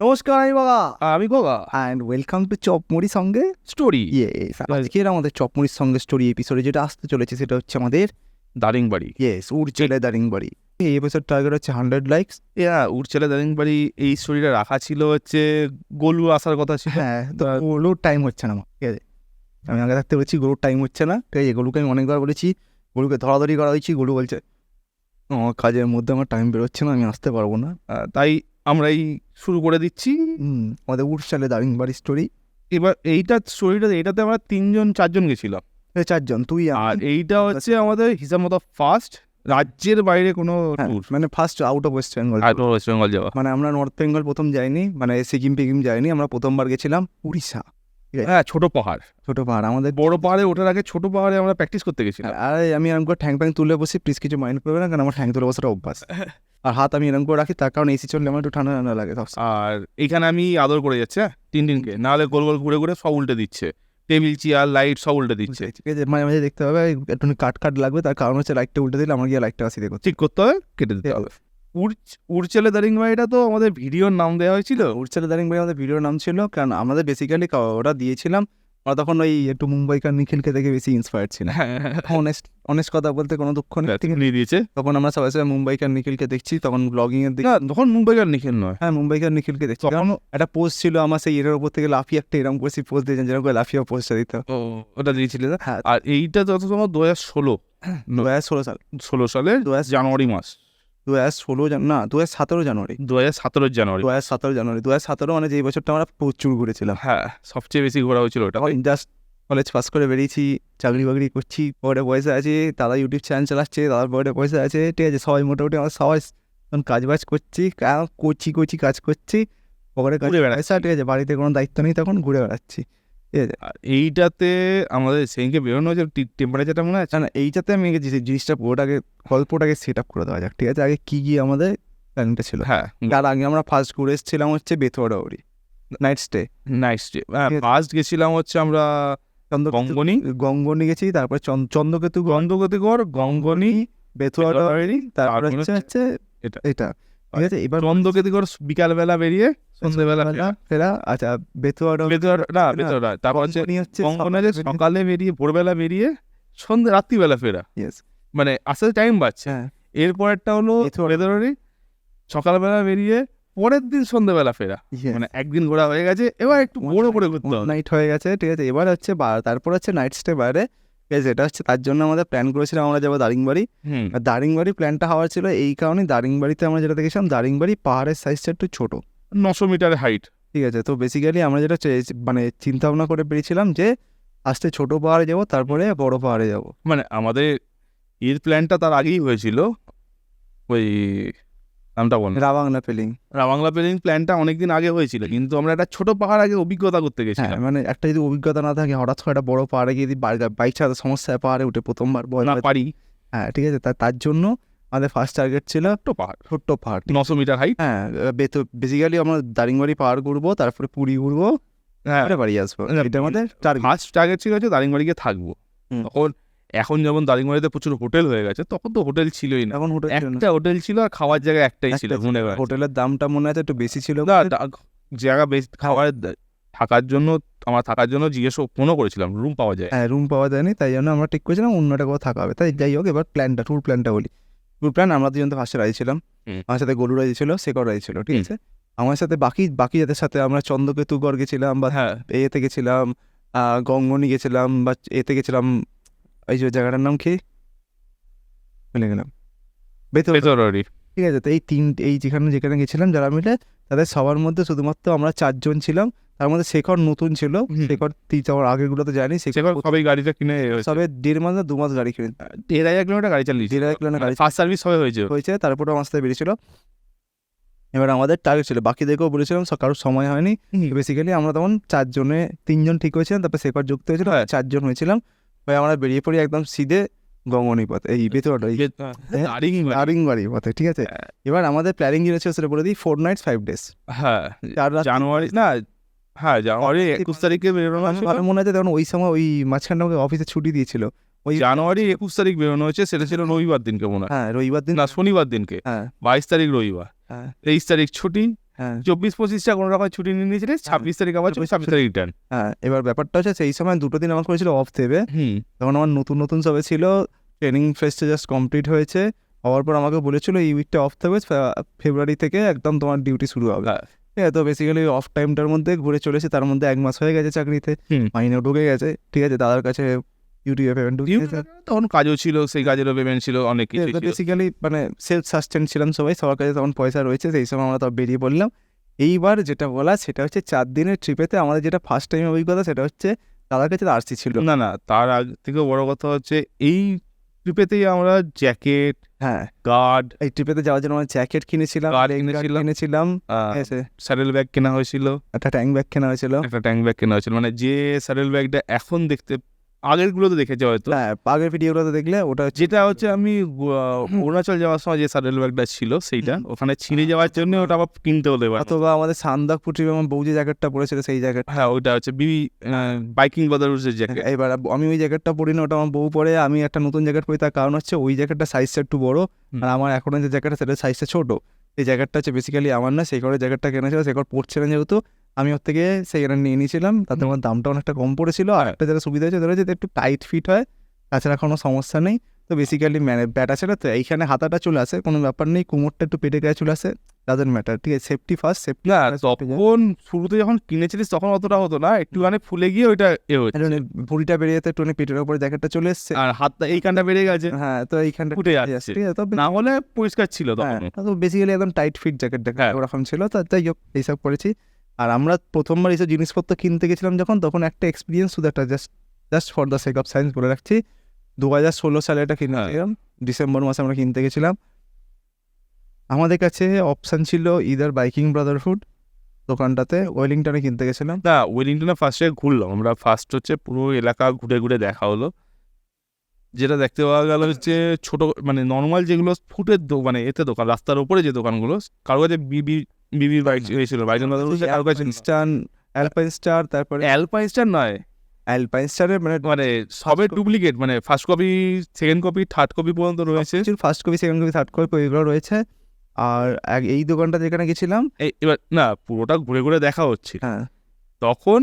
নমস্কার আমি বাবা আমি গোগা অ্যান্ড ওয়েলকাম টু চপমুড়ির সঙ্গে স্টোরি আজকের আমাদের চপমুড়ির সঙ্গে স্টোরি এপিসোডে যেটা আসতে চলেছে সেটা হচ্ছে আমাদের দারিংবাড়ি। উড়চেলে দারিংবাড়ি। এই এপিসোড টার্গেট হচ্ছে 100 লাইকস। উড়চেলে দারিংবাড়ি এই স্টোরিটা রাখা ছিল হচ্ছে গোলু আসার কথা ছিল। হ্যাঁ, তো গোলুর টাইম হচ্ছে না আমার, ঠিক আছে। আমি আগে থাকতে বলছি গোলুর টাইম হচ্ছে না, ঠিক আছে। গোলুকে আমি অনেকবার বলেছি, গোলুকে ধরাধরি করা হয়েছি। গোলু বলছে আমার কাজের মধ্যে আমার টাইম বেরোচ্ছে না, আমি আসতে পারবো না। তাই আমরা এই শুরু করে দিচ্ছি আমাদের উড়চেলে দারিংবাড়ি স্টোরি। এবার এটাতে আমরা 3-4জন গেছিলাম, 4জন, তুই আর এইটা হচ্ছে আমাদের হিসাব মতো ফার্স্ট রাজ্যের বাইরে কোনো ট্যুর, মানে first out of West Bengal. West Bengal যাওয়া। মানে আমরা নর্থ বেঙ্গল প্রথম যাইনি, মানে সিকিম পিকিম যাইনি, আমরা প্রথমবার গেছিলাম উড়িষ্যা। হ্যাঁ, ছোট পাহাড়। ছোট পাহাড় আমাদের বড় পাহাড়ে ওঠার আগে ছোট পাহাড়ে আমরা প্র্যাকটিস করতে গেছিলাম। আর আমি এরকম করে ঠ্যাং ফ্যাং তুলে বসি, প্লিজ কিছু মাইন্ড করবে না, কারণ আমার ঠ্যাং তুলে বসাটা অভ্যাস। আর হাত আমি এরকম করে রাখি, তার কারণ এসি চললে আমার একটু ঠান্ডা ঠান্ডা লাগে। আর এইখানে আমি আদর করে যাচ্ছে টিনটিনকে, নাহলে গোল গোল ঘুরে ঘুরে সব উল্টে দিচ্ছে, টেবিল চেয়ার লাইট সব উল্টে দিচ্ছে। ঠিক আছে, মাঝে মাঝে দেখতে হবে, একটু কাট লাগবে, তার কারণ হচ্ছে লাইটটা উল্টে দিলে আমার গিয়ে লাইটটা আসি দেখো, ঠিক করতে হবে, কেটে দিতে হবে। উড়চেলে দারিংবাড়িটা তো আমাদের ভিডিওর নাম দেওয়া হয়েছিল। উড়চেলে দারিংবাড়ি আমাদের ভিডিওর নাম ছিল, কারণ আমাদের বেসিক্যালি ওটা দিয়েছিলাম আমরা তখন ওই একটু মুম্বাইকার নিখিলকে দেখে বেশি ইন্সপায়ার্ড ছিল। অনেস্ট কথা বলতে কোনো দুঃখ নেই, ঠিক আছে। দিয়েছে তখন আমরা সবাই সবাই মুম্বাইকার নিখিলকে দেখছি, তখন ব্লগিং এর না, তখন মুম্বাইকার নিখিল নয়, হ্যাঁ মুম্বাইকার নিখিলকে দেখছি। তখন একটা পোস্ট ছিল আমার, সেই এটার উপর থেকে লাফিয়ে একটা এরকম করে পোস্ট দিয়েছেন, যেরকম করে লাফিয়ে পোস্টটা দিত, ওটা দিয়েছিল। হ্যাঁ। আর এইটা যত তোমার 2016 সাল, 2016 সালের জানুয়ারি মাস, 2017 জানুয়ারি, 2017 জানুয়ারি, 2017 মানে যেই বছরটা আমরা প্রচুর ঘুরেছিলাম। হ্যাঁ, সবচেয়ে বেশি ঘোরা হয়েছিল ওটা। জাস্ট কলেজ পাস করে বেরিয়েছি, চাকরি বাকরি করছি, পরে পয়সা আছে, দাদা ইউটিউব চ্যানেল চালাচ্ছে, দাদার পরে পয়সা আছে, ঠিক আছে। সবাই মোটামুটি আমরা সবাই তখন কাজ বাজ করছি, কাজ করছি, পকেটে পয়সা, ঠিক আছে। বাড়িতে কোনো দায়িত্ব নেই, তখন ঘুরে বেড়াচ্ছি, ঠিক আছে। আর এইটাতে আমাদের সেদিনকে বেরোনো হয়েছে টেম্পারেচারটা মনে আছে না, এইটাতে আমি জিনিসটা পুরোটাকে গল্পটাকে সেট আপ করে দেওয়া যাক, ঠিক আছে। আগে কি আমাদের প্ল্যানিংটা ছিল। হ্যাঁ, তার আগে আমরা ফার্স্ট ঘুরে এসেছিলাম হচ্ছে বেথুয়াডাউরি, নাইট স্টে। ফার্স্ট গেছিলাম হচ্ছে আমরা গঙ্গনি গেছি, তারপর চন্দ্রকেতুগড়, গঙ্গনি, বেথুয়াডাউরি, তারপর হচ্ছে এটা, ঠিক আছে। এবার চন্দ্রকেতুগড় বিকালবেলা বেরিয়ে সন্ধ্যেবেলা ফেরা। আচ্ছা, বেথুয়াডাউরি তারপর হচ্ছে গঙ্গনে সকালে বেরিয়ে, ভোরবেলা বেরিয়ে রাত্রিবেলা ফেরা, মানে আসতে টাইম বাঁচছে। এরপরেরটা হলো বেথুয়াডাউরি, সকালবেলা বেরিয়ে পরের দিন সন্ধ্যেবেলা ফেরা, মানে একদিন ঘোরা হয়ে গেছে। এবার একটু বড় করে ঘুরতে হবে, নাইট হয়ে গেছে, ঠিক আছে। এবার হচ্ছে তারপর হচ্ছে নাইট স্টে বাইরে, ঠিক আছে। এটা হচ্ছে তার জন্য আমাদের প্ল্যান করেছিলাম আমরা যাবো দারিংবাড়ি। আর দারিংবাড়ি প্ল্যানটা হওয়ার ছিল এই কারণে, দারিংবাড়িতে আমরা যেটা দেখেছিলাম, দারিংবাড়ি পাহাড়ের সাইজটা একটু ছোট, 900 মিটারের হাইট, ঠিক আছে। তো বেসিক্যালি আমরা যেটা মানে চিন্তা ভাবনা করে পেরেছিলাম যে আস্তে ছোট পাহাড়ে যাবো, তারপরে বড় পাহাড়ে যাবো। মানে আমাদের এর প্ল্যানটা তার আগেই হয়েছিল, ওই নামটা বল, রাবাংলা পেলিং প্ল্যানটা অনেকদিন আগে হয়েছিল, কিন্তু আমরা একটা ছোট পাহাড় আগে অভিজ্ঞতা করতে গেছিলাম। মানে একটা যদি অভিজ্ঞতা না থাকে, হঠাৎ করে একটা বড় পাহাড়ে গিয়ে বাইক ছাড়া সমস্যায় পাহাড়ে উঠে প্রথমবার না পারি, হ্যাঁ, ঠিক আছে। তার জন্য আমাদের ফার্স্ট টার্গেট ছিল ছোট্ট পাহাড় 900 মিটার হাইট। হ্যাঁ, বেসিক্যালি আমরা দারিংবাড়ি পাহাড় ঘুরবো, তারপরে পুরী ঘুরবো, বাড়ি আসবো। এটা আমাদের ফার্স্ট টার্গেট ছিল হচ্ছে দারিংবাড়ি গিয়ে থাকবো। তখন এখন যেমন দারিংবাড়িতে প্রচুর হোটেল হয়ে গেছে, তখন তো হোটেল ছিলই না, এখন একটা হোটেল ছিল আর খাওয়ার জায়গা একটাই ছিল। হোটেলের দামটা মনে আছে একটু বেশি ছিল, জায়গা বেশি, খাওয়ার থাকার জন্য জিজ্ঞেস ফোনও করেছিলাম, রুম পাওয়া যায়, রুম পাওয়া যায়নি, তাই জন্য আমরা ঠিক করেছিলাম অন্য একটা কোথাও থাকা হবে। তাই যাই হোক, এবার ট্যুর প্ল্যানটা বলি। ট্যুর প্ল্যান আমরা দুজন তো ফার্স্টে রাজি ছিলাম, আমার সাথে গরু রাজি ছিল, শেখর রাজি ছিল, ঠিক আছে। আমার সাথে বাকি যাদের সাথে আমরা চন্দ্রকেতুগড় গেছিলাম, বা এতে গেছিলাম, গঙ্গনি গেছিলাম, বা এতে গেছিলাম, এই যে জায়গাটার নাম কি ভুলে গেলাম, বেথুয়াডাউরি, ঠিক আছে। তো এই যেখানে গেছিলাম যারা মিলে, তাদের সবার মধ্যে শুধুমাত্র আমরা 4 জন ছিলাম। তার মধ্যে শেখর নতুন ছিল, শেখর আমার আগেরগুলোতে যায়নি, শেখর সবাই গাড়িটা কিনে সবে 1.5 মাস না 2 মাস গাড়ি কিনে 1,500 কিলোমিটার গাড়ি চালিয়েছে, 1,500 কিলোমিটার গাড়ি ফার্স্ট সার্ভিস সবাই হয়েছে, তারপরে আমার সাথে বেরিয়েছিল। এবার আমাদের টার্গেট ছিল, বাকিদেরকেও বলেছিলাম, কারোর সময় হয়নি। বেসিক্যালি আমরা তখন 4 জনে 3 জন ঠিক হয়েছিলাম, তারপর শেখর যুক্ত হয়েছিল, 4 জন হয়েছিলাম। ভাই আমরা বেরিয়ে পড়ি একদম সিধে গঙ্গনি পথে, এই দারিংবাড়ি পথে, ঠিক আছে। এবার আমাদের প্ল্যানিং যেটা ছিল সেটা বলে দিই, 4 nights 5 days। হ্যাঁ, জানুয়ারি 21 তারিখে বেরোনো, ভালো মনে আছে। তখন ওই সময় ওই মাঝখানটা আমাকে অফিসে ছুটি দিয়েছিল, ওই জানুয়ারি 21 তারিখ বেরোনো হয়েছে, সেটা ছিল রবিবার দিনকে মনে হয়, রবিবার দিন না শনিবার দিনকে, 22 তারিখ রবিবার, 23 তারিখ ছুটি, হ্যাঁ 24-25টা কোনো রকম ছুটি নিয়ে নিয়েছিলে, 26 তারিখ আবার 26 তারিখ রিটার্ন। হ্যাঁ, এবার ব্যাপারটা হচ্ছে সেই সময় 2 দিন আমার করেছিল অফ দেবে, তখন আমার নতুন সবে ছিল, ট্রেনিং ফেস্টে জাস্ট কমপ্লিট হয়েছে, হওয়ার পর আমাকে বলেছিল এই উইকটা অফ থাকবে, ফেব্রুয়ারি থেকে একদম তোমার ডিউটি শুরু হবে। ঠিক আছে, তো বেসিক্যালি অফ টাইমটার মধ্যে ঘুরে চলেছে, তার মধ্যে 1 মাস হয়ে গেছে চাকরিতে, মাইনেও ঢুকে গেছে, ঠিক আছে, দাদার কাছে ইউটিউবে পেমেন্ট ঢুকে গেছে, তখন কাজও ছিল, সেই কাজেরও পেমেন্ট ছিল, অনেক কিছু ছিল। বেসিক্যালি মানে সেলফ সাস্টেন ছিলাম সবাই, সবার কাছে তখন পয়সা রয়েছে, সেই সময় আমরা তো বেরিয়ে পড়লাম। এইবার যেটা বলা সেটা হচ্ছে 4 দিনের ট্রিপেতে আমাদের যেটা ফার্স্ট টাইম অভিজ্ঞতা সেটা হচ্ছে দাদার কাছে আরসি ছিল না, তার আগ থেকে বড় কথা হচ্ছে এই ট্রিপেতেই আমরা জ্যাকেট, হ্যাঁ গার্ড, এই ট্রিপেতে যাওয়ার জন্য আমরা জ্যাকেট কিনেছিলাম, গার্ড কিনেছিলাম, ঠিক আছে, স্যাডেল ব্যাগ কেনা হয়েছিল, একটা ট্যাঙ্ক ব্যাগ কেনা হয়েছিল, মানে যে স্যাডেল ব্যাগটা এখন দেখতে, আগের গুলোতে দেখেছে হয়তো, হ্যাঁ আগের ভিডিওগুলোতে দেখলে ওটা যেটা হচ্ছে আমি অরুণাচল যাওয়ার সময় যে স্যাডেল ব্যাগটা ছিল সেইটা ওখানে ছিঁড়ে যাওয়ার জন্য ওটা আবার কিনতে হতে পারে, অথবা আমাদের সান্দাকপুর ট্রিপে আমার বউ যে জ্যাকেটটা পরেছিল সেই জ্যাকেট, হ্যাঁ ওইটা হচ্ছে বাইকিং ব্রাদার্সের জ্যাকেট। এবার আমি ওই জ্যাকেটটা পরি না, ওটা আমার বউ পরে, আমি একটা নতুন জ্যাকেট পরি, তার কারণ হচ্ছে ওই জ্যাকেটটা সাইজটা একটু বড়, আর আমার এখন যে জ্যাকেটটা সেটা সাইজটা ছোট, এই জ্যাকেটটা হচ্ছে বেসিক্যালি আমার না, সেই করে জ্যাকেটটা কেনা ছিল, সেই করে পড়ছে না যেহেতু আমি ওর থেকে সেইখানে নিয়ে নিয়েছিলাম, তাতে আমার দামটা অনেকটা কম পড়েছিল, আর একটা যেটা সুবিধা হচ্ছে ধরো যে একটু টাইট ফিট হয়, তাছাড়া কোনো সমস্যা নেই, তো বেসিক্যালি ব্যাটা ছিল তো এইখানে হাতাটা চলে আসে, কোনো ব্যাপার নেই, কোমরটা একটু পেটে গায়ে চলে আসে, ডাজেন্ট ম্যাটার, ঠিক আছে, সেফটি ফার্স্ট, সেফটি। না তখন শুরুতে যখন কিনেছিলিস তখন অতটা হতো না, একটুখানি ফুলে গিয়ে ওইটা ভুঁড়িটা বেরিয়ে যেতে একটু পেটের উপরে জ্যাকেটটা চলে এসছে, আর হাতটা এইখানটা বেড়ে গেছে, হ্যাঁ তো এইখানটা ফুটে যাচ্ছে, ঠিক আছে, তো না হলে পরিষ্কার ছিল তখন, তো বেসিক্যালি একদম টাইট ফিট জ্যাকেট ওরকম ছিল, তো যাই হোক এইসব করেছি। আর আমরা প্রথমবার এইসব জিনিসপত্র কিনতে গেছিলাম যখন, তখন একটা এক্সপিরিয়েন্স শুধু একটা just for the sake of science বলে রাখছি, 2016 সালে এটা কিনেছিলাম, ডিসেম্বর মাসে আমরা কিনতে গেছিলাম, আমাদের কাছে অপশান ছিল ইদার বাইকিং ব্রাদারহুড দোকানটাতে, ওয়েলিংটনে কিনতে গেছিলাম, না ওয়েলিংটনে ফার্স্টে ঘুরলাম আমরা, ফার্স্ট হচ্ছে পুরো এলাকা ঘুরে ঘুরে দেখা হলো, যেটা দেখতে পাওয়া গেল হচ্ছে ছোট মানে নর্মাল যেগুলো ফুটের মানে এতে দোকান, রাস্তার উপরে যে দোকানগুলো, কারো কাছে বিবি বাইক ছিল, বাইকের কারো কাছে অ্যালপাইন স্টার, তারপরে অ্যালপাইন স্টার নয়, অ্যালপাইন স্টারের মানে সবে ডুপ্লিকেট, মানে first copy, second copy, third copy পর্যন্ত রয়েছে, first copy, second copy, third copy এগুলো রয়েছে। আর এই দোকানটা যেখানে গেছিলাম এবার না পুরোটা ঘুরে ঘুরে দেখা হচ্ছে, হ্যাঁ তখন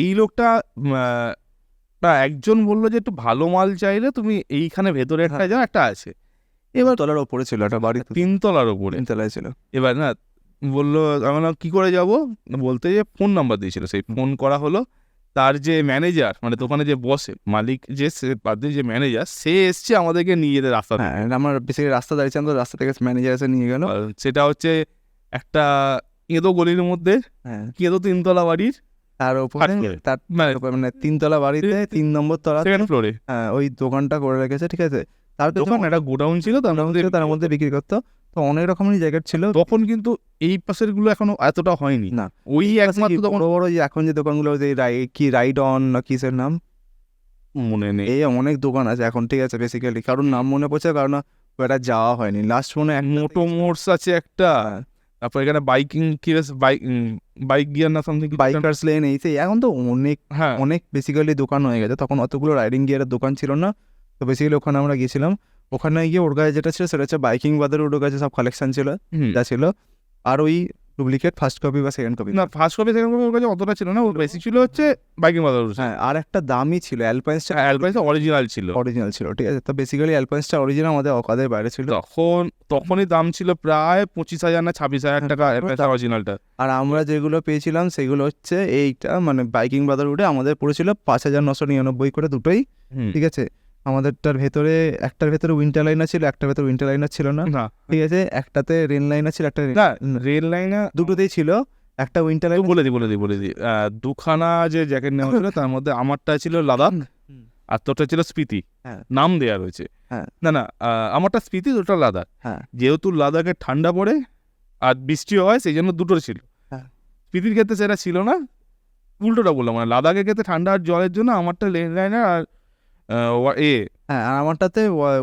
এই লোকটা একজন বললো যে একটু ভালো মাল চাইলে তুমি এইখানে ভেতরে একটা যাও, একটা আছে, এবার তলার ওপরে ছিল একটা বাড়ি, 3 তলার ওপরে, 3 তলায় ছিল, এবার না বললো, আমরা কি করে যাব, বলতে যে ফোন নাম্বার দিয়েছিল, সেই ফোন করা হলো, তার যে ম্যানেজার মানে দোকানে যে বসে মালিক, যে যে ম্যানেজার, সে এসছে আমাদেরকে নিয়ে যেতে রাস্তা, হ্যাঁ আমার বেসিক্যালি রাস্তা দাঁড়িয়েছিলাম, তো রাস্তা থেকে ম্যানেজার এসে নিয়ে গেল, সেটা হচ্ছে একটা কেঁদো গলির মধ্যে, হ্যাঁ কেঁদো 3 তলা বাড়ির, তার উপরে তার মানে 3 তলা বাড়িতে 3 নম্বর তলা, সেকেন্ড ফ্লোরে, হ্যাঁ ওই দোকানটা করে রেখেছে, ঠিক আছে, তার দোকান একটা গোডাউন ছিল, তার মধ্যে বিক্রি করতো, তো অনেক রকমেরই জ্যাকেট ছিল তখন, কিন্তু এই পাশের গুলো এখনো এতটা হয়নি, না ওই একমাত্র তখন বড় বড় যে এখন যে দোকানগুলো, যে কি রাইড অন না কিসের নাম মনে নেই, এই অনেক দোকান আছে এখন, ঠিক আছে, বেসিক্যালি কারণ নাম মনে পড়ছে, কারণ ওটা যাওয়া হয়নি, লাস্ট মনে মোটো মোটস আছে একটা, তারপর এখানে বাইকিং কি বাইক গিয়ার না সামথিং, বাইকার্স লেন, এই এখন তো অনেক হ্যাঁ অনেক বেসিক্যালি দোকান হয়ে গেছে, তখন অতগুলো রাইডিং গিয়ারের দোকান ছিল না, তো বেসিক্যালি ওখানে আমরা গিয়েছিলাম, ওখানে গিয়ে ওর কাছে যেটা ছিল সেটা হচ্ছে বাইকিং বাজারের ওর কাছে সব কালেকশন ছিল যা ছিল, আর ওই ডুপ্লিকেট ফার্স্ট কপি বা সেকেন্ড কপি, না ফার্স্ট কপি সেকেন্ড কপি ওর কাছে অতটা ছিল না, ওর বেশি ছিল হচ্ছে বাইকিং বাজার, হ্যাঁ আর একটা দামি ছিল অ্যালপাইন্সটা, অরিজিনাল ছিল, ঠিক আছে, তো বেসিক্যালি অ্যালপাইন্সটা অরিজিনাল আমাদের অকাদের বাইরে ছিল, তখনই দাম ছিল প্রায় 25,000 না 26,000 টাকা অরিজিনালটা, আর আমরা যেগুলো পেয়েছিলাম সেগুলো হচ্ছে এইটা মানে বাইকিং ব্রাদারহুডে আমাদের পড়েছিল 5,999 করে দুটোই, ঠিক আছে, আমাদেরটার ভেতরে একটার ভেতরে উইন্টার লাইনার ছিল, একটার ভেতরে উইন্টার লাইনার ছিল না, ঠিক আছে, একটাতে রেল লাইনার ছিল, একটা রেল লাইনার, দুটোতেই ছিল, একটা উইন্টার লাইনার, বলে দিই দুখানা যে জ্যাকেট নেওয়া ছিল তার মধ্যে আমারটা ছিল লাদাখ, আর তোরটা ছিল স্পিতি, নাম দেয়া রয়েছে, না আমারটা স্পিতি, তোরটা লাদাখ, যেহেতু লাদাখে ঠান্ডা পড়ে আর বৃষ্টি হয় সেই জন্য দুটোর ছিল, স্পিতির ক্ষেত্রে সেটা ছিল না, উল্টোটা বললাম, মানে লাদাখের ক্ষেত্রে ঠান্ডা আর জলের জন্য আমারটা রেল লাইনার আর আর আমারটাতে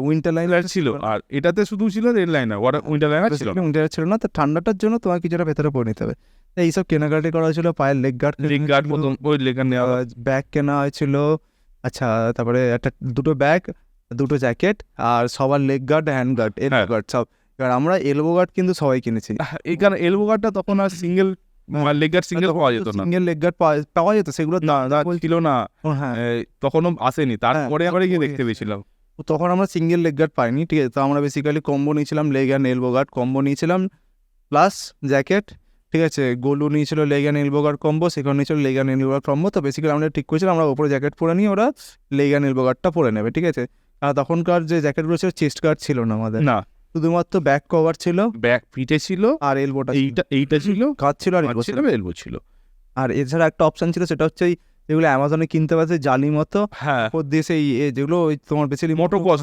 উইন্টার লাইনার ছিল, আর এটাতে শুধু ছিল রেল লাইনার, উইন্টার লাইনার ছিল, উইন্টার ছিল না, তো ঠান্ডাটার জন্য তোমার কিছুটা ভেতরে পরে নিতে হবে, এইসব কেনাকাটি করা হয়েছিল, পায়ের লেগ গার্ড প্রথম ওই লেগ গার্ড নেওয়া, ব্যাগ কেনা হয়েছিল, আচ্ছা তারপরে দুটো ব্যাগ, দুটো জ্যাকেট, আর সবার লেগ গার্ড, হ্যান্ড গার্ড, এর গার্ড সব এবার আমরা এলবো গার্ড কিন্তু সবাই কিনেছি। এইখানে এলবো গার্ডটা তখন আর সিঙ্গেল লেগ গার্ড সিঙ্গেল পাওয়া যেত না, সিঙ্গেল লেগ গার্ড পাওয়া যেত, সেগুলো না ছিল না, হ্যাঁ তখনও আসেনি, তারপরে আমরা গিয়ে দেখতে পেয়েছিলাম। তখন আমরা সিঙ্গেল লেগ গার্ড পাইনি, ঠিক আছে। তো আমরা বেসিক্যালি কম্বো নিয়েছিলাম, leg and elbow guard combo নিয়েছিলাম প্লাস জ্যাকেট, ঠিক আছে। গোলু নিয়েছিল leg and elbow guard combo, সেখানে নিয়েছিল leg and elbow guard combo. তো বেসিক্যালি আমরা ঠিক করেছিলাম আমরা ওপরে জ্যাকেট পরে নিই, ওরা লেগ অ্যান্ড এলবো গার্ডটা পরে নেবে, ঠিক আছে। আর তখনকার যে জ্যাকেটগুলো ছিল চেস্ট গার্ড ছিল না আমাদের, না শুধুমাত্র ব্যাক কভার ছিল, ব্যাক পিঠে ছিল, আর এলবোটা এইটা ছিল, কাজ ছিল, আর ছিল, এলবো ছিল। আর এছাড়া একটা অপশন ছিল, সেটা হচ্ছে যেগুলো অ্যামাজনে কিনতে পারছে জালি মতো, হ্যাঁ উপর দিয়ে সেই যেগুলো ওই তোমার বেসিক্যালি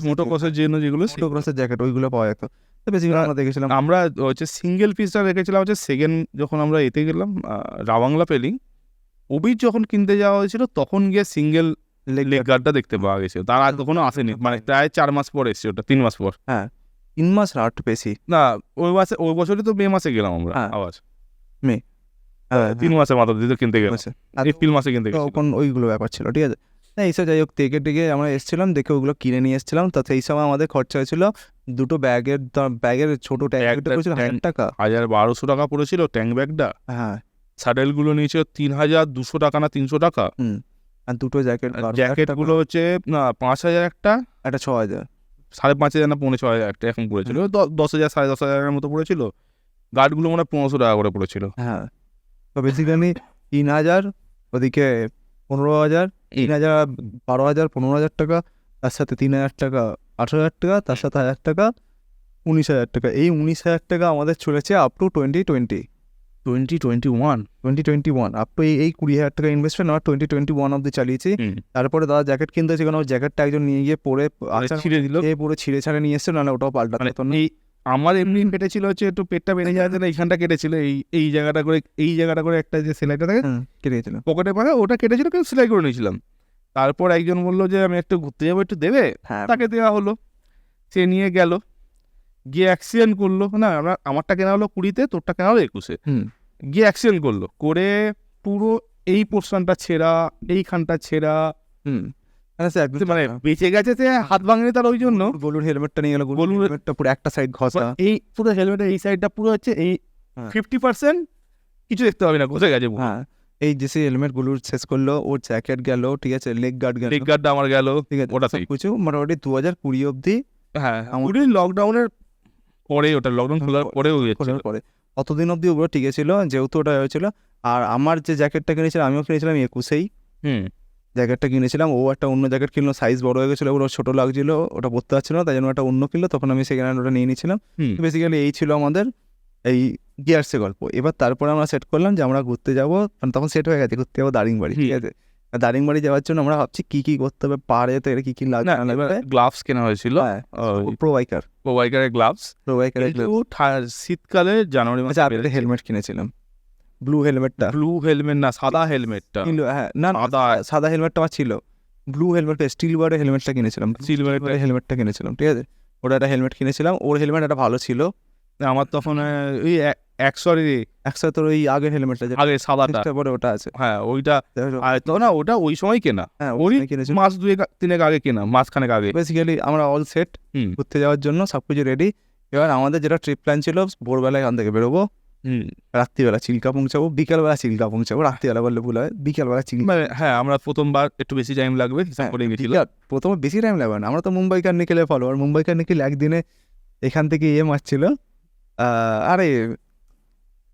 মোটোক্রসের জন্য যেগুলো মোটোক্রসের জ্যাকেট ওইগুলো পাওয়া যেত। তো বেসিক্যালি আমরা দেখেছিলাম, আমরা হচ্ছে সিঙ্গেল পিসটা রেখেছিলাম হচ্ছে সেকেন্ড, যখন আমরা এতে গেলাম রাবাংলা পেলিং, ওবির যখন কিনতে যাওয়া হয়েছিল তখন গিয়ে সিঙ্গেল লেগ গার্ডটা দেখতে পাওয়া গেছে, তার আগে তখনও আসেনি, মানে প্রায় 4 মাস পর এসছে, ওটা 3 মাস পর। হ্যাঁ 3 মাস না একটু বেশি, না ওই বছরই তো মে মাসে গেলাম আমরা, আবার মে 3 মাসের মাথা দিয়ে কিনতে গেলাম, এপ্রিল মাসে কিনতে গেলাম, তখন ওইগুলো ব্যাপার ছিল, ঠিক আছে। না এইসব যাই হোক, টেকে আমরা এসেছিলাম, দেখে ওগুলো কিনে নিয়ে এসেছিলাম। তো সেই সময় আমাদের খরচা হয়েছিল দুটো ব্যাগের ছোট ট্যাঙ্ক পড়েছিল 1000 টাকা, 1200 টাকা পড়েছিল ট্যাঙ্ক ব্যাগটা। হ্যাঁ স্যাডেলগুলো নিয়েছিল 3200 টাকা না 300 টাকা, আর দুটো জ্যাকেটগুলো হচ্ছে না 5000 একটা 6000, 5500 না 6500 একটা এখন পড়েছিল, 10,000 10,500 মতো পড়েছিল। গার্ডগুলো মনে হয় 1500 টাকা করে পড়েছিল। হ্যাঁ তো বেসিক্যালি 3000, ওদিকে 15,000, 3000, 12,000, 15,000 টাকা, তার সাথে 3,000 টাকা, 18,000 টাকা, তার সাথে 1,000 টাকা, 19,000 টাকা। এই 19,000 টাকা আমাদের চলেছে আপ টু 2021 আপ টু এই 20,000 টাকা ইনভেস্টমেন্ট আমরা 2021 অব্দি চালিয়েছি। তারপরে দাদা জ্যাকেট কিনতে হচ্ছে, কারণ জ্যাকেটটা একজন নিয়ে গিয়ে পরে ছিঁড়ে দিল, পুরো ছিঁড়ে ছাড়ে নিয়ে এসছে, নাহলে ওটাও পাল্টাতে হতো না। আমার এমনি কেটেছিল হচ্ছে একটু পেটটা বেড়ে যাওয়ার জন্য এইখানটা কেটেছিল, এই জায়গাটা করে একটা যে সেলাইটা থাকে কেটে গেছিল পকেটে পারে, ওটা কেটেছিল, কিন্তু সেলাই করে নিয়েছিলাম। তারপর একজন বললো যে আমি একটু ঘুরতে যাবো, একটু দেবে, তাকে দেওয়া হলো, সে নিয়ে গেল, গিয়ে অ্যাক্সিডেন্ট করলো। না আমারটা কেনা হলো 20-তে, তোরটা কেনা হলো 21-এ, গিয়ে অ্যাক্সিডেন্ট করলো, করে পুরো এই পোর্শনটা ছেঁড়া, এইখানটা ছেঁড়া, মানে বেঁচে গেছে, সে হাত ভাঙেনি তার, ওই জন্য গোলুর হেলমেটটা নিয়ে গেল, গোলুর হেলমেটটা পুরো একটা সাইড ঘষা, এই পুরো হেলমেটের এই সাইডটা পুরো হচ্ছে এই 50% কিছু দেখতে পাবি না, ঘষে গেছে। হ্যাঁ এই যে সেই হেলমেট গুলোর শেষ করলো, ওর জ্যাকেট গেল, ঠিক আছে, লেগ গার্ডটা আমার গেল, ঠিক আছে, ওটা কিছু মোটামুটি 2020 অব্দি, হ্যাঁ লকডাউনের পরে, ওটা লকডাউন খোলার পরে অতদিন অব্দি ওগুলো ঠিক ছিল, যেহেতু ওটা হয়েছিল। আর আমার যে জ্যাকেটটা কিনেছিলাম, আমিও কিনেছিলাম 21-এই জ্যাকেটটা কিনেছিলাম। ও একটা অন্য জ্যাকেট কিনলো, সাইজ বড় হয়ে গেছিলো, ওগুলো ছোটো লাগছিল, ওটা পরতে পারছিল না, তাই জন্য একটা অন্য কিনলো, তখন আমি সেকেন্ড হ্যান্ড ওটা নিয়ে নিয়েছিলাম। বেসিক্যালি এই ছিল আমাদের এই গিয়ার্সের গল্প। এবার তারপরে আমরা সেট করলাম যে আমরা ঘুরতে যাবো, মানে তখন সেট হয়ে গেছে ঘুরতে যাবো দারিংবাড়ি, ঠিক আছে। দারিংবাড়ি যাওয়ার জন্য আমরা ভাবছি কি করতে হবে, পাহাড়ে যেতে গেলে কি লাগবে। গ্লাভস কেনা হয়েছিল, প্রোবাইকারের গ্লাভস, শীতকালে জানুয়ারি মাসে। হেলমেট কিনেছিলাম, ব্লু হেলমেট না সাদা হেলমেটটা, হ্যাঁ না সাদা হেলমেটটা আমার ছিল, ব্লু হেলমেট স্টিল বারের হেলমেটটা কিনেছিলাম, হেলমেটটা কিনেছিলাম, ঠিক আছে। ওটা একটা হেলমেট কিনেছিলাম, ওর হেলমেট একটা ভালো ছিল। আমার তখন ওই 100 তোর ওই আগের হেলমেটটা আগে সাদাটা পরে ওটা আছে, হ্যাঁ ওইটা তো না, ওটা ওই সময় কেনা, হ্যাঁ ওই মাস 2-3 আগে কেনা, মাসখানেক আগে। বেসিক্যালি আমরা অল সেট ঘুরতে যাওয়ার জন্য সবকিছু রেডি। এবার আমাদের যেটা ট্রিপ প্ল্যান ছিল, ভোরবেলায় এখান থেকে বেরোবো, রাত্রিবেলা চিল্কা পৌঁছাবো, বিকালবেলা চিল্কা পৌঁছাবো, রাত্রিবেলা বললে ভুল হয়, বিকালবেলা চিল্কা। হ্যাঁ আমরা প্রথমবার একটু বেশি টাইম লাগবে, প্রথমে বেশি টাইম লাগবে না, আমরা তো মুম্বাই কার নিকেলে ফলোয়ার, মুম্বাই কার নিকেল একদিনে এখান থেকে মারছিল। আরে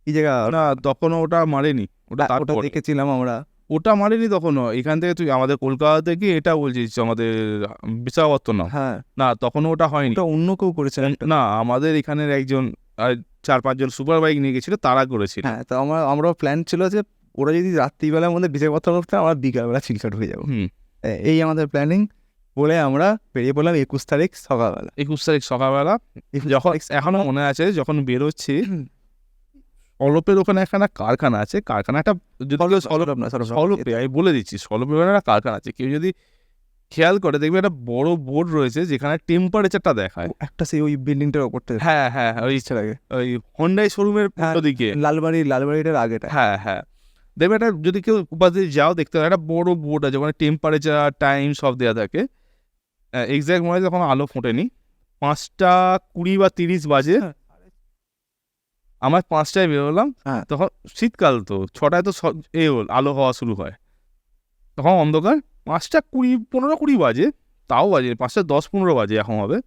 কি জায়গা না, তখনও ওটা মারেনি, ওটা দেখেছিলাম আমরা, ওটা মারেনি তখনও। এখান থেকে তুই আমাদের কলকাতা থেকে এটা বলছিস আমাদের বিশাখাপত্তনম, হ্যাঁ না তখনও ওটা হয়নি, ওটা অন্য কেউ করেছে না, আমাদের এখানের একজন 4-5 জন সুপার বাইক নিয়ে গেছিল, তারা করেছিল। হ্যাঁ তো আমরাও প্ল্যান ছিল যে ওরা যদি রাত্রিবেলার মধ্যে বিশাখাপত্তনম করতে, আমরা বিকালবেলা চিল্কা ঢুকে যাবো, এই আমাদের প্ল্যানিং। বলে আমরা বেরিয়ে পড়লাম 21 তারিখ সকালবেলা। যখন এখনো মনে আছে, যখন বেরোচ্ছি, সলপের ওখানে একটা কারখানা আছে, কারখানাটা সলপে, আমি বলে দিচ্ছি, সলপের ওখানে একটা কারখানা আছে, কেউ যদি খেয়াল করে দেখবে একটা বড় বোর্ড রয়েছে যেখানে টেম্পারেচারটা দেখায়, একটা সেই ওই বিল্ডিংটার ওপর থেকে, হ্যাঁ ওই ইচ্ছা লাগে, ওই হোন্ডাই শোরুমের দিকে, লালবাড়িটার আগেটা, হ্যাঁ দেখবে একটা, যদি কেউ উপাস দিয়ে যাও দেখতে হবে, একটা বড় বোর্ড আছে, ওখানে টেম্পারেচার টাইম সব দেওয়া থাকে। এক্স্যাক্ট মনে হয় যখন আলো ফোটেনি, 5:20 বা 30 বাজে, আমার 5টায় বেরোলাম, হ্যাঁ। তখন শীতকাল তো 6টায় তো আলো হওয়া শুরু হয়, তখন অন্ধকার। 5:20, 15-20 বাজে, তাও বাজে 5:10-15 বাজে এখন হবে,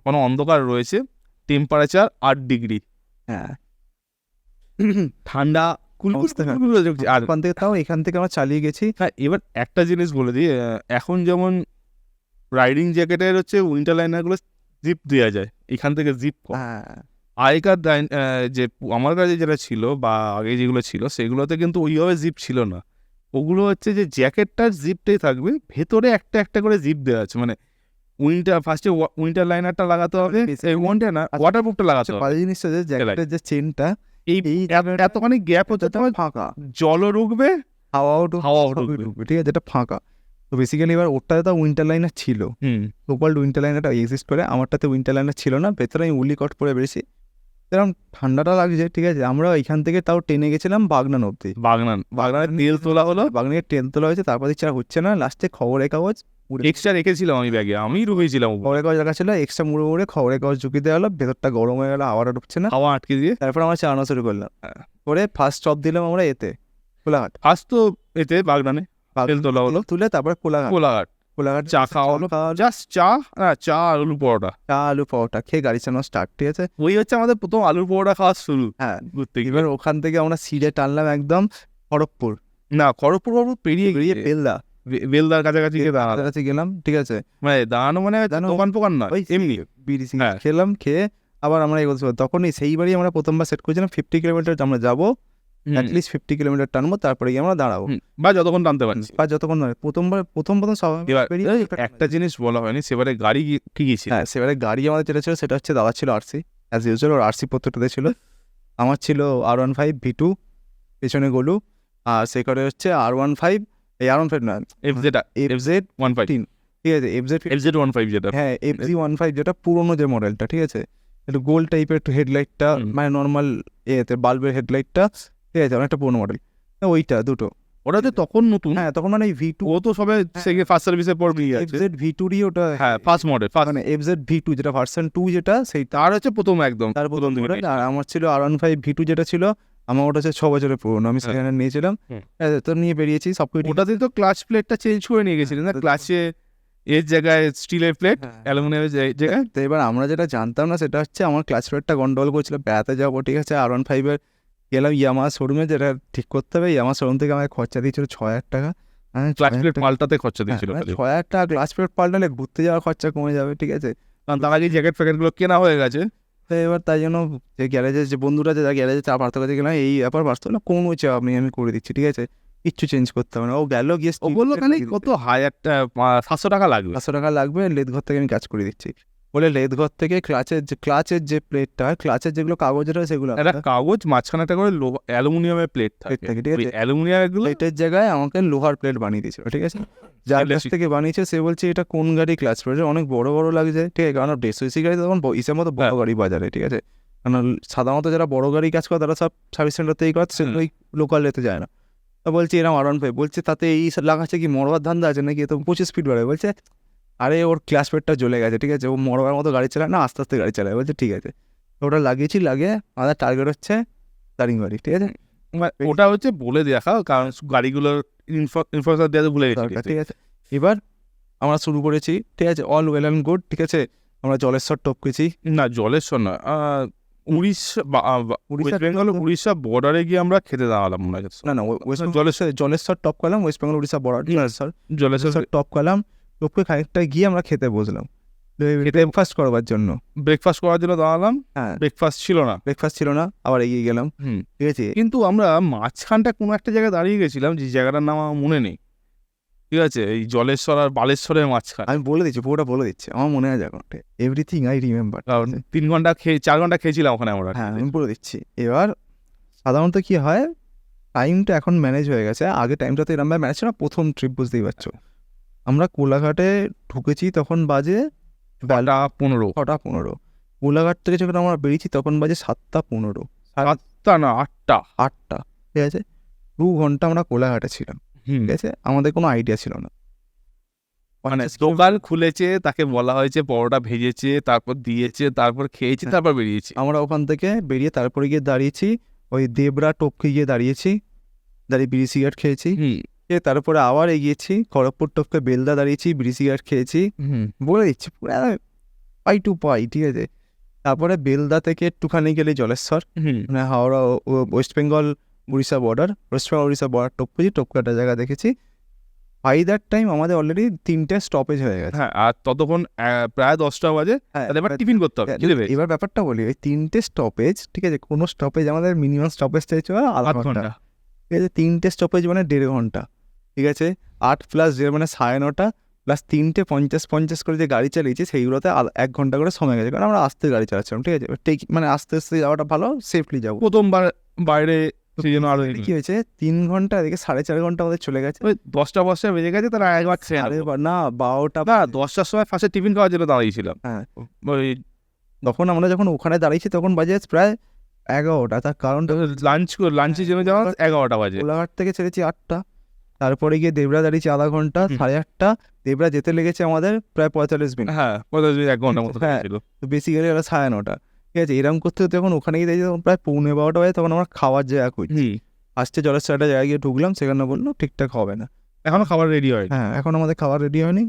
কোনো অন্ধকার রয়েছে, টেম্পারেচার 8 ডিগ্রি, হ্যাঁ ঠান্ডা কুলকুল অবস্থা খারাপ। কুলকুল করে জ্বলছে। আর ওখান থেকে তাও এখান থেকে আমরা চালিয়ে গেছি। হ্যাঁ, এবার একটা জিনিস বলে দিই, এখন যেমন রাইডিং জ্যাকেটের হচ্ছে উইন্টার লাইনারগুলো জিপ দেওয়া যায়, এখান থেকে জিপ কম। হ্যাঁ আগেকার যে আমার কাছে যেটা ছিল বা আগে যেগুলো ছিল সেগুলোতে কিন্তু ওইভাবে জিপ ছিল না, ওগুলো হচ্ছে যে জ্যাকেটটার জিপটাই থাকবে, ভেতরে একটা একটা করে জিপ দেওয়া আছে, মানে ফার্স্টে উইন্টার লাইনারটা লাগাতে হবে, এই ওয়ানটা না, ওয়াটারপ্রুফটা লাগাতে হবে। বাজে জিনিসটা যে জ্যাকেটের যে চেনটা এই এতখানি গ্যাপ হচ্ছে, তোমার ফাঁকা, জলও ঢুকবে, হাওয়াও হাওয়াও ঢুকবে, ঢুকবে। ঠিক আছে, যেটা ফাঁকা। তো বেসিক্যালি এবার ওটাতে তো উইন্টার লাইনার ছিল, লোকাল উইন্টার লাইনারটা এক্সিস্ট করে, আমারটাতে উইন্টার লাইনার ছিল না, ভেতরে আমি উলি কট পরে বেরিয়েছি, এরকম ঠান্ডাটা লাগছে, ঠিক আছে। আমরা এখান থেকে তাও টেনে গেছিলাম বাগনান অব্দি, বাগনানের তেল তোলা হলো, বাগনানের ট্রেন তোলা হয়েছে, তারপর দিচ্ছে আর হচ্ছে না, লাস্টে খবরের কাগজ এক্সট্রা রেখেছিলাম আমি ব্যাগে, আমি ঢুকেছিলাম, খবরের কাগজ রাখা ছিল, এক্সট্রা মুড়ে খবরের কাগজ ঢুকিয়ে দেওয়া হলো, ভেতরটা গরম হয়ে গেল, হাওয়াটা ঢুকছে না, হাওয়া আটকে দিয়ে। তারপর আমরা চালানো শুরু করলাম, করে ফার্স্ট স্টপ দিলাম আমরা এতে কোলাঘাট, ফার্স্ট তো এতে বাগনানে তেল তোলা হলো, তুলে তারপর কোলাঘাট চা খাওয়া হলো, জাস্ট চা আর আলু পরোটা, চা আলু পরোটা খেয়ে গাড়ি চালানো স্টার্ট, ঠিক আছে। ওই হচ্ছে আমাদের প্রথম আলু পরোটা খাওয়া শুরু। হ্যাঁ, ঘুরতে গিয়ে এবার ওখান থেকে আমরা সিঁড়ে টানলাম একদম খড়গপুর, না, খড়গপুর পেরিয়ে গিয়ে বেলদা, বেলদার কাছাকাছি গিয়ে দাঁড়ানো, কাছাকাছি গেলাম, ঠিক আছে, মানে দাঁড়ানো মানে দোকান ফোকান না, ওই এমনি বিড়ি হ্যাঁ। খেলাম, খেয়ে আবার আমরা এগোতে পারি, তখনই সেইবারই আমরা প্রথমবার সেট করেছিলাম 50 কিলোমিটার আমরা যাবো, অ্যাটলিস্ট 50 কিলোমিটার টানবো, তারপরে গিয়ে আমরা দাঁড়াবো, বা যতক্ষণ টানতে পারছি, বা যতক্ষণ নয়, প্রথম স্বাভাবিক এবার বেরিয়ে একটা জিনিস বলা হয়নি, সেবারে গাড়ি কি গিয়েছিল? হ্যাঁ, সেবারে গাড়ি আমাদের যেটা ছিল সেটা হচ্ছে দাদা ছিল আরসি, অ্যাজ ইউজুয়াল ওর আরসি পত্রটাতে ছিল, আমার ছিল R15 V2 পেছনে গোলু, আর সে করে হচ্ছে R15, এই R15 না, FZ15, ঠিক আছে, FZ15 যেটা, হ্যাঁ FZ15 যেটা পুরোনো যে মডেলটা, ঠিক আছে, একটু গোল টাইপের একটু হেডলাইটটা, মানে নর্মাল এতে বাল্বের হেডলাইটটা, ঠিক আছে, অনেকটা পুরোনো মডেল, ওইটা দুটো, ওটা তো তখন নতুন, হ্যাঁ তখন মানে V2, ও তো সবে ফার্স্ট সার্ভিসের পর নিয়ে আছে, FZ-V2 ওটা, হ্যাঁ ফার্স্ট মডেল, মানে FZ-V2 যেটা ভার্সন 2 যেটা, সেইটা তার হচ্ছে প্রথম একদম তার প্রথম দিকে মডেল, আর আমার ছিল R15 V2 যেটা ছিল, আমার ওটা হচ্ছে 6 বছরের পুরোনো, আমি সেখানে নিয়েছিলাম, তো নিয়ে বেরিয়েছি সব কিছু। ওটাতে তো ক্লাচ প্লেটটা চেঞ্জ করে নিয়ে গেছিলেন না, ক্লাচে এর জায়গায় স্টিলের প্লেট, অ্যালুমিনিয়ামের জায়গায়। তো এবার আমরা যেটা জানতাম না সেটা হচ্ছে আমার ক্লাচ প্লেটটা গন্ডগোল করছিল, বেড়াতে যাবো, ঠিক আছে, R15 এর গেলাম ইয়ামাহা শোরুমে, যেটা ঠিক করতে হবে, ইয়ামাহা শোরুম থেকে আমাকে খরচা দিয়েছিল 6,000 টাকা, ক্লাচ প্লেট পাল্টাতে খরচা দিয়েছিল, 6,000 টাকা ক্লাচ প্লেট পাল্টালে ঘুরতে যাওয়ার খরচা কমে যাবে, ঠিক আছে, কারণ তার আগে জ্যাকেট ফ্যাকেটগুলো কেনা হয়ে গেছে। তো এবার তাই জন্য যে গ্যারেজে যে বন্ধুরা যে গ্যারেজে চা পারতে কাছে গেলাম, এই ব্যাপার বাস্তব না, কোনো চা আমি করে দিচ্ছি, ঠিক আছে, কিচ্ছু চেঞ্জ করতে হবে না, ও গেল গিয়ে ও বললো খালি কত 700 টাকা লাগবে, 500 টাকা লাগবে, লেদ ঘর থেকে আমি কাজ করে দিচ্ছি বলে, লেদ ঘর থেকে ক্লাচের যে প্লেটটা হয়, ক্লাচের যেগুলো কাগজের হয় সেগুলো একটা কাগজ মাঝখানে একটা করে অ্যালুমিনিয়ামের প্লেট থাকে, ঠিক আছে, অ্যালুমিনিয়ামের প্লেটের জায়গায় আমাকে লোহার প্লেট বানিয়ে দিয়েছিল, ঠিক আছে, যার কাছ থেকে বানিয়েছে সে বলছে এটা কোন গাড়ি ক্লাচ প্লেট, অনেক বড় বড় লাগছে, ঠিক আছে, কারণ ডেসওসি গাড়ি তখন ইসের মতো বড় গাড়ি বাজারে, ঠিক আছে, কারণ সাধারণত যারা বড় গাড়ি কাজ করে তারা সব সার্ভিস সেন্টারতেই করে, সেগুলো লোকাল লেতে যায় না, তো বলছি এরকম R15, বলছে তাতে এই লাগাচ্ছে কি মরবার ধান্দা আছে নাকি, তো 25 স্পিড বাড়ায়, বলছে আরে ওর ক্লাস প্লেটটা জ্বলে গেছে, ঠিক আছে, ও মরবার মতো গাড়ি চালায় না, আস্তে আস্তে গাড়ি চালায়, বলছে ঠিক আছে, ওটা লাগিয়েছি, লাগিয়ে আমাদের টার্গেট হচ্ছে দারিংবাড়ি, ঠিক আছে, ওটা হচ্ছে বলে দেখা, কারণ গাড়িগুলোর ইনফরমেশন দেওয়া ভুলে গেছি, ঠিক আছে। এবার আমরা শুরু করেছি, ঠিক আছে, অল ওয়েল অ্যান্ড গুড, ঠিক আছে, আমরা জলেশ্বর টপকেছি, না জলেশ্বর না, উড়িষ্যা বর্ডারে গিয়ে আমরা খেতে দাঁড়ালাম, মনে হয় না জলেশ্বর টপ করলাম, ওয়েস্ট বেঙ্গল উড়িষ্যা বর্ডার, জলেশ্বর টপ করলাম, টপকে খানিকটা গিয়ে আমরা খেতে বসলাম, ব্রেকফাস্ট করার জন্য দাঁড়ালাম, হ্যাঁ ব্রেকফাস্ট ছিল না, আবার এগিয়ে গেলাম, ঠিক আছে, কিন্তু আমরা মাঝখানটা কোনো একটা জায়গায় দাঁড়িয়ে গেছিলাম, যে জায়গাটার নাম আমার মনে নেই, ঠিক আছে, এই জলেশ্বর আর বালেশ্বরের মাঝখানে, আমি বলে দিচ্ছি, পুরোটা বলে দিচ্ছি, আমার মনে আছে এখন, এভরিথিং আই রিমেম্বার, 4 ঘন্টা খেয়েছিলাম ওখানে আমরা, হ্যাঁ আমি বলে দিচ্ছি। এবার সাধারণত কি হয়, টাইমটা এখন ম্যানেজ হয়ে গেছে, আগে টাইমটা তো এরকম ম্যানেজ ছিল না, প্রথম ট্রিপ বুঝতেই পারছো, আমরা কোলাঘাটে ঢুকেছি তখন বাজে 6:15, কোলাঘাট থেকে যখন আমরা বেরিয়েছি তখন বাজে 7:15, 8টা, ঠিক আছে, 2 ঘন্টা আমরা কোলাঘাটে ছিলাম, ঠিক আছে, আমাদের কোনো আইডিয়া ছিল না, মানে দোকান খুলেছে, তাকে বলা হয়েছে পরোটা ভেজেছে, তারপর দিয়েছে, তারপর খেয়েছি, তারপর বেরিয়েছি। আমরা ওখান থেকে বেরিয়ে তারপরে গিয়ে দাঁড়িয়েছি ওই দেবরা টপকে গিয়ে দাঁড়িয়েছি, দাঁড়িয়ে বিড়ি সিগারেট খেয়েছি। তারপরে আবার এগিয়েছি খড়গপুর টপকে বেলদা দাঁড়িয়েছি, বিড়ি সিগারেট খেয়েছি, বলে দিচ্ছি পুরো পাই টু পাই, ঠিক আছে। তারপরে বেলদা থেকে একটুখানি গেলে জলেশ্বর, মানে Howrah West Bengal Orissa border, West Bengal Orissa border টপকেছি, টপকে একটা জায়গা দেখেছি। বাই দ্যাট টাইম আমাদের অলরেডি 3টে স্টপেজ হয়ে গেছে। হ্যাঁ, আর ততক্ষণ প্রায় 10টা বাজে, এবার টিফিন করতে হবে। এবার ব্যাপারটা বলি, ওই 3টে স্টপেজ, ঠিক আছে, কোনো স্টপেজ আমাদের মিনিমাম স্টপেজ চাইছে আধা ঘন্টা, ঠিক আছে। 3টে স্টপেজ মানে 1.5 ঘন্টা, ঠিক আছে। 8 + 0 মানে 9:30 প্লাস 3টে 50 করে যে গাড়ি চালিয়েছি সেইগুলোতে 1 ঘন্টা করে সময় গেছে, কারণ আমরা আস্তে গাড়ি চালাচ্ছিলাম, ঠিক আছে। মানে আস্তে আস্তে যাওয়াটা ভালো, সেফলি যাবো। প্রথমবার বাইরে সেই জন্য আরো কি হয়েছে, 3 ঘন্টা এদিকে 4.5 ঘন্টা আমাদের চলে গেছে। ওই 10টা বেজে গেছে, তারা একবার না 12টা না 10টার সময় ফার্স্টে টিফিন খাওয়ার জন্য দাঁড়িয়েছিলাম। হ্যাঁ, ওই তখন আমরা যখন ওখানে দাঁড়িয়েছি তখন বাজে প্রায় 11টা। তার কারণ লাঞ্চের জন্য যাওয়া 11টা বাজে। কোলাঘাট থেকে ছেড়েছি 8টা, তারপরে গিয়ে দেবরা দাঁড়িয়েছি আধা ঘন্টা, 8:30। দেবরা যেতে লেগেছে আমাদের প্রায় 45 মিনিট। হ্যাঁ, 45 মিনিট 1 ঘন্টার মতো ছিল। তো বেসিক্যালি ওরা 9:30, ঠিক আছে। এরকম করতে করতে যখন ওখানে গিয়ে দেখছি তখন প্রায় 11:45 বাজে, তখন আমরা খাওয়ার জায়গা করছি। আসছে জলেশ্বর একটা জায়গায় গিয়ে ঢুকলাম, সেখানে বললো ঠিকঠাক হবে না, এখনো খাবার রেডি হয়। হ্যাঁ, এখন আমাদের খাবার রেডি হয়নি।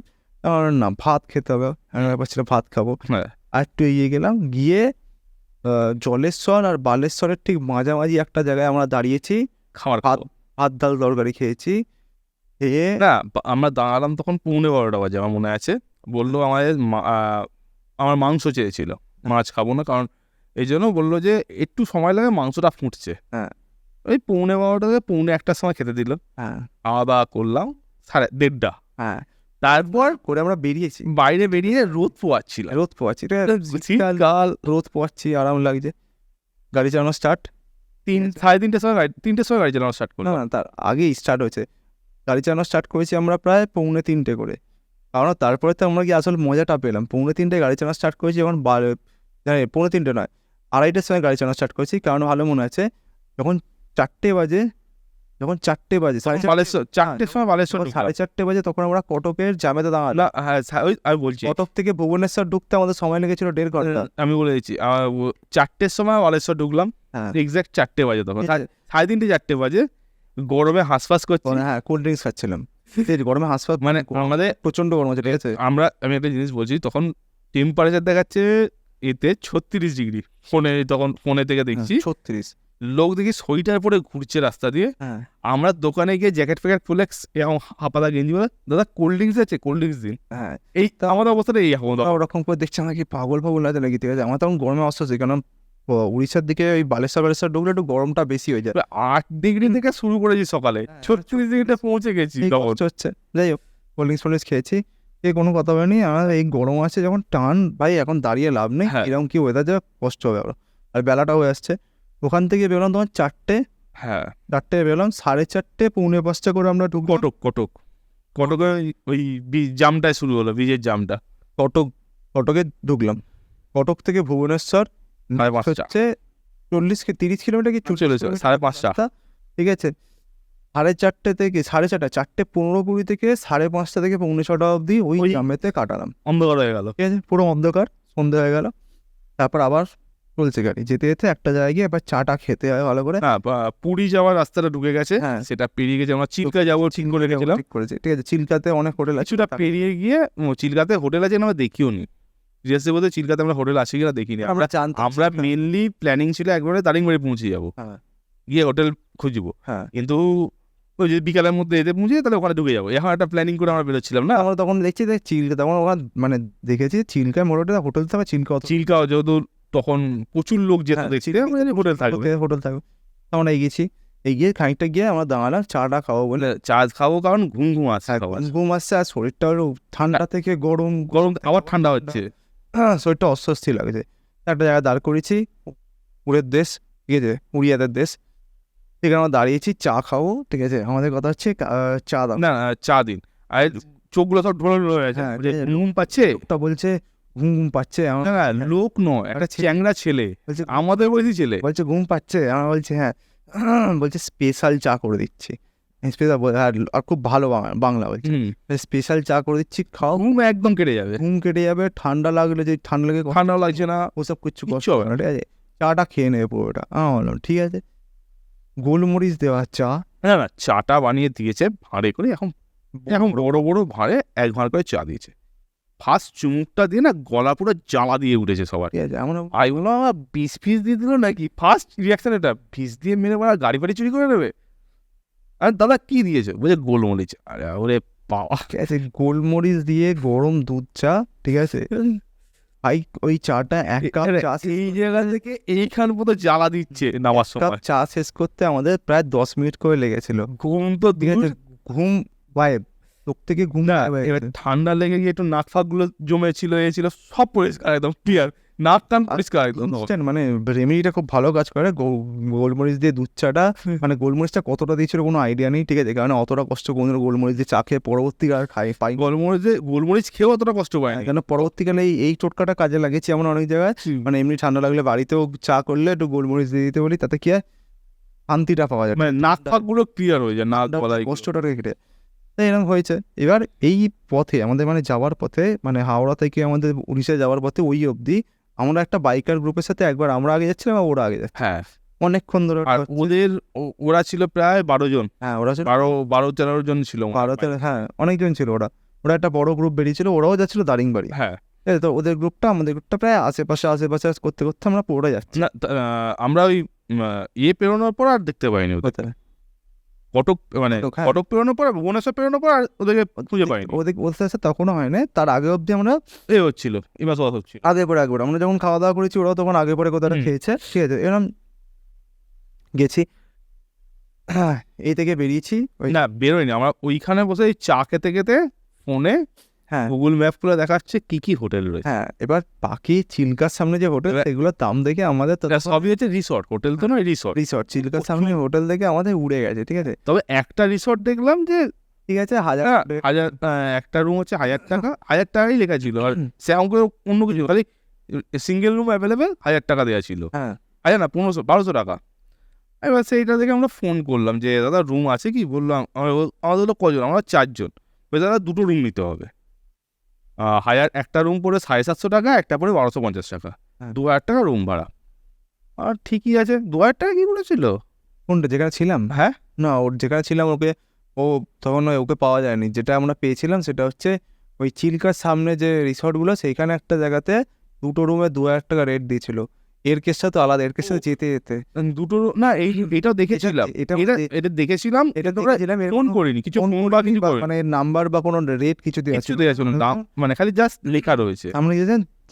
আমার না ভাত খেতে হবে, ব্যাপার ছিল ভাত খাবো। আর একটু এগিয়ে গেলাম, গিয়ে জলেশ্বর আর বালেশ্বরের ঠিক মাঝামাঝি একটা জায়গায় আমরা দাঁড়িয়েছি, খাবার ভাত ডাল তরকারি খেয়েছি। না আমরা দাঁড়ালাম তখন 12:15 বাজে আমার মনে আছে। বললো আমার মাংস চেয়েছিল, মাছ খাবো না, কারণ এই জন্য বললো যে একটু সময় লাগে, মাংসটা ফুটছে। হ্যাঁ, ওই 12:15 থেকে 1:45 সময় খেতে দিল। হ্যাঁ, খাওয়া দাওয়া করলাম 1:30। হ্যাঁ, তারপর করে আমরা বেরিয়েছি, বাইরে বেরিয়ে রোদ পোয়াচ্ছিল, শীতকাল, রোদ পোয়াচ্ছি, আরাম লাগছে। গাড়ি চালানো স্টার্ট 3-3:30 সময়, 3টের সময় গাড়ি চালানো স্টার্ট করলাম। না তার আগেই স্টার্ট হয়েছে। গাড়ি চালানো স্টার্ট করেছি আমরা প্রায় 2:45 করে, কারণ তারপরে তো আমরা কি আসল মজাটা পেলাম। 2:45 গাড়ি চালানো স্টার্ট করেছি, যখন 3:45 নয় 2:30টার সময় গাড়ি চালানো স্টার্ট করেছি, কারণ ভালো মনে আছে যখন 4টে বাজে, 4টের সময় বালেশ্বর 4:30 বাজে, তখন আমরা কটকের জামেতে দাঁড়ালাম। না, হ্যাঁ আমি বলছি, কটক থেকে ভুবনেশ্বর ঢুকতে আমাদের সময় লেগেছিল 1.5 ঘন্টা। আমি বলে দিচ্ছি, 4টের সময় বালেশ্বর ঢুকলাম, এক্স্যাক্ট 4টে বাজে, তখন 3:30 4টে বাজে, গরমে হাঁসফাঁস করছি। হ্যাঁ, কোল্ড ড্রিঙ্কস খাচ্ছিলাম, গরমে হাঁসফাঁস, মানে আমাদের প্রচন্ড গরম হচ্ছে, ঠিক আছে। আমি একটা জিনিস বলছি, তখন টেম্পারেচার দেখাচ্ছে এতে 36 ডিগ্রি, ফোনে থেকে দেখছি 36। লোক দেখি সোয়েটার পরে ঘুরছে রাস্তা দিয়ে। আমরা দোকানে গিয়ে জ্যাকেট ফ্যাকেট খুলে এরকম হাঁপাতা গেঞ্জি বলে, দাদা কোল্ড ড্রিঙ্কস আছে, কোল্ড ড্রিঙ্কস দিন। হ্যাঁ, এই আমাদের অবস্থাটা এই ওরকম করে দেখছি, আমরা কি পাগল লাগে নাকি, ঠিক আছে। আমার তখন গরমে অস্বস্তি, কারণ উড়িষ্যার দিকে ওই বালেশ্বর ঢুকলে একটু গরমটা বেশি হয়ে যায়। 8 ডিগ্রি থেকে শুরু করেছি সকালে, 36 ডিগ্রিতে পৌঁছে গেছি। হচ্ছে যাই হোক, কোল্ড ড্রিঙ্কস খেয়েছি, কোনো কথা বলেনি। আমার এই গরম আছে যখন টান, ভাই এখন দাঁড়িয়ে লাভ নেই, এরকম কি ওয়েদার যাবে, কষ্ট হবে আরো। আর বেলাটাও হয়ে আসছে। ওখান থেকে বেরোলাম তোমার 4টে, হ্যাঁ 4টে বেরোলাম, 4:30 5:45 করে আমরা কটকে ওই জামটায় শুরু হলো, বীজের জামটা। কটকে ঢুকলাম। কটক থেকে ভুবনেশ্বর হচ্ছে 40-30 কিলোমিটার কি চলেছে, 5:30, ঠিক আছে। 4:30 থেকে 4:30, 4:15-20 থেকে 5:30 থেকে 6:45 অবধি ওই জামেতে কাটালাম। অন্ধকার হয়ে গেল, ঠিক আছে, পুরো অন্ধকার, সন্ধ্যা হয়ে গেল। তারপর আবার চলছে গাড়ি, যেতে একটা জায়গায় গিয়ে এবার চাটা খেতে হয় ভালো করে। পুরী যাওয়ার রাস্তাটা ঢুকে গেছে, সেটা পেরিয়ে গেছে, আমরা চিল্কা যাবো ঠিক করে রেখেছিলাম, ঠিক করেছি, ঠিক আছে। চিল্কাতে অনেক হোটেল আছে, কিছুটা পেরিয়ে গিয়ে চিল্কাতে হোটেল আছে, আমরা দেখিও নি, জিজ্ঞাসা বলতে চিল্কাতে আমরা হোটেল আছে কিনা দেখিনি। আমরা মেনলি প্ল্যানিং ছিল একবারে দারিংবাড়ি পৌঁছে যাবো, গিয়ে হোটেল খুঁজবো, কিন্তু ওই যে বিকালের মধ্যে এতে পৌঁছে তাহলে ওখানে ঢুকে যাবো, এখন একটা প্ল্যানিং করে আমরা বেরোচ্ছিলাম না। আমরা তখন দেখছি চিল্কা, তখন ওখানে মানে দেখেছি চিল্কায় মোটামুটি হোটেল থাকবে, চিল্কাও যেহেতু তখন প্রচুর লোক যেতে দেখছি, হোটেল থাকবে। আমরা এগিয়ে খানিকটা গিয়ে আমরা দাঁড়ালাম, চাটা খাবো বলে, চা খাবো, কারণ ঘুম আসছে, আর শরীরটা ঠান্ডা থেকে গরম আবার ঠান্ডা হচ্ছে, শরীরটা অস্বস্তি লাগছে। একটা জায়গায় দাঁড় করেছি, পুরের দেশ, ঠিক আছে, উড়িয়াদের দেশ, ঠিক আছে। আমরা দাঁড়িয়েছি, চা খাবো, ঠিক আছে। আমাদের কথা হচ্ছে চা দাও, না চা দিন। আর চোখগুলো সব ঢোলা হয়েছে, ঘুম পাচ্ছে, বলছে ঘুম পাচ্ছে। লোক নয়, একটা চ্যাংড়া ছেলে, আমাদের বয়সী ছেলে, বলছে ঘুম পাচ্ছে। আমার বলছে হ্যাঁ, বলছে স্পেশাল চা করে দিচ্ছি। স্পেশাল আর খুব ভালো বাংলা বলছি, স্পেশাল চা করে দিচ্ছি, খাও, ঘুম একদম কেটে যাবে, ঘুম কেটে যাবে। ঠান্ডা লাগলে, যে ঠান্ডা লেগে ঠান্ডা লাগছে না, ওসব কিছু কিচ্ছু কষ্ট হবে হবে না, ঠিক আছে। চাটা খেয়ে নেবে পুরোটা। আমি বললাম ঠিক আছে। গোলমরিচ দেওয়া চা, না চাটা বানিয়ে দিয়েছে ভাঁড়ে করে, এখন বড় বড় ভাঁড়ে 1 ভাঁড় করে চা দিয়েছে। ফার্স্ট চুমুকটা দিয়ে না গলা পুরো জ্বালা দিয়ে উঠেছে সবার। ঠিক আছে। এমন আমি বললাম আমার বিষ দিয়ে দিল নাকি, ফার্স্ট রিয়াকশন এটা, বিষ দিয়ে মেরে মারা গাড়ি ফাড়ি চুরি করে নেবে। আর দাদা কি দিয়েছে, বলছে গোলমরিচ। আরে ওরে বাবা, ঠিক আছে, গোলমরিচ দিয়ে গরম দুধ চা, ঠিক আছে। ভাই ওই চাটা এক কাপ চা, এই জায়গা থেকে এইখান পর্যন্ত জ্বালা দিচ্ছে নামার কাপ সময়। চা শেষ করতে আমাদের প্রায় 10 মিনিট করে লেগেছিল। ঘুম তো ঠিক আছে, ঘুম ভাই চোখ থেকে ঘুম না, এবার ঠান্ডা লেগে গিয়ে একটু নাক ফাঁক গুলো জমেছিল, ছিল সব পরিষ্কার একদম ক্লিয়ার, নাক টান পরিষ্কার একদম। মানে রেমেডিটা খুব ভালো কাজ করে। গোলমরিচ দিয়ে দুধ চাটা, মানে গোলমরিচটা কতটা দিয়েছিল কোনো আইডিয়া নেই, ঠিক আছে, কারণ অতটা কষ্ট কোনো গোলমরিচ দিয়ে চা খেয়ে পরবর্তীকালে পাই। গোলমরিচ খেয়েও অতটা কষ্ট পায় না, কেন পরবর্তীকালে এই টোটকাটা কাজে লাগিয়েছি আমরা অনেক জায়গায়। মানে এমনি ঠান্ডা লাগলে বাড়িতেও চা করলে একটু গোলমরিচ দিয়ে দিতে বলি, তাতে কি হয় শান্তিটা পাওয়া যায়, মানে নাক ফাঁক গুলো ক্লিয়ার হয়ে যায়, নাক গলায় কষ্টটা কেটে। তাই এরকম হয়েছে। এবার এই পথে আমাদের, মানে যাওয়ার পথে, মানে হাওড়া থেকে আমাদের উড়িষ্যায় যাওয়ার পথে ওই অবধি আমরা একটা বাইকার গ্রুপের সাথে একবার আমরা আগে যাচ্ছিলাম আর ওরা আগে যাচ্ছে, হ্যাঁ অনেকক্ষণ ধরে। আর ওরা ছিল প্রায় 12 জন, হ্যাঁ ওরা ছিল 12-13 জন ছিল, হ্যাঁ অনেকজন ছিল। ওরা একটা বড় গ্রুপ বেরিয়েছিল, ওরাও যাচ্ছিল দারিংবাড়ি। হ্যাঁ, তো ওদের গ্রুপটা আমাদের গ্রুপটা প্রায় আশেপাশে করতে করতে আমরা পুরোটা যাচ্ছি। না আমরা ওই পেরোনোর পর আর দেখতে পাইনি ওদের। কটক, মানে কটক পেরোনোর পর, ভুবনেশ্বর পেরোনোর পর আর ওদেরকে খুঁজে পাইনি। ওদের সাথে তখনও হয় না, তার আগে অবধি আমরা হচ্ছিল ইমাসবাস হচ্ছিল আগে পরে একবার আমরা যখন খাওয়া দাওয়া করেছি, ওরাও তখন আগে পরে কোথাও খেয়েছে, ঠিক আছে। এরকম গেছি, হ্যাঁ এই থেকে বেরিয়েছি। না বেরোয়নি, আমরা ওইখানে বসে চা খেতে খেতে ফোনে হ্যাঁ গুগল ম্যাপ খুলে দেখাচ্ছে কি হোটেল রয়েছে। হ্যাঁ, এবার বাকি চিল্কার সামনে যে হোটেল, সেগুলোর দাম দেখে আমাদের সবই হচ্ছে রিসর্ট, হোটেল তো নয়, রিসর্ট। চিল্কার সামনে হোটেল দেখে আমাদের উড়ে গেছে, ঠিক আছে। তবে একটা রিসর্ট দেখলাম যে, ঠিক আছে, 1000 একটা রুম হচ্ছে 1000 টাকা, 1000 টাকাই লেখা ছিল, আর সে আমাকে অন্য কিছু খালি সিঙ্গেল রুম অ্যাভেলেবেল 1000 টাকা দেওয়া ছিল। হ্যাঁ 1000 না 1200 টাকা। এবার সেইটা দেখে আমরা ফোন করলাম যে দাদা রুম আছে কি, বললাম আমাদের হলো কজন, আমরা 4 জন। দাদা 2টো রুম নিতে হবে, একটা রুম পড়ে 750 টাকা, একটা পড়ে 1250 টাকা, 2000 টাকা রুম ভাড়া। আর ঠিকই আছে, 2000 টাকা কি বলেছিল। কোনটা যেখানে ছিলাম? হ্যাঁ না, ওর যেখানে ছিলাম তখন ওকে পাওয়া যায়নি। যেটা আমরা পেয়েছিলাম সেটা হচ্ছে ওই চিল্কার সামনে যে রিসর্টগুলো, সেইখানে একটা জায়গাতে 2টো রুমে 2000 টাকা রেট দিয়েছিল। এর কেসটা তো আলাদা, এর কেসটা যেতে দুটো না, এইটাও দেখেছিলাম, এটা দেখেছিলাম, এটা তো ফোন করিনি, কিছু ফোন বা কিছু মানে নাম্বার বা কোনো রেট কিছু দেওয়া ছিল, দাম মানে খালি জাস্ট লেখা রয়েছে। আমরা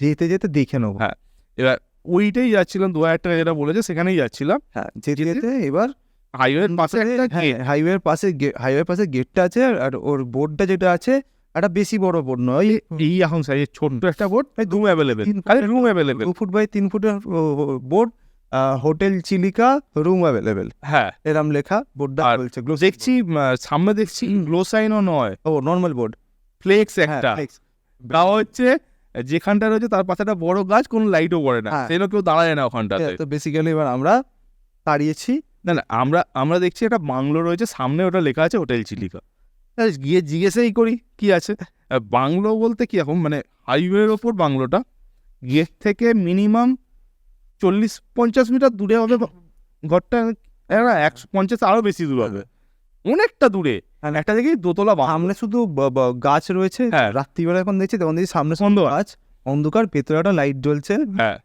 যেতে যেতে দেখে নেবো। হ্যাঁ, এবার ওইটাই যাচ্ছিলাম, 2000 টাকা যেটা বলেছে সেখানেই যাচ্ছিলাম। হ্যাঁ যেতে যেতে এবার হাইওয়ের পাশে একটা হাইওয়ের পাশে গেটটা আছে, আর ওর বোর্ডটা যেটা আছে একটা বেশি বড় বোর্ড নয়, এই এখন সাইজের ছোট্ট একটা বোর্ড, রুম অ্যাভেলেবেল, খালি রুম অ্যাভেলেবেল, 2 ফুট বাই 3 ফুটের board, hotel Chilika room available, হ্যাঁ এরম লেখা বোর্ডটা বলছে। দেখছি সামনে দেখছি গ্লো সাইনও নয়, ও নর্মাল বোর্ড, ফ্লেক্স একটা গাও হচ্ছে, যেখানটা রয়েছে তার পাশে একটা বড় গাছ, কোনো লাইটও পড়ে না, সেজন্য কেউ দাঁড়ায় না ওখানটাতে। তো বেসিক্যালি এবার আমরা দাঁড়িয়েছি, না আমরা দেখছি একটা বাংলো রয়েছে সামনে, ওটা লেখা আছে হোটেল চিলিকা। গিয়ে জিজ্ঞেসই করি কি আছে। বাংলো বলতে কি এখন, মানে হাইওয়ের ওপর বাংলোটা, গেট থেকে মিনিমাম 40-50 মিটার দূরে হবে ঘরটা, 150 আরো বেশি দূর হবে, অনেকটা দূরে। একটা দেখি দোতলা, সামনে শুধু গাছ রয়েছে। রাত্রিবেলা এখন দেখছি, তখন দেখছি সামনে গাছ, অন্ধকার, ভেতরে একটা লাইট জ্বলছে,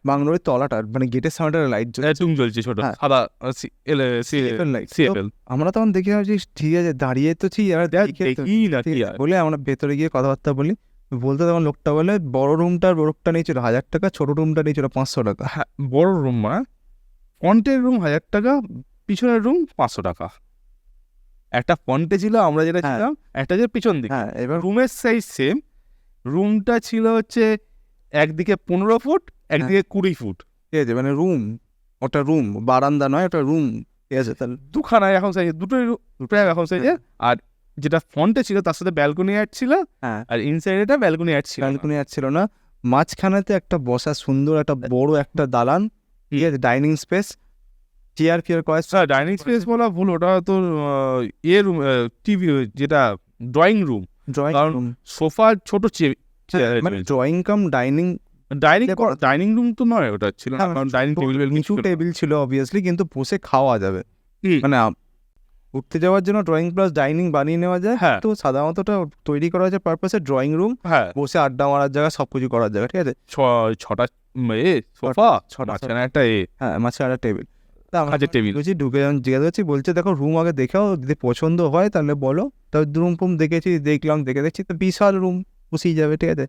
বাংলোর তলাটা, মানে গেটের সামনে লাইট জ্বলছে, ছোট সাদা সিএফএল। আমরা তখন দেখে ভাবছি ঠিক আছে, দাঁড়িয়ে তো বলে আমরা ভেতরে গিয়ে কথাবার্তা বলি, বলতে তখন লোকটা বলে বড় রুমটা নিয়েছিল 1000 টাকা, ছোট রুমটা নিয়েছিল 500 টাকা। হ্যাঁ, বড় রুম মানে ফ্রন্টের রুম 1000 টাকা, পিছনের রুম 500 টাকা। একটা ফ্রন্টে ছিল আমরা যেটা ছিলাম, একটা যে পিছন দিকে। হ্যাঁ, এবার রুমের সাইজ সেম, রুমটা ছিল হচ্ছে একদিকে 15 ফুট, একদিকে 20 ফুট, ঠিক আছে, মানে রুম, ওটা রুম, বারান্দা নয়, ওটা রুম, ঠিক আছে। তাহলে দুখানা এখন সাইজ, দুটোই এখন সাইজে। আর যেটা ফ্রন্টে ছিল তার সাথে ব্যালকনি অ্যাড ছিল, আর ইনসাইড এটা ব্যালকনি অ্যাড ছিল না। মাঝখানেতে একটা বসা সুন্দর একটা বড় একটা দালান, ঠিক আছে, ডাইনিং স্পেস, চেয়ার ফিয়ার করা ডাইনিং স্পেস বলা ভুল, ওটা তো এর টিভি যেটা ড্রয়িং রুম, ড্রয়িং কারণ রুম সোফা ছোট মানে drawing cum dining dining room তো নয়, ওটা ছিল না, কারণ ডাইনিং টেবিল নিচু টেবিল ছিল অবভিয়াসলি, কিন্তু বসে খাওয়া যাবে। হুম। মানে উঠতে যাওয়ার জন্য ড্রয়িং প্লাস ডাইনিং বানিয়ে নেওয়া যায়। হ্যাঁ। তো সাধারণত ওটা তৈরি করা হয়েছে পারপাসে ড্রয়িং রুম, হ্যাঁ, বসে আড্ডা মারার জায়গা, সবকিছু করার জায়গা, ঠিক আছে। ছটা সোফা, ছটা মাঝখানে একটা হ্যাঁ, মাঝখানে একটা টেবিল। তা আমরা কাজের টেবিল। ঢুকে যখন জিজ্ঞাসা করছি, বলছে দেখো রুম আগে দেখেও, যদি পছন্দ হয় তাহলে বলো। তা রুম ফুম দেখেছি, দেখলাম, দেখছি তো বিশাল রুম, পুষিয়ে যাবে, ঠিক আছে।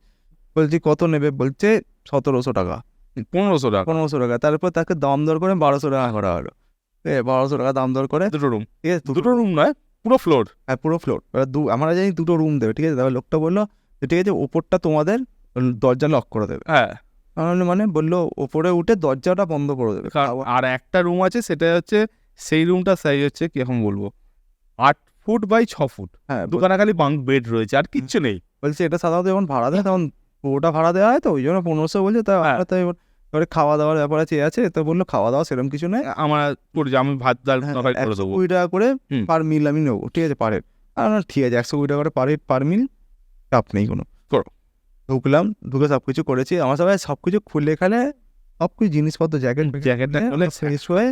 বলছি কত নেবে, বলছে 1700 টাকা, 1500 টাকা 1500 টাকা। তারপর তাকে দাম দর করে 1200 টাকা করা হলো। 1200 টাকা দাম দর করে, দুটো রুম, ঠিক আছে। দুটো রুম নয়, পুরো ফ্লোর। হ্যাঁ, পুরো ফ্লোর। আমরা জানি 2টো রুম দেবে, ঠিক আছে। তারপর লোকটা বললো যে ঠিক আছে, ওপরটা তোমাদের দরজা লক করে দেবে। হ্যাঁ, মানে বললো ওপরে উঠে দরজাটা বন্ধ করে দেবে। আর একটা রুম আছে, সেটা হচ্ছে সেই রুমটার সাইজ হচ্ছে কি এখন বলবো, 8 ফুট বাই 6 ফুট। হ্যাঁ, দুখানা খালি বাঙ্ক বেড রয়েছে, আর কিচ্ছু নেই। বলছে এটা সাধারণত যখন ভাড়া দেয় তখন পুরোটা ভাড়া দেওয়া হয়, তো ওই জন্য 1500 বলছে। তা হ্যাঁ। আমরা তো এবারে খাওয়া দাওয়ার ব্যাপার আছে, তো বললো খাওয়া দাওয়া সেরকম কিছু নেই, আমার করে যে আমি ভাত ডাল তরকারি করে দেবো। 120 টাকা করে হুম। পার মিল আমি নেবো, ঠিক আছে, পার হেড। ঠিক আছে, 120 টাকা করে পার মিল, চাপ নেই কোনো। করো। ঢুকলাম, ঢুকে সব কিছু করেছি। আমার সবাই সব কিছু খুলে খালে সব কিছু জিনিসপত্র, জ্যাকেটটা খুলে ফ্রেশ হয়ে,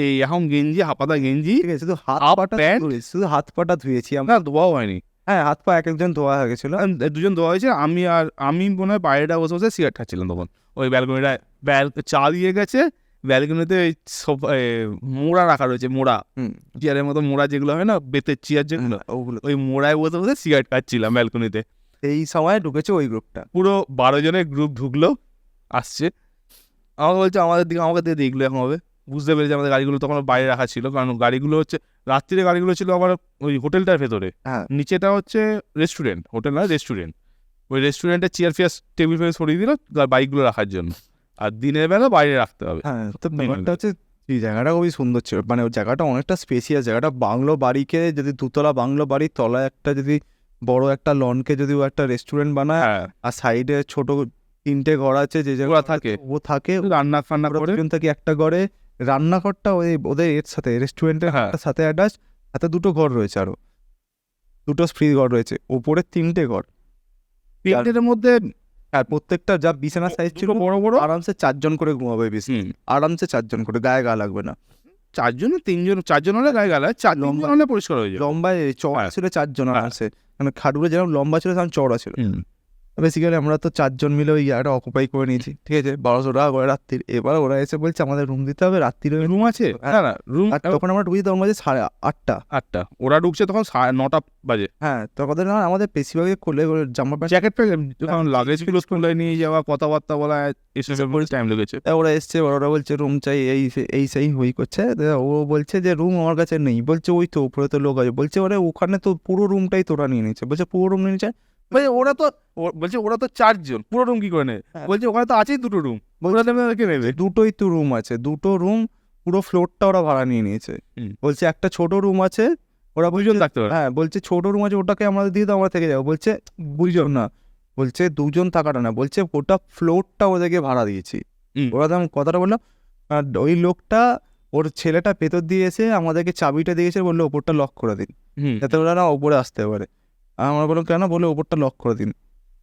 এই এখন গেঞ্জি, হাফাতা গেঞ্জি, ঠিক আছে, শুধু হাত হাফ পাটা প্যান্ট। শুধু হাত পাটা ধুয়েছি আমরা। না ধোয়াও হয়নি। হ্যাঁ, হাত পা এক একজন ধোয়া হয়ে গেছিলো। দুজন ধোয়া হয়েছে। আমি মনে হয় বাইরেটা বসে বসে সিগারেট খাচ্ছিলাম তখন, ওই ব্যালকনিটা চা দিয়ে গেছে, ব্যালকনিতে ওই মোড়া রাখা রয়েছে, মোড়া চেয়ারের মতো মোড়া যেগুলো হয় না, বেতের চেয়ার যেগুলো, ওগুলো ওই মোড়ায় বসে বসে সিগারেট খাচ্ছিলাম ব্যালকনিতে। এই সময় ঢুকেছে ওই গ্রুপটা, পুরো 12 জনের গ্রুপ ঢুকলো, আসছে, আমাকে বলছে আমাকে দিয়ে দেখলো এখন হবে। বুঝতে পেরেছি আমাদের গাড়িগুলো তখন বাইরে রাখা ছিল, কারণ গাড়িগুলো হচ্ছে রাত্রিরে গাড়িগুলো ছিল আমার ওই হোটেলটার ভেতরে। হ্যাঁ, নিচেটা হচ্ছে রেস্টুরেন্ট, হোটেল না রেস্টুরেন্ট। ওই রেস্টুরেন্টের চেয়ার ফেয়ার টেবিল ফেয়ার সরিয়ে দিল বাইকগুলো রাখার জন্য, আর দিনের বেলা বাইরে রাখতে হবে। হ্যাঁ। তো ব্যাপারটা হচ্ছে এই জায়গাটা খুবই সুন্দর ছিল, মানে ওই জায়গাটা অনেকটা স্পেসিয়াস জায়গাটা। বাংলো বাড়িকে যদি দুতলা বাংলো বাড়ির তলায় একটা যদি বড় একটা লনকে যদি ও একটা রেস্টুরেন্ট বানায়, হ্যাঁ, আর সাইডে ছোট 3টে ঘর আছে, যে জায়গা থাকে থাকে রান্না ফান্না করে থেকে একটা ঘরে রান্নাঘরটা ওই ওদের এর সাথে রেস্টুরেন্টের হ্যাঁ। সাথে অ্যাটাচ, হাতে 2টো ঘর রয়েছে, আরো 2টো ফ্রি ঘর রয়েছে, ওপরে 3টে ঘর। তিনটের মধ্যে আর প্রত্যেকটা যা বিছানা সাইজ ছিল বড় বড়, আরামসে 4 জন করে ঘুমাবে, বেশি আরামসে 4 জন করে, গায়ে গা লাগবে না। 4 জন 3 জন 4 জন হলে গায়ে গালা, 4 জন হলে পরিষ্কার হয়ে যায়। লম্বায় চড়া ছিল 4 জন আরামসে, মানে খাটুরে যেরকম লম্বা ছিল সেরকম চড়া ছিল। বেসিক্যালি আমরা তো 4 জন মিলে ওই জায়গাটা অকুপাই করে নিয়েছি, ঠিক আছে, 1200 টাকা করে রাত্রির। এবার ওরা এসে বলছে আমাদের রুম দিতে হবে, রাত্রির রুম আছে না, না রুম। আর তখন আমরা ঢুকি তখন বাজে 8:30। ওরা ঢুকছে তখন 9টা বাজে। হ্যাঁ, তখন আমাদের বেশিরভাগই খুলে জামা প্যান্ট জ্যাকেট যখন লাগেজ গুলো তুলে নিয়ে যাওয়া, কথাবার্তা বলা, এসব টাইম লেগেছে। ওরা এসছে, ওরা বলছে রুম চাই, এই সেই হই করছে। ও বলছে যে রুম আমার কাছে নেই, বলছে ওই তো উপরে তো লোক আছে, বলছে ওরা ওখানে তো পুরো রুমটাই তোরা নিয়ে নিচ্ছে, বলছে পুরো রুম নিয়ে নিচ্ছে। ওরা তো 4 জন, পুরো রুম কি করে নেবে? বলছে ওখানে তো আছেই 2টো রুম, কে নেবে? 2টোই তো রুম আছে, 2টো রুম, পুরো ফ্লোরটা ওরা ভাড়া নিয়ে নিয়েছে। বলছে একটা ছোট রুম আছে, ওরা 2 জন থাকতে পারে। হ্যাঁ, বলছে ছোট রুম আছে, ওটাকে আমাদের দিয়ে দাও, আমরা থেকে যাবো। বলছে 2 জন না, বলছে 2 জন থাকাটা না, বলছে ওটা ফ্লোরটা ওদেরকে ভাড়া দিয়েছি। ওরা তো কথাটা বললাম, আর ওই লোকটা ওর ছেলেটা ভেতর দিয়ে এসে আমাদেরকে চাবিটা দিয়েছে, বললো ওপরটা লক করে দিন, যাতে ওরা না ওপরে আসতে পারে। আমরা বললাম কেন, বলে ওপরটা লক করে দিন।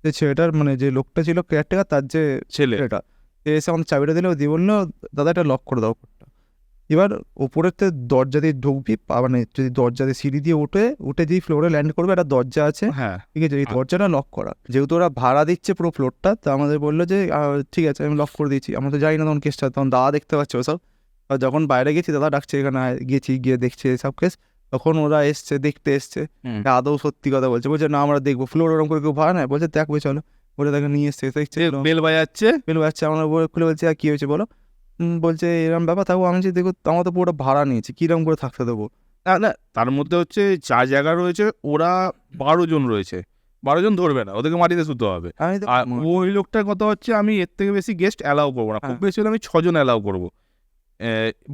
যে ছেলেটার মানে যে লোকটা ছিল কেয়ারটেকার, তার যে ছেলেটা এসে আমাদের চাবিটা দিল, দিয়ে বললো দাদা এটা লক করে দাও ওপরটা। এবার ওপরেতে দরজা দিয়ে ঢুকবি, মানে যদি দরজা দিয়ে সিঁড়ি দিয়ে উঠে যেই ফ্লোরে ল্যান্ড করবে, একটা দরজা আছে, হ্যাঁ, ঠিক আছে, এই দরজাটা লক করা। যেহেতু ওরা ভাড়া দিচ্ছে পুরো ফ্লোরটা, তো আমাদের বললো যে ঠিক আছে আমি লক করে দিয়েছি। আমরা তো জানি না তখন কেসটা, তখন দাদা দেখতে পাচ্ছে ওসব। আর যখন বাইরে গেছি, দাদা ডাকছে, এখানে গিয়ে দেখছে সব কেস, তখন ওরা দেখতে এসছে, আদৌ সত্যি কথা বলছে না আমরা দেখবো, ফ্লোর ওরকম করে কেউ ভাড়া নেয়, বলছে দেখবে চলো, বলে তাকে নিয়ে এসছে, বেল বাজাচ্ছে, আমরা খুলে বলছি আর কি হয়েছে বলো। বলছে এরকম ব্যাপার, থাকবো। আমি দেখো আমরা তো পুরোটা ভাড়া নিয়েছি, কিরকম করে থাকতে দেবো। না তার মধ্যে হচ্ছে 4 জায়গা রয়েছে, ওরা 12 জন রয়েছে, 12 জন ধরবে না, ওদেরকে মাটিতে শুতে হবে। আর ওই লোকটার কথা হচ্ছে আমি এর থেকে বেশি গেস্ট অ্যালাউ করবো না, খুব বেশি হলে আমি 6 জন অ্যালাউ করবো।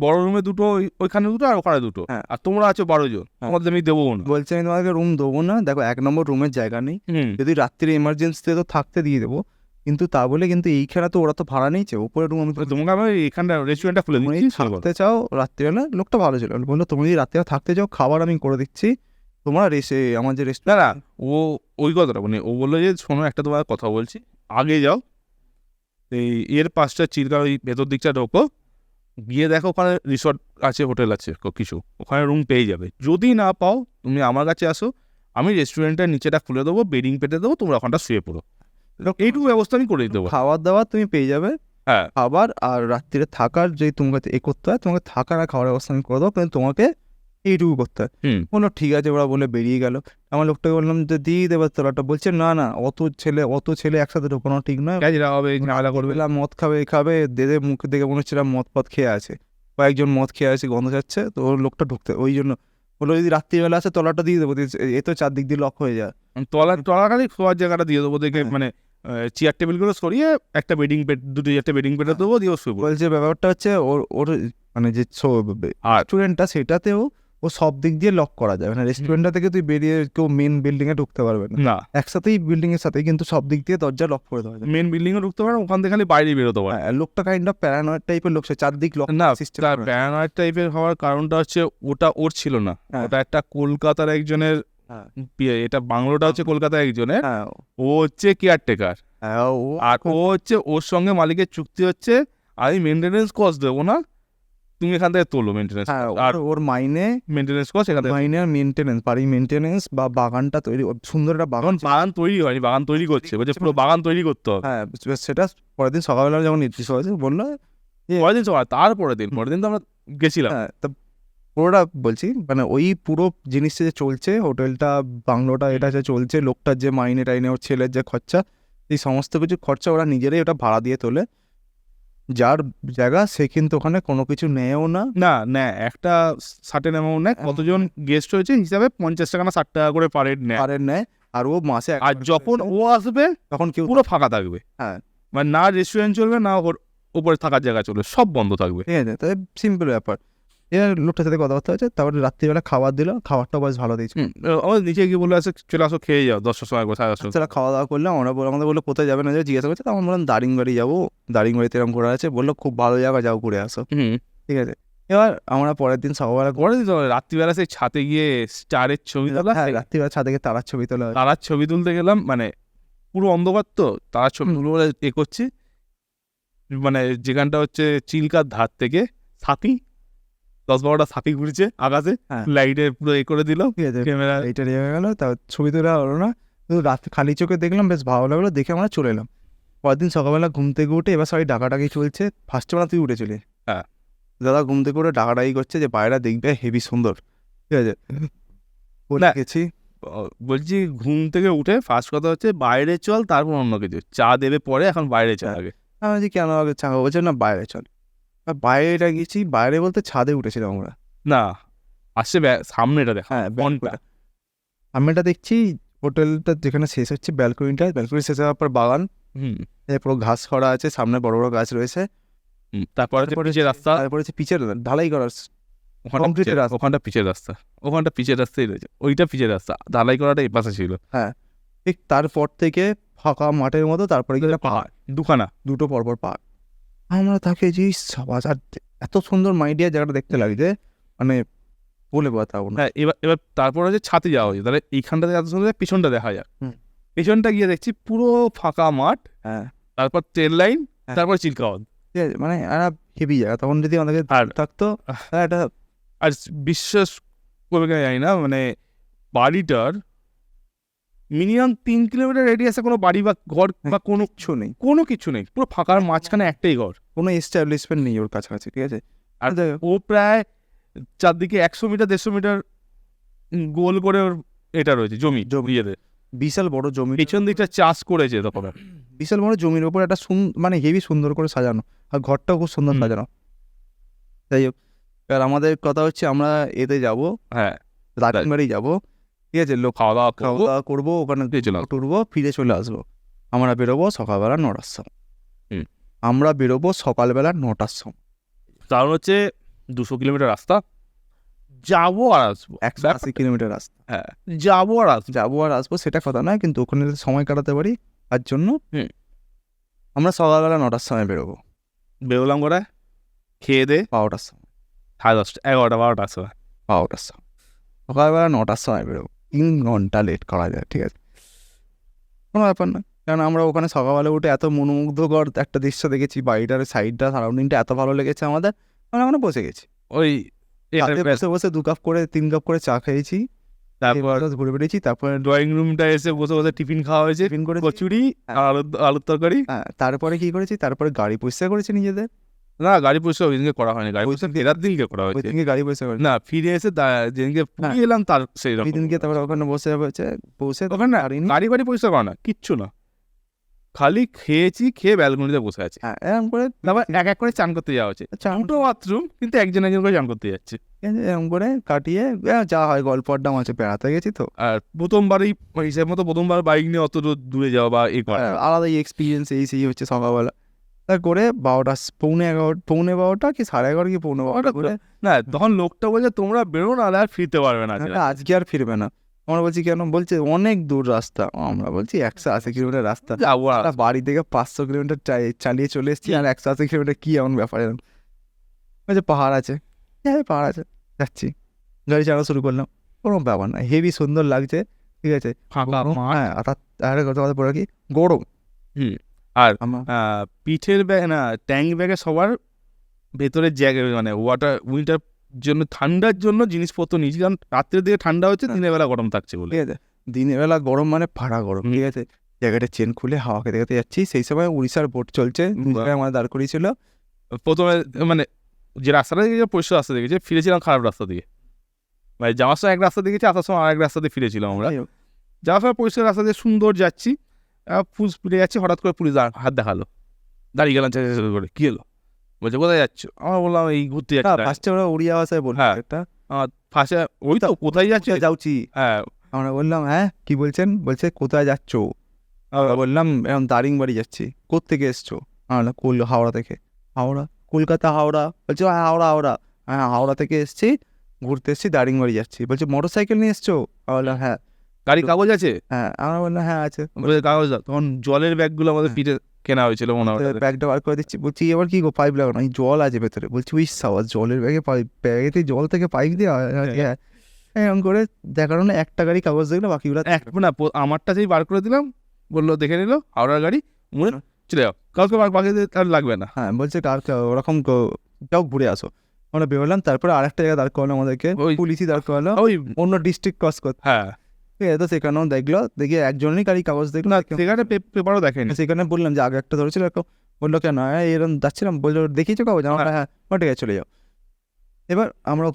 বড় রুমে 2টো, ওইখানে 2টো আর ওখানে 2টো, আর তোমরা আছো 12 জন, তোমাদের আমি দেবো না। বলছে আমি তোমাকে রুম দেবো না, দেখো 1 নম্বর রুমের জায়গা নেই, যদি রাত্রিরে এমার্জেন্সিতে তো থাকতে দিয়ে দেবো, কিন্তু তা বলে কিন্তু এইখানে তো ওরা তো ভাড়া নিয়েছে, উপরে রুম আমি তোমাকে আমি এখানটা রেস্টুরেন্টটা খুলে তুমি দিচ্ছি, থাকতে চাও রাত্রিবেলা, লোকটা ভালো ছিল, বললো তুমি যদি রাত্রিবেলা থাকতে চাও খাবার আমি করে দিচ্ছি, তোমরা আমার যে না রেস্টুরেন্ট। ও ওই কথাটা মানে ও বললো যে শোনো একটা তোমার কথা বলছি, আগে যাও এই এর পাঁচটা চিল্কা ওই ভেতর দিকটা ঢোকো, গিয়ে দেখো ওখানে রিসর্ট আছে, হোটেল আছে কিছু, ওখানে রুম পেয়ে যাবে। যদি না পাও তুমি আমার কাছে আসো, আমি রেস্টুরেন্টের নিচেটা খুলে দেবো, বেডিং পেতে দেবো, তোমরা ওখানটা শুয়ে পড়ো, এইটুকু ব্যবস্থা আমি করে দিতে পারবো। খাবার দাবার তুমি পেয়ে যাবে, হ্যাঁ খাবার আর রাত্রিরে থাকার যে তোমাকে করতে হয়, তোমাকে থাকার আর খাওয়ার ব্যবস্থা আমি করে দেবো, কিন্তু তোমাকে এইটুকু করতে হয়। বললো ঠিক আছে, ওরা বলে বেরিয়ে গেল। আমার লোকটাকে বললাম যে দিয়ে দেবে তোলাটা, বলছে না না অত ছেলে একসাথে ঢোকানো ঠিক নয়, কাজরা হবে, ঝামেলা করবে। বললাম মদ খাবে দেদে মুখ দেখে মনে হচ্ছে মদ পদ খেয়ে আছে, কয়েকজন মদ খেয়ে আছে, গন্ধ যাচ্ছে, তো ওর লোকটা ঢুকতে, ওই জন্য বললো যদি রাত্রিবেলা আছে তলাটা দিয়ে দেবো, এ তো চারদিক দিয়ে লক হয়ে যায়। তলাখালি শোয়ার জায়গাটা দিয়ে দেবো দেখে, মানে চেয়ার টেবিলগুলো সরিয়ে একটা বেডিং পেট, দুটো একটা বেডিং পেটে দেবো, দিয়ে শুয়ে পড়বো। বলছে ব্যাপারটা হচ্ছে ওর মানে যে রেস্টুরেন্টটা সেটাতেও ও সব দিক দিয়ে লক করা যায়, মানে রেস্টুরেন্টটা থেকে তুই বেরিয়ে কেউ মেন বিল্ডিং এ ঢুকতে পারবে না, না একসাথেই বিল্ডিং এর সাথে, কিন্তু সব দিক দিয়ে দরজা লক করে দেওয়া যায়। মেন বিল্ডিং এ ঢুকতে পারে, ওখান থেকে খালি বাইরে বেরোতে পারে। লোকটা কাইন্ড অফ প্যারানয়েড টাইপের লোক, সে চারদিক লক না সিস্টেম। তার প্যারানয়েড টাইপের হওয়ার কারণটা হচ্ছে ওটা ওর ছিল না, হ্যাঁ। ওটা একটা কলকাতার একজনের, এটা বাংলোটা হচ্ছে কলকাতার একজনের, ও হচ্ছে কেয়ারটেকার, আর ও হচ্ছে ওর সঙ্গে মালিকের চুক্তি হচ্ছে আমি মেনটেনেন্স কস্ট দেবো না, তুমি এখান থেকে তোলো মেনটেনেন্স, আর ওর মাইনে মেনটেনেন্স কস্ট এখান থেকে, মাইনে আর মেনটেনেন্স, বাড়ি মেনটেনেন্স বা বাগানটা তৈরি, সুন্দর একটা বাগান, বাগান তৈরি হয়নি, বাগান তৈরি করছে, বলছে পুরো বাগান তৈরি করতে হবে। হ্যাঁ সেটা পরের দিন সকালবেলা যখন নির্দিষ্ট হয়েছে বললো, পরের দিন সকাল, তারপরের দিন তো আমরা গেছিলাম। হ্যাঁ তা পুরোটা বলছি, মানে ওই পুরো জিনিসটা যে চলছে, হোটেলটা বাংলোটা এটা যে চলছে, লোকটার যে মাইনে টাইনে, ওর ছেলের যে খরচা, এই সমস্ত কিছু খরচা ওরা নিজেরাই ওটা ভাড়া দিয়ে তোলে, যার জায়গা সে কিন্তু ওখানে কোনো কিছু নেয়ও না। না একটা সার্টেন অ্যামাউন্ট নেয়, কতজন গেস্ট হয়েছে হিসাবে 50 টাকা না 60 টাকা করে পার হেড নেয়, আর ও মাসে আর যখন ও আসবে তখন কেউ পুরো ফাঁকা থাকবে, হ্যাঁ মানে না রেস্টুরেন্ট চলবে না উপরে থাকার জায়গা চলবে, সব বন্ধ থাকবে। ঠিক আছে, তাই সিম্পল ব্যাপার। এবার লোকটার সাথে কথাবার্তা হয়েছে, তারপরে রাত্রিবেলা খাবার দিল, খাবারটা বেশ ভালো দিয়েছে। আমাদের নিচে গিয়ে বলে আসে চলে আসো খেয়ে যাও, 10টার সময় 10:30। তারা খাওয়া দাওয়া করলাম, আমাদের বললো কোথায় যাবে না যাবে জিজ্ঞাসা করছে, তখন বললাম দারিংবাড়ি যাবো, দারিংবাড়িতে এরকম ঘোরা আছে, বললো খুব ভালো জায়গা, যাও ঘুরে আসো। ঠিক আছে, এবার আমরা পরের দিন সকালবেলা রাত্রিবেলা সেই ছাদে গিয়ে স্টারের ছবি তোলা, হ্যাঁ রাত্রিবেলা ছাদে গিয়ে তারার ছবি তোলা, তারার ছবি তুলতে গেলাম, মানে পুরো অন্ধকার তো, তারার ছবি তুলবো বলে করছি, মানে যেখানটা হচ্ছে চিল্কার ধার থেকে সাথী 10-12টা সাথী ঘুরছে আকাশে, লাইটে পুরো করে দিল, ঠিক আছে ক্যামেরা এইটা নিয়ে গেলো, তার ছবি তোলা হলো না, কিন্তু রাত খালি চোখে দেখলাম, বেশ ভালো লাগলো দেখে, আমরা চলে এলাম। পরের দিন সকালবেলা ঘুম থেকে উঠে এবার সবাই ডাকাডাকি চলছে, ফার্স্টে বেলা তুই উঠেছিলি, হ্যাঁ দাদা ঘুম থেকে উঠে ডাকাডাকি করছে যে বাইরে দেখবে হেভি সুন্দর, ঠিক আছে গেছি, বলছি ঘুম থেকে উঠে ফার্স্ট কথা হচ্ছে বাইরে চল, তারপর অন্য কিছু চা দেবে পরে, এখন বাইরে চল আগে। আমি বলছি কেন আগে চা খাবো, বলছে না বাইরে চল, বাইরেটা গেছি, বাইরে বলতে ছাদে উঠেছিলাম আমরা, না আসছে সামনেটা দেখা, হ্যাঁ সামনেটা দেখছি, হোটেলটা যেখানে শেষ হচ্ছে ব্যালকনিটা, ব্যালকনি শেষ হওয়ার পর বাগান, পুরো ঘাস খরা আছে, সামনে বড় বড় গাছ রয়েছে, তারপরে পিচের রাস্তা, তারপরে হচ্ছে পিচের ঢালাই করার, ওখানটা পিচের রাস্তা, ওখানটা পিচের রাস্তাই রয়েছে, ওইটা পিচের রাস্তা, ঢালাই করাটা এই পাশে ছিল। হ্যাঁ ঠিক তারপর থেকে ফাঁকা মাঠের মতো, তারপরে গিয়ে পাহাড়, দুটো পরপর পাহাড়, আমরা তাকে যে সবাজ, আর এত সুন্দর মাইডিয়া জায়গাটা দেখতে লাগছে, মানে বলে বাতাবো না। হ্যাঁ এবার তারপর হচ্ছে ছাতে যাওয়া হয়েছে, তাহলে এইখানটা এত সুন্দর পিছনটা দেখা যায়, পিছনটা গিয়ে দেখছি পুরো ফাঁকা মাঠ, হ্যাঁ তারপর ট্রেন লাইন, তারপর চিল্কাওয়াত, ঠিক আছে, মানে একটা হেভি জায়গা, তখন যদি আমাদের থাকতো একটা, আর বিশ্বাস করবে কিনা জানি না, মানে বাড়িটার মিনিমাম 3 কিলোমিটার রেডিয়াসে কোনো বাড়ি বা ঘর বা কোনো কিছু নেই, পুরো ফাঁকার মাঝখানে একটাই ঘর, কোনো এস্টাবলিশমেন্ট নেই ওর কাছাকাছি, ঠিক আছে, আর ও প্রায় চারদিকে 100 মিটার 150 মিটার গোল করে ওর এটা রয়েছে, জমি ইয়েদের বিশাল বড় জমি, পিছন দিকটা চাষ করেছে তখন, বিশাল বড় জমির উপর একটা মানে হেভি সুন্দর করে সাজানো, আর ঘরটাও খুব সুন্দর সাজানো। যাই হোক, এবার আমাদের কথা হচ্ছে আমরা এতে যাবো, হ্যাঁ দারিংবাড়ি যাবো, ঠিক আছে, লোক খাওয়া দাওয়া করবো, ওখানে টুরবো, ফিরে চলে আসবো। আমরা বেরোবো সকালবেলা 9টার সময়, কারণ হচ্ছে 200 কিলোমিটার রাস্তা, যাবো আর আসবো, 180 কিলোমিটার রাস্তা, হ্যাঁ যাবো আর আসবো সেটা কথা নয়, কিন্তু ওখানে সময় কাটাতে পারি তার জন্য আমরা সকালবেলা 9টার সময় বেরোবো, বেরোলাম করে খেয়ে দে 12টার সময়, 10:30, 11টা 12টার সময়। 12টার সময়, সকালবেলা 9টার সময় বেরোবো, 3 ঘন্টা লেট করা যায়, ঠিক আছে, কোনো ব্যাপার না। কারণ আমরা ওখানে সকালবেলা উঠে এত মনোমুগ্ধকর একটা দৃশ্য দেখেছি, বাড়িটার সাইডটা সারাউন্ডিংটা এত ভালো লেগেছে আমাদের, আমরা ওখানে বসে গেছি। ওই রাতে বসে বসে 2 কাপ করে 3 কাপ করে চা খেয়েছি, তারপর ঘুরে বেরিয়েছি, তারপরে ড্রয়িং রুমটা এসে বসে বসে টিফিন খাওয়া হয়েছে, টিফিন করে কচুরি আর আলুর তরকারি। তারপরে কি করেছি, তারপরে গাড়ি পরিষ্কার করেছি নিজেদের। না, গাড়ি পরিষ্কার ওই দিনকে করা হয়নি, গাড়ি পরিষ্কার ফেরার দিনকে করা ওই হয়েছে। দিনকে গাড়ি পরিষ্কার করেছি, না, ফিরে এসে যেদিনকে পুরী এলাম তার সেই ওই দিনকে তারপরে ওখানে বসে ওখানে না গাড়ি বাড়ি পরিষ্কার করা না, কিচ্ছু না, খালি খেয়েছি, খেয়ে ব্যালকনিতে বসে আছে। এরকম করে তারপর এক এক করে চান করতে যাওয়া হচ্ছে, দুটো বাথরুম কিন্তু একজন একজন করে চান করতে যাচ্ছে। এরকম করে কাটিয়ে যা হয় গল্প আড্ডা মাঝে বেড়াতে গেছি তো। আর প্রথমবারই হিসেব মতো প্রথমবার বাইক নিয়ে অত দূরে যাওয়া বা আলাদা এক্সপিরিয়েন্স এই সেই হচ্ছে সকালবেলা। তা করে 12টা, পৌনে 12টা কি 11:30 কি 12:15 করে। না, তখন লোকটা বলছে তোমরা বেরো না, আর ফিরতে পারবে না, আজকে আর ফিরবে না। আমরা বলছি কেন, বলছে অনেক দূর রাস্তা। আমরা বলছি 180 কিলোমিটার রাস্তা, যাবো আর বাড়ি থেকে 500 কিলোমিটার চালিয়ে চলে এসেছি, আর 180 কিলোমিটার কি এমন ব্যাপার? বলছে পাহাড় আছে, হ্যাঁ পাহাড় আছে, যাচ্ছি। গাড়ি চালানো শুরু করলাম, কোনো ব্যাপার না, হেভি সুন্দর লাগছে, ঠিক আছে, ফাঁকা মাঠ। হ্যাঁ, আর কথা পরে কি গরম। আর পিঠের ব্যাগ না, ট্যাঙ্ক ব্যাগে সবার ভেতরে জ্যাকেট, মানে উইন্টার জন্য, ঠান্ডার জন্য জিনিসপত্র নিয়েছি, কারণ রাত্রের দিকে ঠান্ডা হচ্ছে, দিনের বেলা গরম থাকছে বলে। ঠিক আছে, দিনের বেলা গরম মানে ফাড়া গরম, ঠিক আছে। জ্যাকেটের চেন খুলে হাওয়া খেতে খেতে যাচ্ছি। সেই সময় উড়িষ্যার বোট চলছে, আমাদের দাঁড় করিয়েছিল। প্রথমে মানে যে রাস্তাটা দেখেছি পরিষ্কার রাস্তা দেখেছি, ফিরেছিলাম খারাপ রাস্তা দিয়ে, মানে যাওয়ার সময় এক রাস্তা দেখেছি, আসার সময় আরেক রাস্তা দিয়ে ফিরেছিলাম আমরা। যাওয়ার সময় পরিষ্কার রাস্তা দিয়ে সুন্দর যাচ্ছি, পুলিশ ফিরে যাচ্ছি, হঠাৎ করে পুলিশ হাত দেখালো, দাঁড়িয়ে গেলাম করে, কি হলো? বলছে কোথায় যাচ্ছ? আমরা বললাম এই ঘুরতে যাচ্ছি। ফার্স্টে ওরা উড়িয়া ভাষায় বলল, হ্যাঁ একটা ফাঁসে, ওই তো কোথায় যাচ্ছি। হ্যাঁ, আমরা বললাম হ্যাঁ কি বলছেন? বলছে কোথায় যাচ্ছ? আমরা বললাম এরকম দারিংবাড়ি যাচ্ছি। কোত্থেকে এসছো? আমরা হাওড়া থেকে। হাওড়া? কলকাতা হাওড়া? বলছে হাওড়া। হ্যাঁ হাওড়া থেকে এসছি, ঘুরতে এসছি, দারিংবাড়ি যাচ্ছি। বলছে মোটর সাইকেল নিয়ে এসছো? আমরা বললাম হ্যাঁ। গাড়ি কাগজ আছে? হ্যাঁ। আমরা বললাম হ্যাঁ আছে। কাগজ দাও। তখন জলের ব্যাগগুলো আমাদের পিঠে কেনা হয়েছিল মনে হয়, ব্যাগটা বার করে দিচ্ছি। বলছি এবার কি গো, পাইপ লাগানো? জল আছে ভেতরে। বলছি ওই সাওয়াজ জলের ব্যাগেতে জল থেকে পাইপ দিয়ে? হ্যাঁ। এরকম করে দেখার না, একটা গাড়ি কাগজ দেখলো, বাকিগুলো না, আমারটা যেই বার করে দিলাম, বললো দেখে নিল হাওড়ার গাড়ি, মনে চলে যাও, কাউকে বাকি আর লাগবে না। হ্যাঁ, বলছে ওরকম যাও ঘুরে আসো। আমরা বেরোলাম, তারপরে আরেকটা জায়গায় দাঁড় করালো আমাদেরকে, পুলিশই দাঁড় করালো, ওই অন্য ডিস্ট্রিক্ট ক্রস করতে। হ্যাঁ, ঠিক আছে, তো সেখানেও দেখলো, দেখি একজনেরই গাড়ি কাগজ দেখলো না, সেখানে পেপারও দেখেনি। সেখানে বললাম যে আগে একটা ধরেছিল, বললো কেন এরকম যাচ্ছিলাম, বললো দেখিয়েছো কাগজ? আমরা হ্যাঁ, ঠিক আছে চলে যাও। এবার আমরা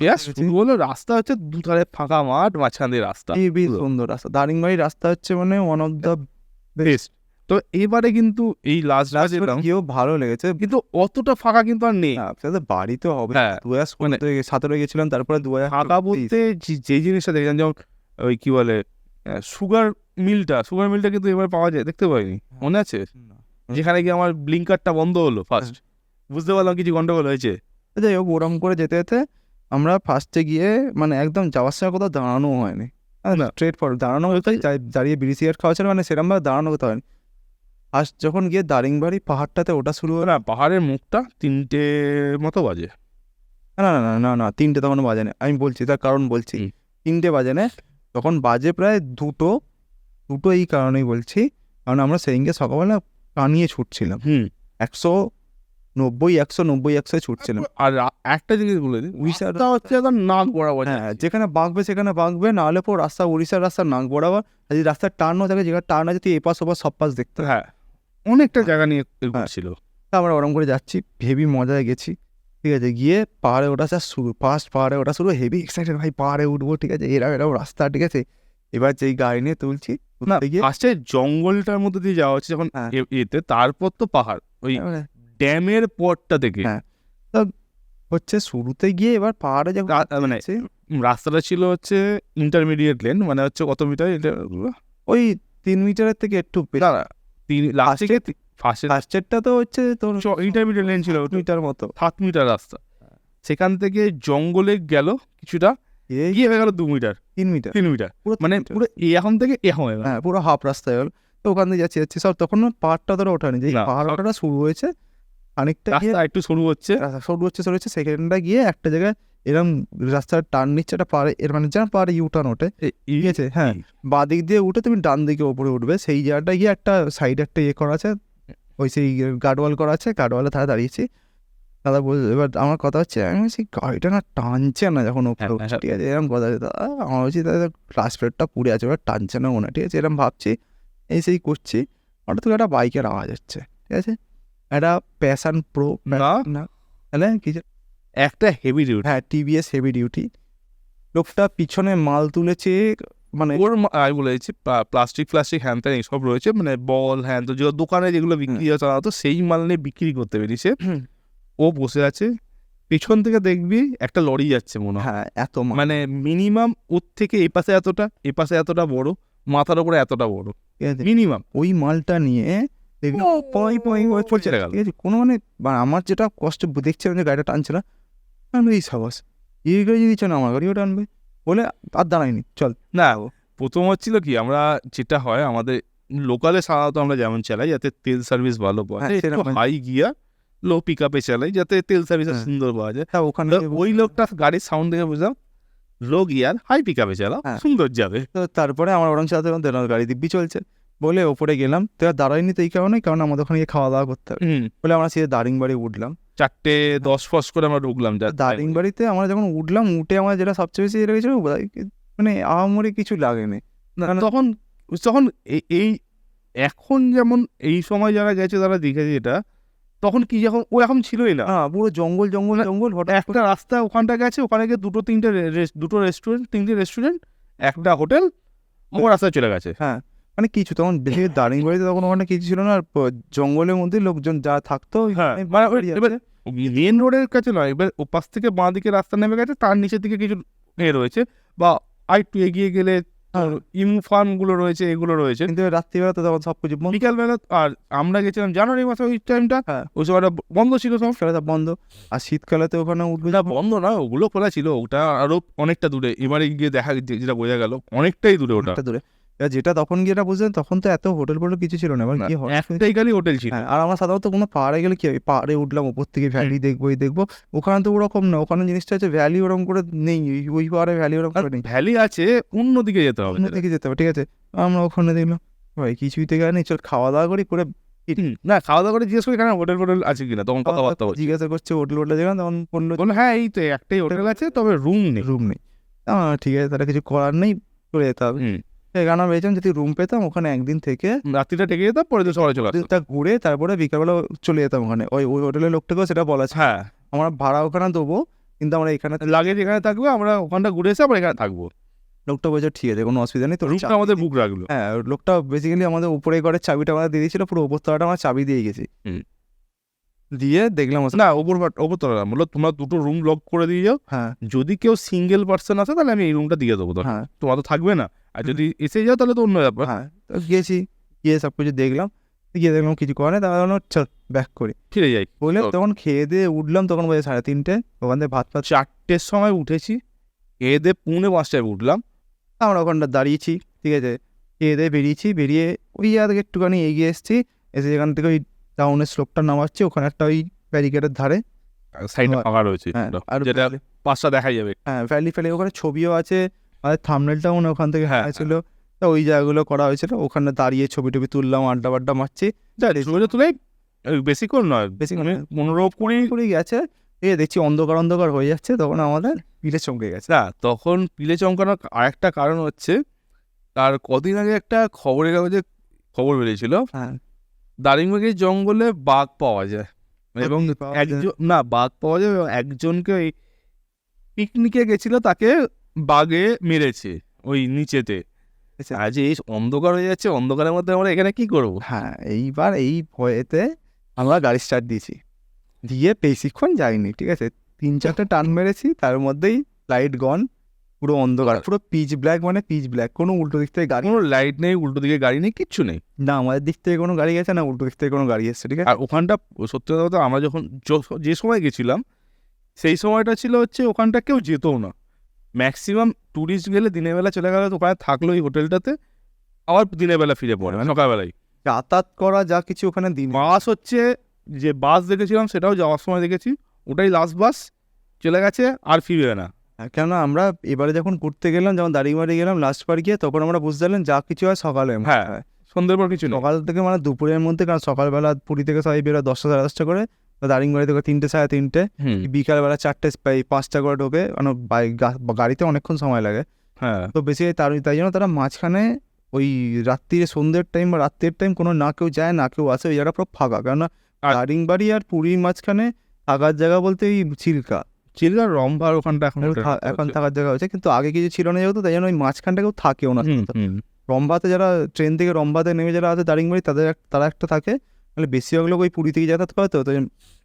বললো রাস্তা হচ্ছে দুধারে ফাঁকা মাঠ, মাঝখান দিয়ে রাস্তা, সুন্দর রাস্তা। দারিংবাড়ির রাস্তা হচ্ছে মানে ওয়ান অফ দ্য বেস্ট। তো এবারে কিন্তু এই লাস্ট কেউ ভালো লেগেছে, কিন্তু অতটা ফাঁকা কিন্তু আর নেই। বাড়ি তো হবে। 2017 গেছিলাম, তারপরে 2000 ফাঁকা বলতে যে জিনিসটা দেখলাম, যেমন ওই কি বলে সুগার মিলটা কিন্তু এবার পাওয়া যায়, দেখতে পাইনি, মনে আছে? যেখানে গিয়ে আমার ব্লিঙ্কারটা বন্ধ হলো ফার্স্ট, বুঝতে পারলাম কিছু গন্ডগোল হয়েছে। যাই হোক, ওরম করে যেতে যেতে আমরা ফার্স্টে গিয়ে মানে একদম যাওয়ার সময় কোথাও দাঁড়ানো হয়নি, স্ট্রেট ফরওয়ার্ড দাঁড়ানো হতে, দাঁড়িয়ে বিড়ি সিগারেট খাওয়া ছিল, মানে সেরকমভাবে দাঁড়ানো হতে হয়নি। ফার্স্ট যখন গিয়ে দারিংবাড়ি পাহাড়টাতে ওটা শুরু হলো, না পাহাড়ের মুখটা 3টে মতো বাজে। না 3টে তখন বাজে না, আমি বলছি তার কারণ বলছি। 3টে বাজে না, তখন বাজে প্রায় 2টো। এই কারণেই বলছি, কারণ আমরা সেদিনকে সকালবেলা টানিয়ে ছুটছিলাম, 190 ছুটছিলাম। আর একটা জিনিস বলে দিই, উড়িষ্যাটা হচ্ছে নাক বরাবর, হ্যাঁ যেখানে বাঁকবে সেখানে বাঁকবে, না হলে পুরো রাস্তা উড়িষ্যার রাস্তা নাক বরাবর। যদি রাস্তার টার্নও থাকে, যেখানে টার্ন আছে তুই এপাশ ওপাশ সব পাশ দেখতে। হ্যাঁ, অনেকটা জায়গা নিয়ে ছিল। আমরা ওরকম করে যাচ্ছি, হেভি মজায় গেছি। ঠিক আছে, গিয়ে পাহাড়ে ওঠা শুরু, ফার্স্ট পাহাড়ে ওঠা শুরু, হেভি এক্সাইটেড, ভাই পাহাড়ে উঠবো, ঠিক আছে, এরাও রাস্তা, ঠিক আছে। এবার যেই গাড়ি নিয়ে তুলছি, না ফার্স্টে জঙ্গলটার মধ্যে দিয়ে যাওয়া হচ্ছে যখন এতে, তারপর তো পাহাড়, ওই ড্যামের পরটা থেকে। হ্যাঁ, তো হচ্ছে শুরুতে গিয়ে এবার পাহাড়ে যখন মানে রাস্তাটা ছিল হচ্ছে ইন্টারমিডিয়েট লেন, মানে হচ্ছে কত মিটার, ওই 3 মিটারের থেকে একটু ফার্স্টেরটা তো হচ্ছে তোর ইন্টারমিডিয়েট লেন ছিল 2 মিটার মতো, 7 মিটার রাস্তা। সেখান থেকে জঙ্গলে গেল কিছুটা, গিয়ে হয়ে গেল 2 মিটার 3 মিটার মানে পুরো এখন থেকে হয়ে গেল, হ্যাঁ পুরো হাফ রাস্তা হয়ে গেল। তো ওখান দিয়ে যাচ্ছি সব তখন পাহাড়টা ধরো ওঠানি, যে না, পাহাড় ওঠাটা শুরু হয়েছে খানিকটা গিয়ে রাস্তা একটু শুরু হচ্ছে, শুরু হচ্ছে সেকেন্ডটা গিয়ে একটা জায়গায় এরকম রাস্তার টার্ন নিচ্ছে, একটা পাহাড়ে এর মানে যেন পাহাড়ে ইউটার্ন ওঠে, ঠিক আছে, হ্যাঁ, বাঁ দিক দিয়ে উঠে তুমি ডান দিকে ওপরে উঠবে, সেই জায়গাটা গিয়ে একটা সাইডে একটা ইয়ে করা আছে, ওই সেই গার্ডওয়াল করা আছে, গার্ডওয়ালের ধারে দাঁড়িয়েছি। দাদা বল, এবার আমার কথা হচ্ছে আমি বলছি গাড়িটা না টানছে না যখন ওপরে উঠছে, ঠিক আছে, এরকম কথা হচ্ছে, দাদা আমার বলছি দাদা ক্লাস প্লেটটা পুড়ে আছে, এবার টানছে না মনে, ঠিক আছে, এরকম ভাবছি, এই সেই করছি, হঠাৎ করে একটা বাইকের আওয়াজ হচ্ছে, ঠিক আছে, একটা প্যাশন প্রো না না তাহলে কিছু, একটা হেভি ডিউটি, হ্যাঁ টিভিএস হেভি ডিউটি, লোকটা পিছনে মাল তুলেছে, মানে ওর আমি বলেছি প্লাস্টিক হ্যান ত্যান এইসব রয়েছে, মানে বল হ্যান তো যেগুলো দোকানে যেগুলো বিক্রি হয় সাধারণত সেই মাল নিয়ে বিক্রি করতে পেরেছে। ও বসে আছে, পিছন থেকে দেখবি একটা লরি যাচ্ছে মনে হয়, হ্যাঁ এত মানে মিনিমাম ওর থেকে এই পাশে এতটা বড়, মাথার উপরে এতটা বড় মিনিমাম, ওই মালটা নিয়ে দেখলাম পয় পয় পয় চলছে গেল। ঠিক আছে, কোনো মানে আমার যেটা কষ্ট দেখছিলাম যে গাড়িটা টানছে না, আমি এই সাবাস এই গাড়ি যদি না আমার গাড়িও টানবে বলে আর দাঁড়ায়নি, চল না প্রথম হচ্ছিল কি, আমরা যেটা হয় আমাদের লোকালে সাধারণত আমরা যেমন চালাই যাতে তেল সার্ভিস ভালো পাওয়া যায়, একটু হাই গিয়ার লো পিক আপে চালাই যাতে তেল সার্ভিস সুন্দর পাওয়া যায়, ওখানে ওই লোকটা গাড়ির সাউন্ড দেখে বুঝলাম লো গিয়ার হাই পিক আপে চালাও সুন্দর যাবে। তো তারপরে আমার ওরম চালাতে গাড়ি দিব্যি চলছে বলে ওপরে গেলাম, তো আর দাঁড়ায়নি তো এই কারণে, কারণ আমাদের ওখানে গিয়ে খাওয়া দাওয়া করতে হবে বলে আমরা সে দারিংবাড়ি উঠলাম, 4:10 করে আমরা ঢুকলাম দারিংবাড়িতে। আমরা যখন উঠলাম, উঠে আমার যেটা সবচেয়ে বেশি যেটা গেছিল মানে আহামরি কিছু লাগেনি তখন তখন এই এখন যেমন এই সময় যারা গেছে তারা দেখেছে এটা, তখন কি যখন ও এখন ছিলই না, পুরো জঙ্গল জঙ্গল জঙ্গল, একটা রাস্তা ওখানটা গেছে, ওখানে গিয়ে দুটো রেস্টুরেন্ট, 3টে রেস্টুরেন্ট, একটা হোটেল, ও রাস্তায় চলে গেছে। হ্যাঁ মানে কিছু তখন বেশি দারিংবাড়িতে তখন ওখানে কিছু ছিল না, আর জঙ্গলের মধ্যে লোকজন যা থাকতো, হ্যাঁ মেন রোডের কাছে নয়, এবার ও পাশ থেকে বাঁ দিকে রাস্তা নেমে গেছে, তার নিচের দিকে কিছু রয়েছে, বা আরেকটু এগিয়ে গেলে ইমু ফার্ম গুলো রয়েছে, এগুলো রয়েছে, কিন্তু রাত্রিবেলা তো তখন সবকিছু বিকালবেলা। আর আমরা গেছিলাম জানুয়ারি মাসে, ওই টাইমটা ওই সময়টা বন্ধ ছিল, সব খেলাটা বন্ধ, আর শীতকালে ওখানে উঠবে না বন্ধ না, ওগুলো খোলা ছিল, ওটা আরো অনেকটা দূরে, এবারে গিয়ে দেখা যেটা বোঝা গেল অনেকটাই দূরে, ওটা দূরে, যেটা তখন গিয়ে বুঝলেন তখন তো এত হোটেল ফোটেল কিছু ছিল না, এবার কি একটাই খালি হোটেল ছিল। আর আমরা সাধারণত কোনো পাহাড়ে গেলে কি হবে, পাহাড়ে উঠলাম উপর থেকে ভ্যালি দেখবো, এই দেখবো, ওখানে তো ওরকম না, ওখানে জিনিসটা হচ্ছে ভ্যালি ওরকম করে নেই, ওই পাহাড়ে ভ্যালি ওরকম করে নেই, ভ্যালি আছে অন্যদিকে যেতে হবে, অন্যদিকে যেতে হবে, ঠিক আছে, আমরা ওখানে দেখলাম ভাই কিছুই থেকে নেই, চল খাওয়া দাওয়া করি করে, না খাওয়া দাওয়া করে জিজ্ঞেস করি এখানে হোটেল ফোটেল আছে কিনা, তখন কথাবার্তা জিজ্ঞাসা করছে হোটেল ফোটেল যেখানে, তখন বললো হ্যাঁ এই তো একটাই হোটেল আছে, তবে রুম নেই, ঠিক আছে তাহলে কিছু করার নেই, চলে যেতে হবে। এখানে ভেবেছিলাম যদি রুম পেতাম ওখানে একদিন থেকে রাত্রিটা টেকে যেতাম, পরে দিন সকালে চলে আসতাম, ঘুরে তারপরে বিকালবেলা চলে যেতাম ওখানে, ওই হোটেলের লোকটাকেও সেটা বলা আছে, হ্যাঁ আমরা ভাড়া ওখানে দেবো, কিন্তু আমরা এখানে লাগেজ এখানে থাকবো, আমরা ওখানটা ঘুরে এসে আমরা এখানে থাকবো। লোকটা বলছে ঠিক আছে কোনো অসুবিধা নেই, তো রুমটা আমাদের বুক রাখলো, হ্যাঁ লোকটা বেসিক্যালি আমাদের উপরে ঘরের চাবিটা আমাদের দিয়ে দিয়েছিল, পুরো উপর তলাটা আমরা চাবি দিয়ে গেছি, দিয়ে দেখলাম না ওপর তলা বললো তোমরা দুটো রুম লক করে দিয়ে যাও, হ্যাঁ যদি কেউ সিঙ্গেল পার্সন আছে তাহলে আমি এই রুমটা দিয়ে দেবো, হ্যাঁ তোমার তো থাকবে না, আর যদি এসে যাও তাহলে তো অন্য ব্যাপার। হ্যাঁ তো গিয়েছি, গিয়ে সব কিছু দেখলাম, গিয়ে দেখলাম কিছু করে না, তাহলে চল ব্যাক করি, ফিরে যাই বলে তখন খেয়ে দিয়ে উঠলাম, তখন বোঝে 3:30, ওখান থেকে ভাত 4টের সময় উঠেছি, খেয়ে দিয়ে 4:45 উঠলাম, আমরা ওখানটা দাঁড়িয়েছি, ঠিক আছে, খেয়ে দিয়ে বেরিয়েছি, বেরিয়ে ওই আর একটুখানি এগিয়ে এসেছি, এসে যেখান থেকে ওই ডাউনের স্লোপটা নামাচ্ছি, ওখানে একটা ওই ব্যারিকেডের ধারে সাইডে ফাঁকা রয়েছে, আর যেটা পাশটা দেখা যাবে, হ্যাঁ ভ্যালি ফ্যালি, ওখানে ছবিও আছে, আর থাম্বনেলটাও মনে ওখান থেকে ছিল, তা ওই জায়গাগুলো করা হয়েছিল, ওখানে দাঁড়িয়ে ছবি টবি তুললাম, আড্ডা বাড্ডা মারছি, ছবিটা তুলে বেশিক্ষণ নয়, বেশি 15-20 গেছে, এই দেখছি অন্ধকার অন্ধকার হয়ে যাচ্ছে, তখন আমাদের পিলে চমকে গেছে। না তখন পিলে চমকানোর আরেকটা কারণ হচ্ছে, তার কদিন আগে একটা খবরের কাগজে খবর বেরিয়েছিল, দারিংবাড়ির জঙ্গলে বাঘ পাওয়া যায়, এবং বাঘ পাওয়া যায়, একজনকে ওই পিকনিকে গেছিল তাকে বাঘে মেরেছে ওই নিচেতে, আজ এই অন্ধকার হয়ে যাচ্ছে, অন্ধকারের মধ্যে আমরা এখানে কি করবো, হ্যাঁ এইবার এই ভয়েতে আমরা গাড়ি স্টার্ট দিয়েছি, দিয়ে বেশিক্ষণ যাইনি, ঠিক আছে, 3-4টে টার্ন মেরেছি, তার মধ্যেই লাইট গন, পুরো অন্ধকার, পুরো পিচ ব্ল্যাক, মানে পিচ ব্ল্যাক, কোনো উল্টো দিক থেকে গাড়ি, কোনো লাইট নেই, উল্টো দিকে গাড়ি নেই, কিচ্ছু নেই, না আমাদের দিক থেকে কোনো গাড়ি গেছে না উল্টো দিক থেকে কোনো গাড়ি এসছে, ঠিক আছে। আর ওখানটা সত্যি কথা আমরা যখন যে সময় গেছিলাম সেই সময়টা ছিল হচ্ছে ওখানটা কেউ যেতও না, ম্যাক্সিমাম ট্যুরিস্ট গেলে দিনের বেলা চলে গেল, ওখানে থাকলো ওই হোটেলটাতে, আবার দিনের বেলা ফিরে পড়ে সকালবেলায়। যাতায়াত করা যা কিছু ওখানে দিন, বাস হচ্ছে যে বাস দেখেছিলাম সেটাও যাওয়ার সময় দেখেছি, ওটাই লাস্ট বাস, চলে গেছে আর ফিরবে না। কেননা আমরা এবারে যখন ঘুরতে গেলাম, যখন দাঁড়িয়ে গেলাম লাস্ট বার গিয়ে, তখন আমরা বুঝতে পারলাম যা কিছু হয় সকালে। হ্যাঁ, সন্ধ্যের পর কিছু নেই। সকাল থেকে মানে দুপুরের মধ্যে, কারণ সকালবেলা পুরী থেকে সবাই বেরোয় 10টা সাড়ে 10টা করে, দারিংবাড়ি থেকে 3টে সাড়ে 3টে, বিকালবেলা 4টে 5টা করে ঢোকে, মানে গাড়িতে অনেকক্ষণ সময় লাগে। হ্যাঁ, তো বেশি তাই জন্য তারা মাঝখানে ওই রাত্রিরে সন্ধ্যের টাইম বা রাত্রের টাইম কোনো না কেউ যায় না কেউ আসে, ওই জায়গাটা পুরো ফাঁকা। কেননা দারিংবাড়ি আর পুরীর মাঝখানে থাকার জায়গা বলতে এই চিল্কা রম্ভার ওখানটা এখন থাকার জায়গা হয়েছে, কিন্তু আগে কিছু ছিল না যেহেতু, তাই জন্য ওই মাঝখানটা কেউ থাকেও না। রম্বাতে যারা ট্রেন থেকে রম্বাতে নেমে যারা আছে দারিংবাড়ি, তারা একটা থাকে, মানে বেশিরভাগ লোক ওই পুরী থেকে যাতায়াত করে, তো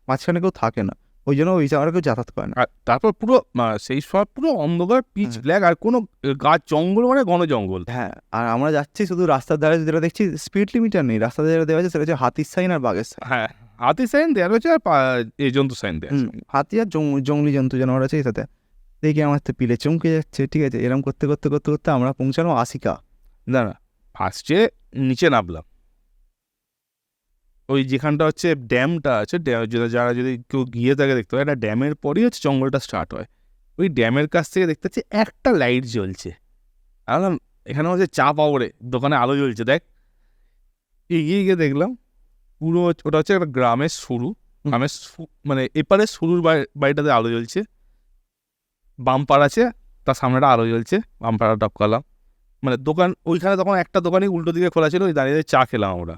মাঝখানে কেউ থাকে না, ওই জন্য ওই জায়গাটা কেউ যাতায়াত করে না। আর তারপর পুরো সেই সব পুরো অন্ধকার পিচ ব্ল্যাক, আর কোনো গাছ জঙ্গল, মানে ঘন জঙ্গল। হ্যাঁ, আর আমরা যাচ্ছি শুধু রাস্তার ধারে যেটা দেখছি স্পিড লিমিটার নেই, রাস্তার ধারে দেওয়া আছে সেটা হচ্ছে হাতির সাইন আর বাঘের সাইন। হ্যাঁ, হাতির সাইন দেওয়া রয়েছে আর এই জন্তু সাইন দেওয়া আছে। হাতি আর জঙ্গলি জন্তু জানোয়ার আছে সাথে। দেখি আমার তো পিলে চমকে যাচ্ছে, ঠিক আছে, এরকম করতে করতে করতে করতে আমরা পৌঁছালাম আশিকা। না, ফার্স্টে নিচে নামলাম, ওই যেখানটা হচ্ছে ড্যামটা আছে, যারা যদি কেউ গিয়ে থাকে দেখতে হয়, একটা ড্যামের পরেই হচ্ছে জঙ্গলটা স্টার্ট হয়। ওই ড্যামের কাছ থেকে দেখতে পাচ্ছি একটা লাইট জ্বলছে, বললাম এখানে হচ্ছে চা পাওয়ারে দোকানে আলো জ্বলছে, দেখ। এগিয়ে গিয়ে দেখলাম পুরো ওটা হচ্ছে একটা গ্রামের শুরু, মানে এপারে শুরুর বাড়িটাতে আলো জ্বলছে, বাম্পার আছে তার সামনে একটা আলো জ্বলছে, বাম্পারটা টপকালাম, মানে দোকান ওইখানে তখন একটা দোকানই উল্টো দিকে খোলা ছিল, ওই দাঁড়িয়ে চা খেলাম আমরা,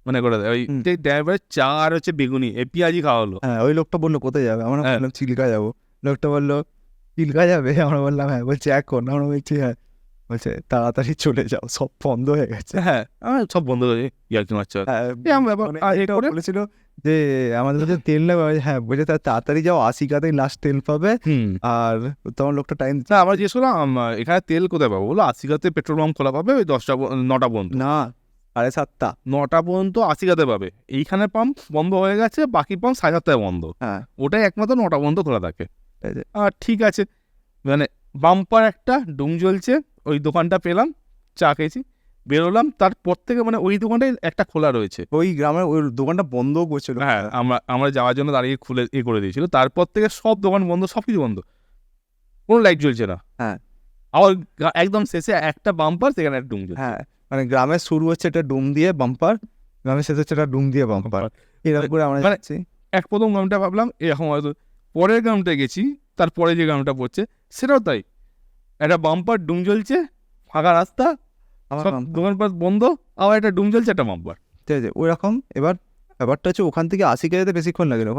মনে করে ওই ড্রাইভারের চা আর হচ্ছে বেগুনি পেঁয়াজি খাওয়া হলো। হ্যাঁ, ওই লোকটা বললো কোথায় যাবে, আমরা বললাম চিল্কা যাবো, লোকটা বললো চিল্কা যাবে, আমরা বললাম হ্যাঁ, বলছে এখন, আমরা বলছি হ্যাঁ, বলছে তাড়াতাড়ি চলে যাও, সব বন্ধ হয়ে গেছে। হ্যাঁ, সব বন্ধ হয়ে ইয়ার্কি মারছে। বলেছিল যে আমাদের কাছে তেল নেবে, হ্যাঁ বলছে তাড়াতাড়ি যাও, আশিকাতে লাস্ট তেল পাবে। আর তখন লোকটা টাইম, আমরা জিজ্ঞেস করলাম এখানে তেল কোথায় পাবো, বলো আশিকাতে পেট্রোল পাম্প খোলা পাবে ওই 9টা পর্যন্ত। না, 7:30 9টা পর্যন্ত আশিকাতে পাবে, এইখানে পাম্প বন্ধ হয়ে গেছে, বাকি পাম্প 7:30টায় বন্ধ। হ্যাঁ, ওটাই একমাত্র 9টা পর্যন্ত খোলা থাকে। আর ঠিক আছে, মানে বাম্পার একটা ডুম জ্বলছে, ওই দোকানটা পেলাম, চা খেয়েছি, বেরোলাম, তারপর থেকে মানে ওই দোকানটাই একটা খোলা রয়েছে, ওই গ্রামের ওই দোকানটা বন্ধও করছিল। হ্যাঁ, আমরা যাওয়ার জন্য দাঁড়িয়ে খুলে করে দিয়েছিল, তারপর থেকে সব দোকান বন্ধ, সব কিছু বন্ধ, কোনো লাইট জ্বলছে না। হ্যাঁ, আবার একদম শেষে একটা বাম্পার, সেখানে একটা ডুম জ্বলছে। হ্যাঁ, মানে গ্রামের শুরু হচ্ছে একটা ডুম দিয়ে বাম্পার, গ্রামের শেষ হচ্ছে একটা ডুম দিয়ে বাম্পার, এরকম করে আমরা যাচ্ছি। এক প্রথম গ্রামটা ভাবলাম এরকম, হয়তো পরের গ্রামটা গেছি, তারপরে যে গ্রামটা পড়ছে সেটাও তাই, একটা বাম্পার ডুম জ্বলছে, ফাঁকা রাস্তা, দোকানপাট বন্ধ, আবার একটা ডুম জ্বলছে, একটা বাম্পার, ঠিক আছে ওই রকম। ব্যাপারটা হচ্ছে ওখান থেকে আশিকা যেতে বেশিক্ষণ লাগে না,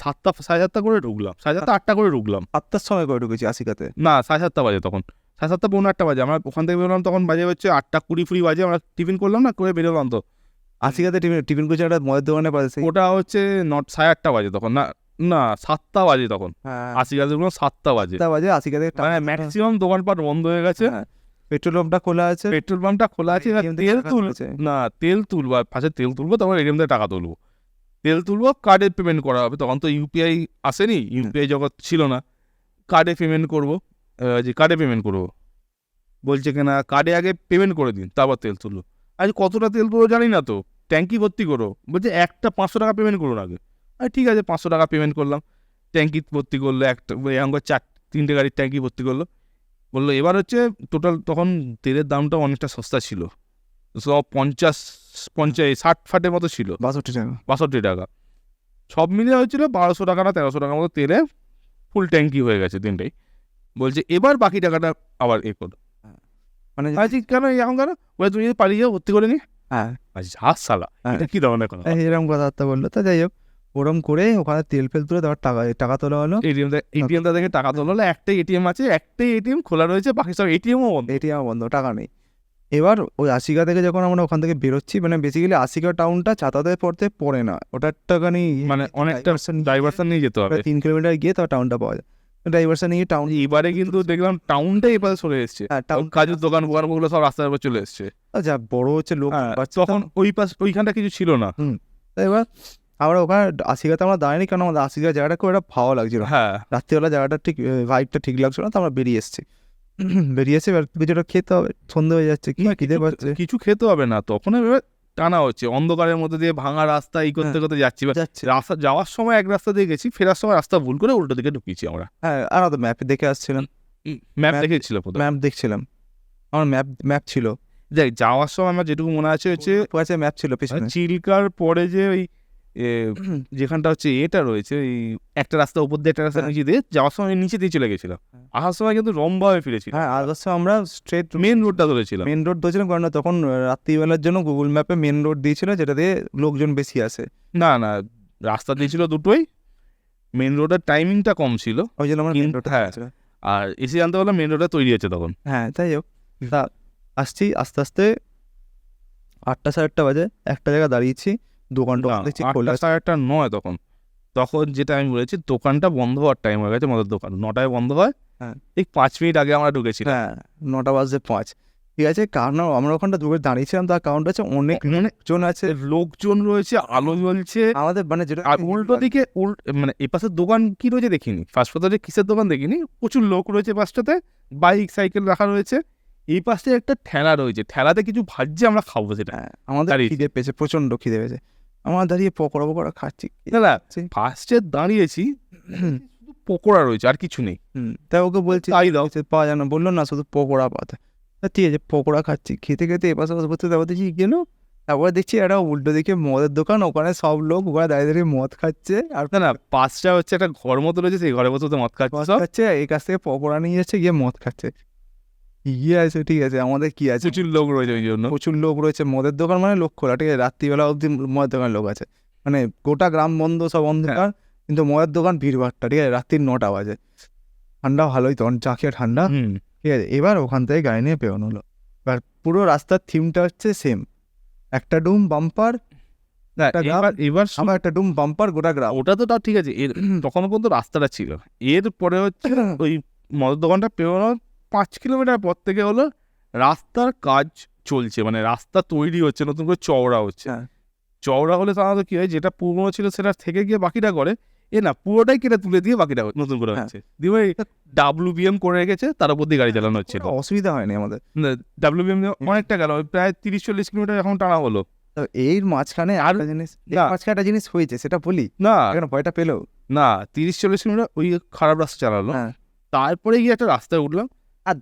7টা 7:30 করে ঢুকলাম, 7:30 8টা করে ঢুকলাম, 8টার সময় করে ঢুকেছি আশিকাতে। না 7:30 বাজে তখন, 7:30 পৌনে 8টা বাজে, আমরা ওখান থেকে বেরোলাম তখন বাজে হচ্ছে 8:20 বাজে, আমরা টিফিন করলাম না, করে বেরোলাম তো আশিকাতে টিফিন করছি একটা মদের দোকানে পাশে, ওটা হচ্ছে 8:30 বাজে তখন, না 7টা বাজে তখন, আশিকাতে 7টা বাজে আশিকাতে, মানে ম্যাক্সিমাম দোকানপাট বন্ধ হয়ে গেছে, পেট্রোল পাম্পটা খোলা আছে, তেল তুলবো, ফার্স্টে তেল তুলবো, তারপর এটিএম থেকে টাকা তুলবো, তেল তুলবো, কার্ডে পেমেন্ট করা হবে, তখন তো ইউপিআই আসেনি, ইউপিআই জগৎ ছিল না, কার্ডে পেমেন্ট করবো, বলছে কিনা কার্ডে আগে পেমেন্ট করে দিন তারপর তেল তুলবো। আজ কতটা তেল তুলো জানি না, তো ট্যাঙ্কি ভর্তি করো, বলছে একটা 500 টাকা পেমেন্ট করুন আগে। ঠিক আছে, 500 টাকা পেমেন্ট করলাম, ট্যাঙ্কি ভর্তি করলো, একটা এরকম করে 3টে গাড়ির ট্যাঙ্কি ভর্তি করলো, বললো এবার হচ্ছে টোটাল, তখন তেলের দামটা অনেকটা সস্তা ছিল, সব 50-60 মতো ছিল, 62 টাকা, সব মিলিয়ে হয়েছিল 1200 টাকা না 1300 টাকার মতো তেলে ফুল ট্যাঙ্কি হয়ে গেছে তিনটেই। বলছে এবার বাকি টাকাটা আবার করো, মানে কেন এরকম কেন, বলে তুমি যদি পালিয়ে যাও ভর্তি করে নি। হ্যাঁ, সালা এটা কি ধরনের কথা, এরকম কথাবার্তা বললো। তা যাই হোক, ওরম করে ওখানে তেল ফেল তুলে তারপর টাকা তোলা হলো, এটিএমটা থেকে টাকা তোলা হলো, একটাই এটিএম আছে, একটাই এটিএম খোলা রয়েছে, বাকি সব এটিএমও বন্ধ, টাকা নেই। এবার ওই আশিকা থেকে যখন আমরা ওখান থেকে বেরোচ্ছি, মানে বেসিক্যালি আশিকা টাউনটা যাতায়াতের পড়ে না, ওটা একটাখানি মানে অনেকটা ডাইভারশন নিয়ে যেতে হবে, 3 কিলোমিটার গিয়ে তার টাউনটা পাওয়া যায়, ডাইভারশন নিয়ে টাউন। এবারে কিন্তু দেখলাম টাউনটা এবারে চলে এসছে, কাজের দোকান গুলো সব রাস্তার উপর চলে এসছে, যা বড় হচ্ছে লোক, তখন ওইখানটা কিছু ছিল না। এবার আমরা ওখানে আশিকাতে আমরা দাঁড়াইনি, কারণ আমাদের আশিকা জায়গাটা খুব একটা ভালো লাগছিল, হ্যাঁ রাত্রিবেলা জায়গাটা ঠিক ভাইবটা ঠিক লাগছিল না, তো আমরা বেরিয়ে এসেছি। বেরিয়েছে, এবার কিছুটা খেতে হবে, সন্ধে হয়ে যাচ্ছে, কি না, খিদে পাচ্ছে, কিছু খেতে হবে না, তখন এবার টানা হচ্ছে অন্ধকারের মধ্যে দিয়ে ভাঙা রাস্তা এই করতে করতে যাচ্ছি। এবার যাচ্ছে। রাস্তা যাওয়ার সময় এক রাস্তা দিয়ে গেছি, ফেরার সময় রাস্তা ভুল করে উল্টো দিকে ঢুকিয়েছি আমরা। হ্যাঁ, আর তো ম্যাপে দেখে আসছিলাম, ম্যাপ Map- দেখেছিল প্রথমে। ম্যাপ দেখছিলাম, আমার ম্যাপ ছিল, যাই, যাওয়ার সময় আমার যেটুকু মনে আছে হচ্ছে কাছে ম্যাপ ছিল পিছনে। চিল্কার পরে যে ওই যেখানটা হচ্ছে এটা রয়েছে, এই একটা রাস্তা উপর দিয়ে একটা রাস্তা হ্যাঁ। নিচে দিয়ে যাওয়ার সময় আমি নিচে দিয়ে চলে গেছিলাম, হ্যাঁ। আসার সময় কিন্তু লম্বা হয়ে ফিরেছি। হ্যাঁ, আর হচ্ছে আমরা স্ট্রেট মেন রোডটা ধরেছিলাম। মেন রোড ধরেছিলাম, কারণ তখন রাত্রিবেলার জন্য গুগল ম্যাপে মেন রোড দিয়েছিল, যেটা দিয়ে লোকজন বেশি আসে, না না, রাস্তা দিয়েছিল দুটোই, মেন রোডের টাইমিংটা কম ছিল, ওই জন্য আমরা মেন রোড। হ্যাঁ, আর এসে জানতে পারলাম মেন রোডটা তৈরি হচ্ছে তখন। হ্যাঁ, তাই হোক, তা আসছি আস্তে আস্তে 8টা 8:30 বাজে, একটা জায়গায় দাঁড়িয়েছি, দোকানটা দেখছি খোলা আছে। 8টা নয় তখন, তখন যেটা আমি বলেছি দোকানটা বন্ধ হওয়ার টাইম হয়ে গেছে, মদের দোকান 9টায় বন্ধ হয়, হ্যাঁ। এই 5 মিনিট আগে আমরা ঢুকেছি। হ্যাঁ, 9:05, ঠিক আছে, কারণ আমরা ওখানটা দূরে দাঁড়িয়েছিলাম, তার কারণটা হচ্ছে অনেক লোকজন আছে, লোকজন রয়েছে, আলো জ্বলছে, আমাদের মানে যেটা আর উল্টো দিকে মানে এ পাশের দোকান কি রয়েছে দেখিনি, ফার্স্ট কথা কিসের দোকান দেখিনি, প্রচুর লোক রয়েছে পাশটাতে, বাইক সাইকেল রাখা রয়েছে, এই পাশে একটা ঠেলা রয়েছে, ঠেলাতে কিছু ভাজছে, আমরা খাবো সেটা। হ্যাঁ, আমাদের দাঁড়িয়েছি। খিদে পেয়েছে, প্রচন্ড খিদে পেয়েছে, আমরা দাঁড়িয়ে পকোড়া খাচ্ছি, না না, ফার্স্টে দাঁড়িয়েছি, শুধু পকোড়া রয়েছে আর কিছু নেই। তাই ওকে বলছি তাই দাও। পাওয়া যায় না, বললো না শুধু পকোড়া পাতা, ঠিক আছে, পকোড়া খাচ্ছি, খেতে খেতে এপাশে বসতে তারপর দেখছি গেল, তারপরে দেখছি একটা উল্টো দিকে মদের দোকান, ওখানে সব লোক ওখানে দাঁড়িয়ে দাঁড়িয়ে মদ খাচ্ছে, আর না না, পাঁচটা হচ্ছে একটা ঘর মতো রয়েছে, সেই ঘরে বসে তো মদ খাচ্ছে মদ সব। খাচ্ছে, এই কাছ থেকে পকোড়া নিয়ে যাচ্ছে, গিয়ে মদ খাচ্ছে, ইয়ে আছে, ঠিক আছে, আমাদের কি আছে, প্রচুর লোক রয়েছে ওই জন্য। প্রচুর লোক রয়েছে, মদের দোকান মানে লোক খোলা, ঠিক আছে, রাত্রিবেলা অবধি মদের দোকান লোক আছে, মানে গোটা গ্রাম বন্ধ, সব অন্ধকার, কিন্তু মদের দোকান ভিড়ভাট্টা, ঠিক আছে, রাত্রির 9টা বাজে, ঠান্ডা ভালোই, তখন চা খেয়ে ঠান্ডা, ঠিক আছে, এবার ওখান থেকে গাড়ি নিয়ে বেরোনো হলো, এবার পুরো রাস্তার থিমটা হচ্ছে সেম, একটা ডুম বাম্পার, না, একটা গ্রাম, এবার আমার একটা ডুম বাম্পার, গোটা গ্রাম, ওটা তো তাও ঠিক আছে, এর তখন পর্যন্ত রাস্তাটা ছিল, এরপরে হচ্ছে ওই মদের দোকানটা পেরোনোর 5 কিলোমিটার পর থেকে হলো রাস্তার কাজ চলছে, মানে রাস্তা তৈরি হচ্ছে, নতুন করে চওড়া হচ্ছে। হ্যাঁ। চওড়া হলে সাধারণত কি হয়, যেটা পুরনো ছিল সেটা থেকে গিয়ে বাকিটা করে, এ না, পুরোটাই কেটে তুলে দিয়ে বাকিটা নতুন করে হচ্ছে, দিয়ে ওই WBM করে রেখেছে, তার উপর দিয়ে গাড়ি চালানো হচ্ছে। কোনো অসুবিধা হয়নি আমাদের, WBM অনেকটা গেল, প্রায় 30-40 কিলোমিটার এখন টানা হলো। তো এর মাঝখানে আর একটা জিনিস, না। মাঝখানে একটা জিনিস হয়েছে, সেটা বলি, না এখন ভয়টা পেলো, না, 30-40 কিলোমিটার ওই খারাপ রাস্তা চালালো, হ্যাঁ, তারপরে গিয়ে একটা রাস্তায় উঠলাম, আর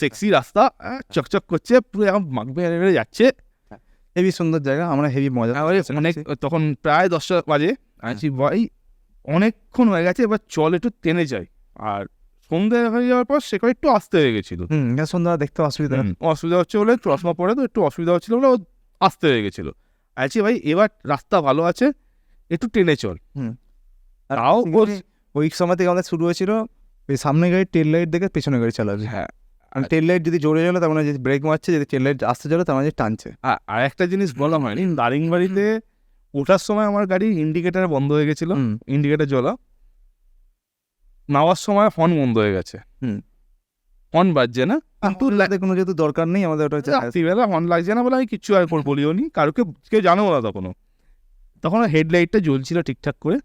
সেক্সি রাস্তা, চকচক করছে, পুরো এখন মাগবে বেড়ে যাচ্ছে, হেভি সুন্দর জায়গা, আমরা হেভি মজা অনেক, তখন প্রায় 10টা বাজে, আছি ভাই অনেকক্ষণ হয়ে গেছে, এবার চল একটু টেনে যাই, আর সন্ধ্যে হয়ে যাওয়ার পর সেখানে একটু আসতে হয়ে গেছিল, সন্ধ্যা দেখতে অসুবিধা, অসুবিধা হচ্ছে বলে, চশমা পরে তো একটু অসুবিধা হচ্ছিল বলে ও আসতে হয়ে গেছিল, আছি ভাই এবার রাস্তা ভালো আছে, একটু টেনে চল। তাও ওই সময় থেকে আমাদের শুরু হয়েছিল, ওই সামনে গাড়ি টেল লাইট দেখে পেছনে গাড়ি চালাবে, হ্যাঁ, আর টেল লাইট যদি জোরে চলে, তার মানে যদি ব্রেক মারছে, যদি টেল লাইট আসতে চলে, তার মানে টানছে। আর একটা জিনিস বলা হয়নি, দারিংবাড়িতে ওঠার সময় আমার গাড়ি ইন্ডিকেটার বন্ধ হয়ে গেছিল, ইন্ডিকেটার জ্বলা, নামার সময় হর্ন বন্ধ হয়ে গেছে, হর্ন বাজছে না, কিন্তু কোনো যেহেতু দরকার নেই আমাদের, ওটা হচ্ছে রাত্রিবেলা হর্ন লাগছে না বলে আমি কিচ্ছু আর বলিও নি, কারোকে কেউ জানো না তখন হেডলাইটটা জ্বলছিল ঠিকঠাক করে।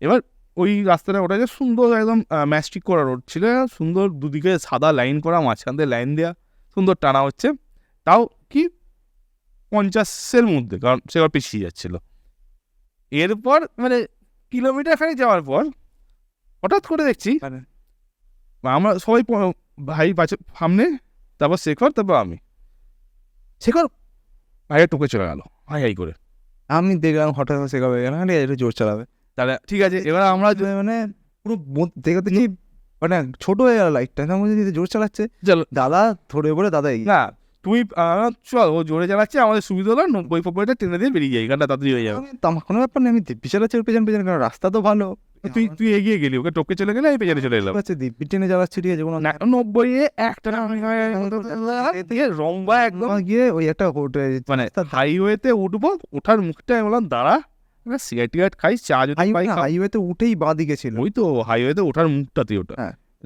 এবার ওই রাস্তাটা, ওটা যে সুন্দর একদম ম্যাস্টিক করা রোড ছিল, সুন্দর দুদিকে সাদা লাইন করা, মাঝখান দিয়ে লাইন দেওয়া, সুন্দর টানা হচ্ছে, তাও কি 50-এর মধ্যে, কারণ সে আবার পিছিয়ে যাচ্ছিল। এরপর মানে কিলোমিটার খানিক যাওয়ার পর হঠাৎ করে দেখছি আমরা সবাই ভাই পাশে সামনে, তারপর শেখর, তারপর আমি, শেখর ভাইয়া টুকে চলে গেল হাই হাই করে, আমি দেখলাম হঠাৎ শেখা হয়ে গেল, একটু জোর চালাবে, তাহলে ঠিক আছে, এবার আমরা মানে পুরো দেখে দেখি মানে ছোট হয়ে গেল লাইটটা, তার মধ্যে জোর চালাচ্ছে, দাদা ধরে পড়ে, দাদা না তুই চল, ও জোরে চালাচ্ছে, আমাদের সুবিধা হলো 90 টেনে দিয়ে বেরিয়ে যাই, গানটা তাড়াতাড়ি হয়ে যাবে, আমার কোনো ব্যাপার নেই, আমি দিব্যি চালাচ্ছি পেছন পেছন, কারণ রাস্তা তো ভালো, তুই এগিয়ে গেলি, ওকে টপকে চলে গেলে আমি পেছনে চলে এলাম, দিব্যি টেনে চালাচ্ছি, ঠিক আছে, কোনো 90-এ একটা রম্বা একদম গিয়ে ওই একটা মানে হাইওয়েতে উঠবো, ওঠার মুখটা আমি বললাম দাঁড়া, সিগারেট খাই, চা যদি পাই, হাইওয়েতে উঠেই বাঁ দিকে ছিল, ওই তো হাইওয়েতে ওঠার মুখটাতে ওটা,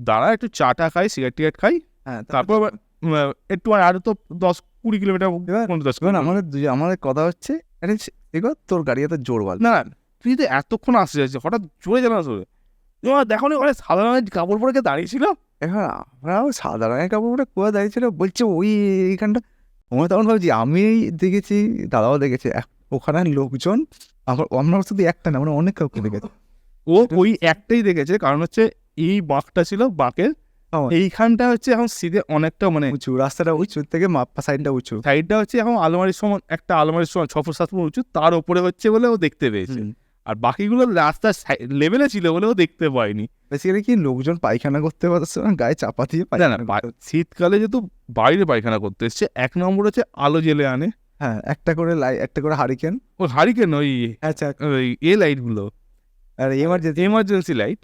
দাঁড়া একটু চাটা খাই, সিগারেট খাই, তারপর একটু আর তো 10-20 কিলোমিটার আমাদের কথা হচ্ছে, তোর গাড়ি এত জোর বল না, তুই তো এতক্ষণ আসতে যাচ্ছে, হঠাৎ জোরে চালানো শুরু, দেখো নি ওরা সাধারণ কাপড় পরে দাঁড়িয়েছিল, এবার আমরাও সাদা রঙের কাপড় পরে কুয়া দাঁড়িয়েছিল, বলছে ওই এইখানটা। আমরা তখন ভাবছি, আমি দেখেছি, দাদাও দেখেছে, ওখানে লোকজন, আমরা শুধু একটা না, আমরা অনেক কাউকে দেখেছি। ও ওই একটাই দেখেছে, কারণ হচ্ছে এই বাঁকটা ছিল, বাঁকের এইখানটা হচ্ছে এখন সিধে অনেকটা মানে উঁচু, রাস্তাটা উঁচু থেকে মাপা সাইডটা উঁচু, সাইডটা হচ্ছে এখন আলমারির সমান, একটা আলমারির সমান 6 ফুট 7 ফুট উঁচু, তার উপরে হচ্ছে বলে ও দেখতে পেয়েছে। আর বাকিগুলো রাস্তার লেভেলে ছিল বলে ও দেখতে পায়নি। বেসিক্যালি কি লোকজন পায়খানা করতে পারছে না, গায়ে চাপা দিয়ে না শীতকালে যেহেতু বাইরে পায়খানা করতে এসছে, 1 নম্বর হচ্ছে আলো জেলে আনে, হ্যাঁ, একটা করে হারিকেন, ও হারিকেন ওই আচ্ছা, ওই লাইট গুলো, আর এমার্জেন্সি লাইট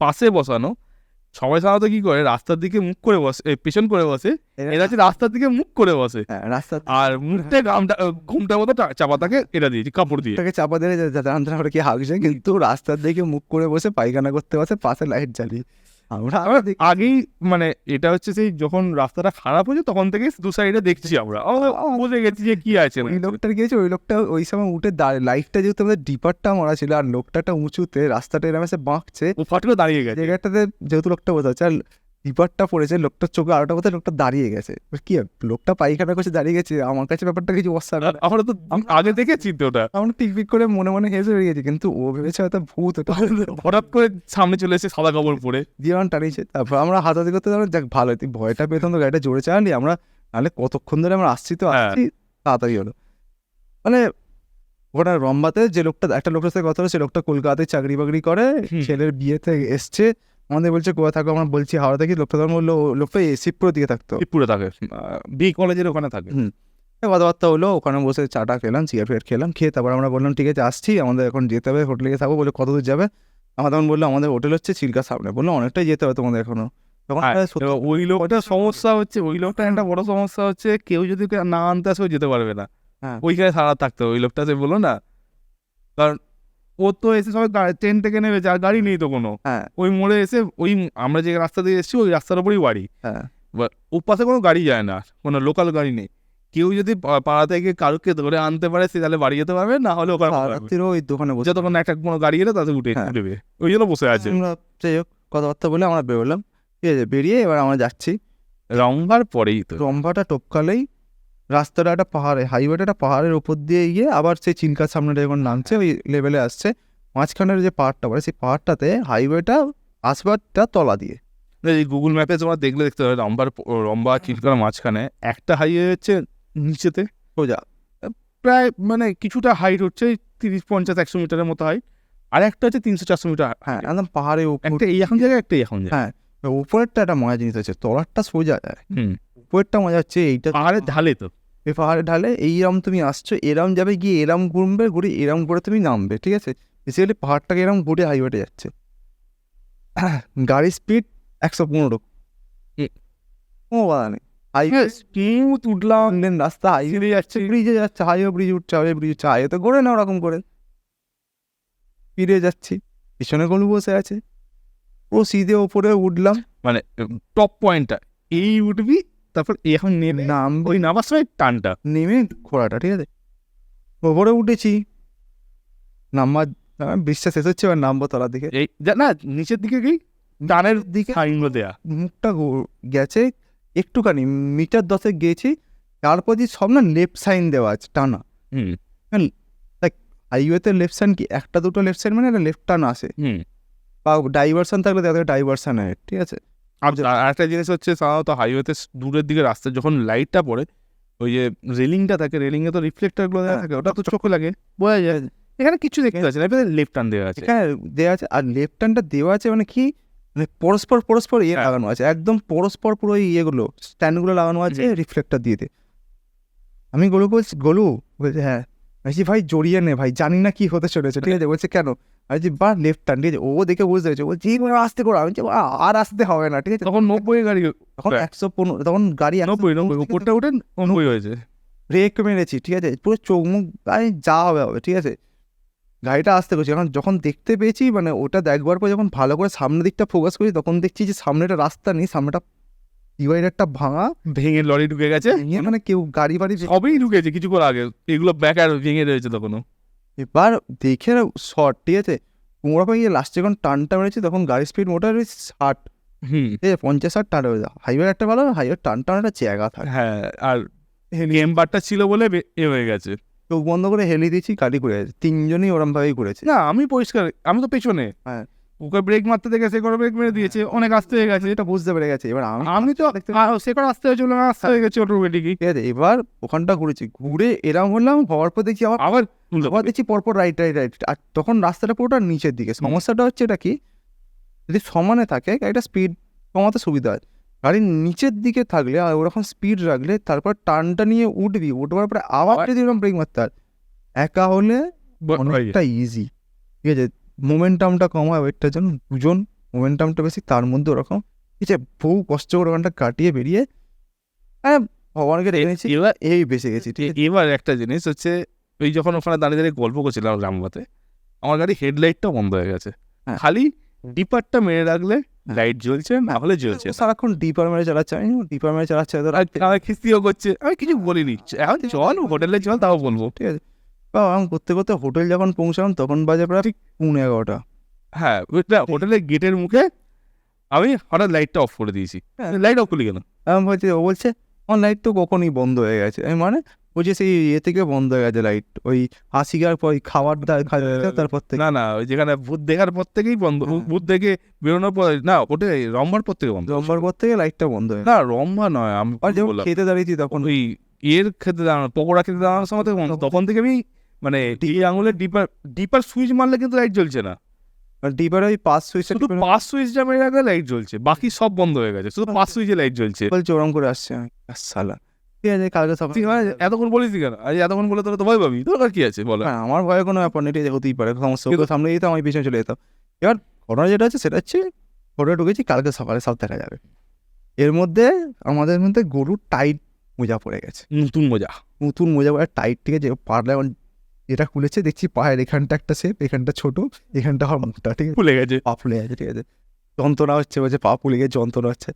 পাশে বসানো। সবাই সাধারণত কি করে, রাস্তার দিকে মুখ করে বসে, পেছন করে বসে, এরা হচ্ছে রাস্তার দিকে মুখ করে বসে, রাস্তা আর মুখটা ঘুমটা মতো চাপা থাকে এটা দিয়েছি কাপড় দিয়ে, চাপা দিয়ে জানতে না কি হাগছে, কিন্তু রাস্তার দিকে মুখ করে বসে পায়খানা করতে বসে, পাশে লাইট জ্বালিয়ে। আমরা আগেই মানে এটা হচ্ছে সেই যখন রাস্তাটা খারাপ হয়েছে তখন থেকে দু সাইডে দেখছি আমরা, বুঝে গেছি যে কি আছে। ওই লোকটার গিয়েছে, ওই লোকটা ওই সময় উঠে লাইটটা যেহেতু আমাদের ডিপারটা মারা ছিল, আর লোকটা একটা উঁচুতে, রাস্তাটা এরকম এসে বাঁকছে, ও ফট করে দাঁড়িয়ে গেছে জায়গাটাতে, যেহেতু লোকটা বোঝা যাচ্ছে, আর ডিপারটা পড়েছে, লোকটার চোখে আরেকটা কথা, লোকটা দাঁড়িয়ে গেছে। কি লোকটা পায়খানা করছে দাঁড়িয়ে গেছে, আমার কাছে ব্যাপারটা কিছু অসাধারণ, আমরা তো আগে দেখেছি তো ওটা, আমরা টিকপিক করে মনে মনে হেসে হয়ে গেছি, কিন্তু ও ভেবেছে হয়তো ভূত, ওটা হঠাৎ করে সামনে চলে এসে সাদা কাপড় পরে দিয়ে আমার টানিয়েছে। তারপর আমরা হাতাহাতি করতে যাক ভালো, তুই ভয়টা পেতাম তো, গাড়িটা জোরে চালালি, আমরা নাহলে কতক্ষণ ধরে আমরা আসছি, তো আসছি, তাড়াতাড়ি হলো। মানে ওটা রম্বাতে যে লোকটা, একটা লোকের সাথে কথা হলো, সে লোকটা কলকাতায় চাকরি বাকরি করে, ছেলের বিয়েতে এসছে, আমাদের বলছে কোথায় থাকো, আমরা বলছি হাওড়া থেকে, লোকটা তখন বললো, লোকটা শিবপুরের দিকে থাকতো, শিবপুরে থাকে, বি কলেজের ওখানে থাকে। কথাবার্তা হলো, ওখানে বসে চাটা খেলাম, সিগারেট খেলাম, খেয়ে তারপর আমরা বললাম ঠিক আছে আসছি, আমাদের এখন যেতে হবে, হোটেলে গিয়ে থাকবো। বলে কত দূর যাবে? আমার তখন বললো আমাদের হোটেল হচ্ছে চিল্কার সামনে। বললো অনেকটাই যেতে হবে তোমাদের এখনো। তখন ওই লোকটা সমস্যা হচ্ছে, ওই লোকটা একটা বড় সমস্যা হচ্ছে, কেউ যদি না আনতে আসে যেতে পারবে না, ওইখানে সারা থাকতে হবে। ওই লোকটা যে বললো না, কারণ ও তো এসে সবাই ট্রেন থেকে নেবে, আর গাড়ি নেই তো কোনো, ওই মোড়ে এসে, ওই আমরা যে রাস্তা দিয়ে এসেছি ওই রাস্তার উপরেই বাড়ি, ওর পাশে কোনো গাড়ি যায় না, কোনো লোকাল গাড়ি নেই। কেউ যদি পাড়া থেকে কারুকে ধরে আনতে পারে, সে তাহলে বাড়ি যেতে পারবে, না হলে ওই দোকানে বসে, যতক্ষণ একটা কোনো গাড়ি এলে তাতে উঠে উঠবে, ওই জন্য বসে আছে। যাই হোক, কথাবার্তা বলে আমরা বেরোলাম, ঠিক আছে, বেরিয়ে এবার আমরা যাচ্ছি রম্ভার পরেই তো, রম্ভাটা টপকালেই রাস্তাটা একটা পাহাড়ে, হাইওয়েটা একটা পাহাড়ের উপর দিয়ে গিয়ে আবার সেই চিল্কার সামনেটা যখন নামছে, ওই লেভেলে আসছে, মাঝখানের যে পাহাড়টা পড়ে, সেই পাহাড়টাতে হাইওয়েটা আসবারটা তলা দিয়ে। এই গুগল ম্যাপে তোমরা দেখলে দেখতে পাবে, রম্বা চিল্কার মাঝখানে একটা হাইওয়ে হচ্ছে নিচেতে সোজা, প্রায় মানে কিছুটা হাইট হচ্ছে 30-50-100 মিটারের মতো হাইট, আর একটা হচ্ছে 300-400 মিটার, হ্যাঁ একদম পাহাড়ে, একটা এই এখন জায়গায়, একটা এখন হ্যাঁ, উপরেরটা একটা মজা জিনিস হচ্ছে, তলারটা সোজা যায়, উপরেরটা মজা হচ্ছে এইটা পাহাড়ের ঢালে, তো এই পাহাড়ের ঢালে এইরম তুমি আসছো, এরম যাবে, গিয়ে এরম ঘুরবে, ঘুরে এরম করে তুমি নামবে, ঠিক আছে, বেসিক্যালি পাহাড়টাকে এরম ঘুরে হাইওয়েতে যাচ্ছে, গাড়ির স্পিড 115, কোনো বাধা নেই, উঠলাম রাস্তা, হাইওয়ে যাচ্ছে, ব্রিজে যাচ্ছে, হাইওয়ে ব্রিজ উঠছে, হাইওয়ে ব্রিজ উঠছে, হাইওয়ে তো ঘোরে না ওরকম করে, ফিরে যাচ্ছি, পিছনে গলু বসে আছে, ও সিধে ওপরে উঠলাম, মানে টপ পয়েন্টটা এই উঠবি, তারপর এখন নেমে ওই নামার সময় টানটা নেমে ঘোড়াটা, ঠিক আছে, ওপরে উঠেছি, নাম্বার বিশ্বাস শেষ হচ্ছে, এবার নামবো তলার দিকে, এই না নিচের দিকে কি ডানের দিকে সাইনগুলো দেয়া, মুখটা গেছে একটুখানি, মিটার 10 গিয়েছি, তারপর যে সব না লেফট সাইন দেওয়া আছে টানা, হাইওয়েতে লেফট সাইন কি একটা দুটো লেফট সাইন, মানে একটা লেফট টার্ন আসে, বা ডাইভারশন থাকলে তাদের ডাইভারশন হয়, ঠিক আছে। আর একটা জিনিস হচ্ছে, সাধারণত হাইওয়েতে দূরের দিকে রাস্তায় যখন লাইটটা পড়ে, ওই যে রেলিংটা থাকে, রেলিংয়ে তো রিফ্লেক্টারগুলো দেওয়া থাকে, ওটা তো চোখে লাগে, বোঝা যায় এখানে কিছু দেখতে পাচ্ছি না, লেফট টার্ন দেওয়া আছে, হ্যাঁ দেওয়া আছে, আর লেফট টার্নটা দেওয়া আছে মানে কি, মানে পরস্পর ইয়ে লাগানো আছে, একদম পরস্পর পুরো ইয়েগুলো স্ট্যান্ডগুলো লাগানো আছে, রিফ্লেক্টার দিয়ে দে। আমি বলছি বলছে হ্যাঁ, বলছি ভাই জড়িয়ে নে ভাই, জানি না কি হতে চলেছে, ঠিক আছে, বলছে কেন, আমি যে বা লেফট টার্ন, ঠিক আছে, ও দেখে বুঝতে পেরেছে, বলছি আসতে করো, আমি আর আসতে হবে না, ঠিক আছে, তখন 90 গাড়ি, তখন 115, তখন গাড়ি 90 উপরটা উঠে 90 হয়েছে, ব্রেক মেরেছি, ঠিক আছে, পুরো চোখ মুখ গাড়ি যা হবে, ঠিক আছে, গাড়িটা আসতে করছি, যখন দেখতে পেয়েছি, মানে ওটা দেখবার পর যখন ভালো করে সামনের দিকটা ফোকাস করি, তখন দেখছি যে সামনেটা রাস্তা নেই, সামনেটা ডিভাইডারটা ভাঙা, ভেঙে লরি ঢুকে গেছে, মানে কেউ গাড়ি বাড়ি সবই ঢুকেছে কিছুক্ষণ আগে, এগুলো ব্যাকার ভেঙে রয়েছে তখনও। এবার দেখে শর্ট, ঠিক আছে, তোমরা গিয়ে লাস্টে যখন টানটা মেরেছি, তখন গাড়ির স্পিড মোটামুটি 60, 50-60 টান হয়ে যায়। হাইওয়ে একটা ভালো, হাইওয়ে টান একটা জায়গা থাকে। হ্যাঁ, আর চেম্বারটা ছিল বলে এ হয়ে গেছে। চোখ বন্ধ করে হেলে দিয়েছি, গাড়ি ঘুরে গেছে। 3 জনই ওরম ভাবেই ঘুরেছে। না আমি পরিষ্কার, আমি তো পেছনে, হ্যাঁ, ওকে ব্রেক মারতে দেখে সে করে ব্রেক মেরে দিয়েছে, অনেক আসতে হয়ে গেছে। এটা বুঝতে পেরে গেছে। এবার আমি তো সে করে আসতে হয়েছিল, আসতে হয়ে গেছে অটোমেটিকই। ঠিক আছে, এবার ওখানটা ঘুরেছি, ঘুরে এরম হলাম, হওয়ার পর দেখছি আবার দেখছি পরপর রাইট। আর তখন রাস্তাটা পুরোটা নিচের দিকে। সমস্যাটা হচ্ছে এটা কি, যদি সমানে থাকে গাড়িটা স্পিড কমাতে সুবিধা হয়। গাড়ির নিচের দিকে থাকলে আর ওরকম স্পিড রাখলে তারপর টার্নটা নিয়ে উঠবার পরে আবার যদি ওরকম ব্রেক মারতে হয়, একা হলে অনেকটা ইজি। ঠিক আছে, মোমেন্টামটা কম হয় ওয়েটটার জন্য, দুজন মোমেন্টামটা বেশি, তার মধ্যে ওরকম ঠিক আছে। বহু কষ্ট করে ওখানটা কাটিয়ে বেরিয়ে ভগবানকে রেখেছি, এবার এই বেঁচে গেছি। ঠিক আছে, এবার একটা জিনিস হচ্ছে, ওই যখন ওখানে দাঁড়িয়ে দাঁড়িয়ে গল্প করছিলাম রামবাতে, আমার গাড়ি হেডলাইটটা বন্ধ হয়ে গেছে। খালি ডিপারটা মেরে রাখলে লাইট জ্বলছে, না হলে জ্বলছে। সারাক্ষণ ডিপার মেরে চালাচ্ছে, আমি ডিপার মেরে চালাচ্ছে, খিস্তিও করছে, আমি কিছু বলিনি, এখন চল হোটেলে চল, তাও বলবো। ঠিক আছে, আমি করতে করতে হোটেল যখন পৌঁছালাম তখন বাজে প্রায় ঠিক 11:30। হ্যাঁ, হোটেলের গেটের মুখে আমি হঠাৎ লাইটটা অফ করে দিয়েছি। লাইট অফ করলি কেন? আমি বলছি, ও বলছে আমার লাইট তো কখনই বন্ধ হয়ে গেছে। আমি মানে বলছি সেই থেকে বন্ধ হয়ে গেছে লাইট, ওই হাসিকার পর খাবার তারপর থেকে। না, ওই যেখানে ভূত দেখার পর থেকেই বন্ধ, ভূত দেখে বেরোনোর পর না, ওটা রম্বার পর থেকে বন্ধ। রম্বার পর থেকে লাইটটা বন্ধ হয়ে না, রম্বা নয়, আমি খেতে দাঁড়িয়েছি তখন, ওই খেতে দাঁড়ানো, পকোড়া খেতে দাঁড়ানোর সময় থেকে তখন থেকে আমি মানে এই আঙুলের ডিপার সুইচ মারলে কিন্তু লাইট জ্বলছে না। ডিপার ওই পাস সুইচ, শুধু পাস সুইচটা মেরে রাখলে লাইট জ্বলছে, বাকি সব বন্ধ হয়ে গেছে, শুধু পাস সুইচে লাইট জ্বলছে। বলছে ওরম করে আসছে, আমি সালা ঠিক আছে কালকে সকালে। এতক্ষণ বলিস কেন? আজ এতক্ষণ বলে তোরা তো ভয় পাবি, তোর আর কি আছে বলো? আমার ভয়ে কোনো ব্যাপার নেই, হতেই পারে সমস্যা, সামনে যেতাম আমি পিছনে চলে যেতাম। এবার ঘটনা যেটা হচ্ছে সেটা হচ্ছে হোটেলে ঢুকেছি, কালকে সকালে সব দেখা যাবে। এর মধ্যে আমাদের মধ্যে গরুর টাইট মোজা পড়ে গেছে, নতুন মোজা পড়ে টাইট, ঠিক আছে। পারলে এখন এটা খুলেছে, দেখছি পায়ের এখানটা একটা শেপ, এখানটা ছোট, এখানটা আমার মুখটা, ঠিক আছে, ফুলে গেছে, পা ফুলে গেছে। ঠিক আছে, যন্ত্রণা হচ্ছে, বলছে পা ফুলে গেছে, যন্ত্রণা হচ্ছে।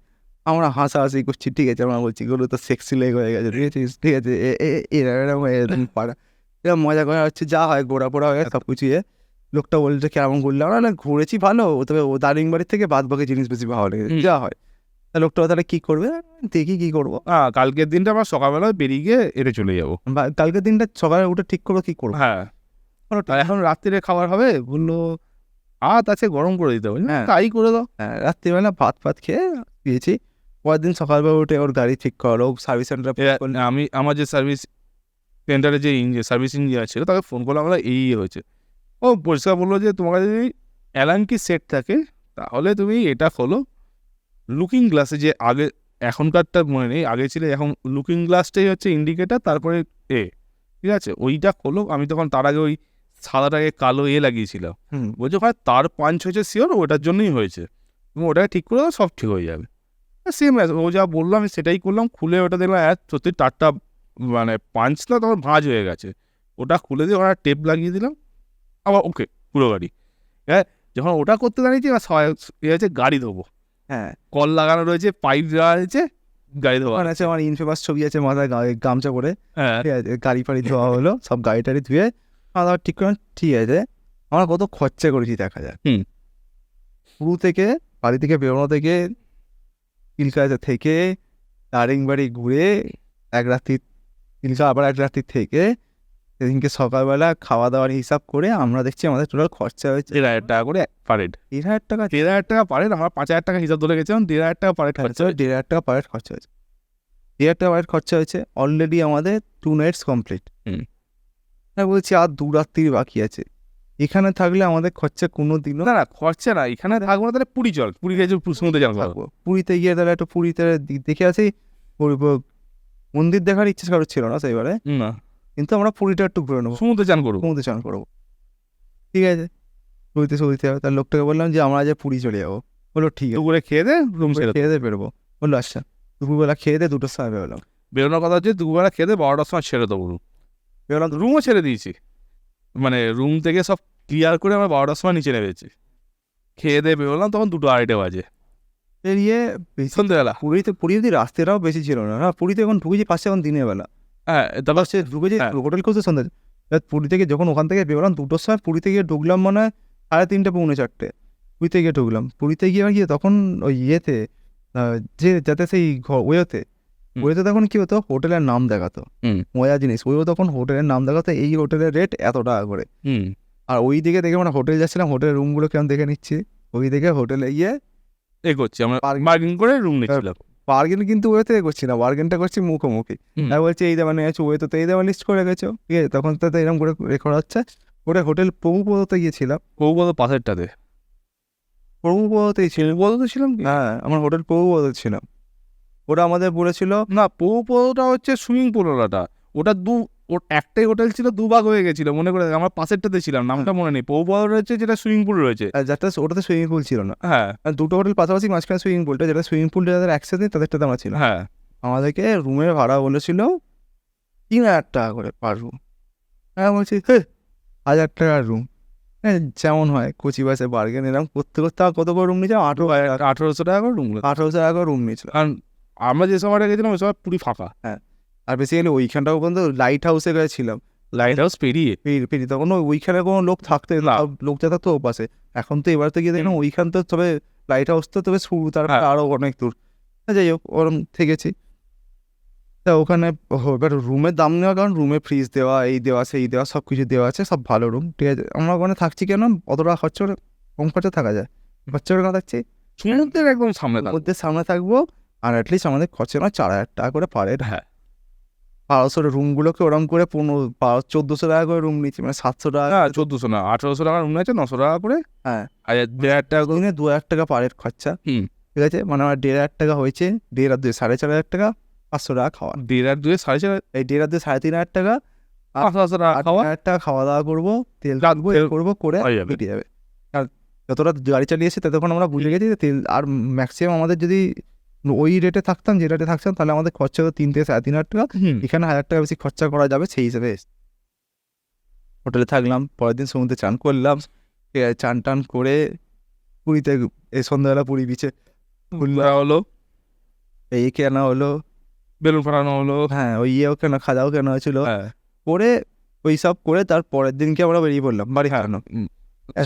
আমরা হাসাহাসি করছি, ঠিক আছে, আমরা বলছি গরু তো সেক্সি লেগ হয়ে গেছে, ঠিক আছে, ঠিক আছে, এরকম পাড়া এরকম মজা করা হচ্ছে, যা হয় গোড়া পোড়া হয়ে সব কিছু। লোকটা বলছে কেমন করলে, আমরা না ঘুরেছি ভালো, তবে ও দারিংবাড়ির থেকে বাদ বাকি জিনিস বেশি ভালো লেগেছে, যা হয়। তা লোকটা তাহলে কী করবে, দেখি কী করবো। কালকের দিনটা আমরা সকালবেলা বেরিয়ে গিয়ে এটা চলে যাবো। কালকের দিনটা সকালে উঠে ঠিক করবো কী করবো। হ্যাঁ, এখন রাত্রিরে খাবার হবে, বললো আছে গরম করে দিতে হবে। হ্যাঁ, তাই করে দাও। হ্যাঁ, রাত্রিবেলা ভাত খেয়ে দিয়েছি। পরের দিন সকালবেলা উঠে ওর গাড়ি ঠিক করো, সার্ভিস সেন্টারে আমি আমার যে সার্ভিস সেন্টারে যে সার্ভিস ইঞ্জিনিয়ার ছিল তাকে ফোন করলাম, আমরা এই হয়েছে। ও পরিষ্কার বললো যে তোমার যদি অ্যালার্ম কি সেট থাকে তাহলে তুমি এটা খোলো, লুকিং গ্লাসে যে আগে, এখনকারটা মনে নেই, আগে ছিল, এখন লুকিং গ্লাসটাই হচ্ছে ইন্ডিকেটার, তারপরে ঠিক আছে, ওইটা খোলো। আমি তখন তার আগে ওই সাদাটাকে কালো লাগিয়েছিলাম। বলছো ভাই তার পাঞ্চ হয়েছে, শিওর ওটার জন্যই হয়েছে, তুমি ওটাকে ঠিক করে দাও, সব ঠিক হয়ে যাবে। সেম ও যা বললো আমি সেটাই করলাম। খুলে ওটা দেখলাম সত্যি তারটা মানে পাঞ্চ না, তখন ভাঁজ হয়ে গেছে। ওটা খুলে দিয়ে ওরা টেপ লাগিয়ে দিলাম, আবার ওকে পুরো গাড়ি। হ্যাঁ, যখন ওটা করতে দাঁড়িয়েছি না, হচ্ছে গাড়ি ধোবো। হ্যাঁ, কল লাগানো রয়েছে, পাইপ দেওয়া রয়েছে, গাড়ি ধোয়া আছে। আমার ইনফেমাস ছবি আছে মাথায় গামছা করে, ঠিক আছে, গাড়ি ফাড়ি ধোয়া হলো, সব গাড়ি টাড়ি ধুয়ে আবার ঠিক করে। ঠিক আছে, আমরা কত খরচা করেছি দেখা যায়। পুরু থেকে বাড়ি থেকে বেরোনো থেকে চিলকাতে থেকে দারিংবাড়ি ঘুরে এক রাত্রি, চিলকা আবার এক রাত্রি থেকে সেদিনকে সকালবেলা খাওয়া দাওয়ার হিসাব করে আমরা দেখছি আমাদের টোটাল খরচা হয়েছে 1,500 টাকা করে পার হেড। 1,500 টাকা, 1,500 টাকা পার হেড। আমরা 5,000 টাকা হিসাব ধরে গেছিলাম, 1,500 টাকা পার হেড খরচা। 1,500 টাকা পার হেড খরচা হয়েছে, 1,000 টাকা পার হেড খরচা হয়েছে। অলরেডি আমাদের 2 নাইটস কমপ্লিট। বলছি আর 2 রাত্রি বাকি আছে। এখানে থাকলে আমাদের খরচা কোনো দিনও না, খরচা না, এখানে থাকবো না, তাহলে পুরী চল, পুরী গেছে সমুদ্রে যাবো। পুরীতে গিয়ে তাহলে একটু পুরীতে দেখে আসি। মন্দির দেখার ইচ্ছা কারোর ছিল না সেইবারে, না, কিন্তু আমরা পুরীটা একটু ঘুরে নেবো, সমুদ্রে চান করবো। ঠিক আছে, পুরীতে হবে। তার লোকটাকে বললাম যে আমরা আজ পুরী চলে যাবো। বললো ঠিক আছে, দুপুরে খেয়ে দে, রুম খেয়ে দে বেরোবো। বললো আচ্ছা। দুপুরবেলা খেয়ে দে 2টোর সময় বেরোলাম। বেরোনোর কথা হচ্ছে দুপুরবেলা খেয়ে দে 12টার সময় ছেড়ে দেবো রুম। বেরোলাম, রুমও ছেড়ে দিয়েছি, মানে রুম থেকে সব ক্লিয়ার করে আমরা 12টার সময় নিচে নেমেছি। খেয়ে দিয়ে বেরোলাম, তখন 2-2:30 বাজে। বেরিয়ে সন্ধ্যেবেলা পুরীতে রাস্তাটাও বেশি ছিল না। পুরীতে এখন ঢুকেছি 5 এখন দিনের বেলা। হ্যাঁ, তারপর সে ঢুকেছি হোটেল খুঁজতে সন্ধ্যা। পুরী থেকে যখন ওখান থেকে বেরোলাম 2টোর সময়, পুরী থেকে ঢুকলাম মানে 3:30 পৌনে 4টে। পুরীতে গিয়ে ঢুকলাম, পুরীতে গিয়ে আর কি তখন ওই ইয়েতে যে যাতে সেই ওয়েতে তখন কি হতো, হোটেলের নাম দেখাতো, মজার জিনিস, ওইও তখন হোটেলের নাম দেখাতো, এই হোটেলের রেট এত টাকা করে। আর ওই দিকে দেখে মানে হোটেল যাচ্ছিলাম, হোটেলের রুমগুলো কেমন দেখে নিচ্ছি, ওই দিকে হোটেলে গিয়ে করছি আমরা বার্গেন করে রুম নিচ্ছিলাম। বার্গেন কিন্তু ওয়েতে করছি না, বার্গেনটা করছি মুখোমুখি। আর বলছে এই দামে নিয়েছো, ওয়ে তো এই দামে লিস্ট করে গেছো, ঠিক আছে, তখন তো এরকম করে রেকর্ড হচ্ছে। ওটা হোটেল প্রভুপদতে গিয়েছিলাম, প্রভুপদ পাশেরটাতে, প্রভুপদতেই ছিল, প্রভুপদ ছিলাম। হ্যাঁ আমার হোটেল প্রভুপদতে ছিলাম। ওটা আমাদের বলেছিল না, প্রভুপদটা হচ্ছে সুইমিং পুল ওটা, ওটা একটাই হোটেল ছিল, দুভাগ হয়ে গেছিল মনে করে, আমার পাশেরটাতে ছিলাম, নামটা মনে নেই। প্রভুপদ রয়েছে যেটা সুইমিং পুল রয়েছে, যাতে ওটাতে সুইমিং পুল ছিল না, হ্যাঁ, দুটো হোটেল পাশাপাশি, মাঝখানে সুইমিং পুলটা, যেটা সুইমিং পুলটা যাদের অ্যাক্সেস নেই তাদেরটাতে আমরা ছিলাম। হ্যাঁ, আমাদেরকে রুমের ভাড়া বলেছিল 3,000 টাকা করে পার রুম। হ্যাঁ বলছি 1,000 টাকার রুম, হ্যাঁ যেমন হয় কচি বাসে বার্গেন এরকম করতে করতে কত করে রুম নিয়েছিলাম, 1800 টাকা করে রুম, 1800 টাকা করে রুম নিয়েছিলাম। কারণ আমরা যে সময়টা গেছিলাম ওই সময় পুরী ফাঁকা। হ্যাঁ, আর বেসিক্যালি ওইখানটাও পর্যন্ত লাইট হাউসে গেছিলাম, লাইট হাউস পেরিয়ে তখন ওইখানে কোনো লোক থাকতে না, লোক যা থাকতো ও পাশে। এখন তো এবার তো গিয়ে দেখলাম ওইখান তো তবে লাইট হাউস তো তবে শুরু, তারপরে আরও অনেক দূর, যাই হোক ওরম থেকেছি। তা ওখানে এবার রুমের দাম নেওয়া, কারণ রুমে ফ্রিজ দেওয়া, এই দেওয়া সেই দেওয়া সব কিছু দেওয়া আছে, সব ভালো রুম, ঠিক আছে। আমরা ওখানে থাকছি কেন, অত টাকা খরচ করে, কম খরচে থাকা যায়, খরচা করে থাকছি, সমুদ্রের একদম সামনে, সমুদ্রের সামনে থাকবো, আর অ্যাটলিস্ট আমাদের খরচা না 4,000 টাকা করে পারে। হ্যাঁ, 1200 রুমগুলোকে ওরম করে 1400 টাকা করে রুম নিচ্ছি, মানে 700 টাকা, 1400 না 1800 টাকা রুম আছে, 900 টাকা করে। হ্যাঁ, আর 1,500 টাকা করে, 2,000 টাকা পারের খরচা, ঠিক আছে, মানে আমার 1,500 টাকা হয়েছে, 1,500 আর 2 4,500 টাকা, 500 টাকা খাওয়া, 1,500 আর 2 4,500, এই 1,500 আর 2 3,500 টাকা, 500 টাকা খাওয়া, 8,000 টাকা খাওয়া দাওয়া করবো, তেল রাখবো, করবো করে মিটে যাবে। আর যতটা গাড়ি চালিয়েছি ততক্ষণ আমরা বুঝে গেছি যে তেল, আর ম্যাক্সিমাম আমাদের যদি ওই রেটে থাকতাম, যে রেটে থাকতাম, তাহলে আমাদের খরচা হতো 3 থেকে 3,500 টাকা, এখানে 1,000 টাকা বেশি খরচা করা যাবে, সেই হিসেবে হোটেলে থাকলাম। পরের দিন সমুদ্রে চান করলাম, চান টান করে পুরীতে এই সন্ধ্যাবেলা পুরী বিচে হলো, এই কেনা হলো, বেলুন ফাটানো হলো, হ্যাঁ ওই ইয়েও কেন, খাওয়াও কেনা হয়েছিল, করে ওই সব করে তার পরের দিনকে আমরা বেরিয়ে পড়লাম বাড়ি ফেরানো।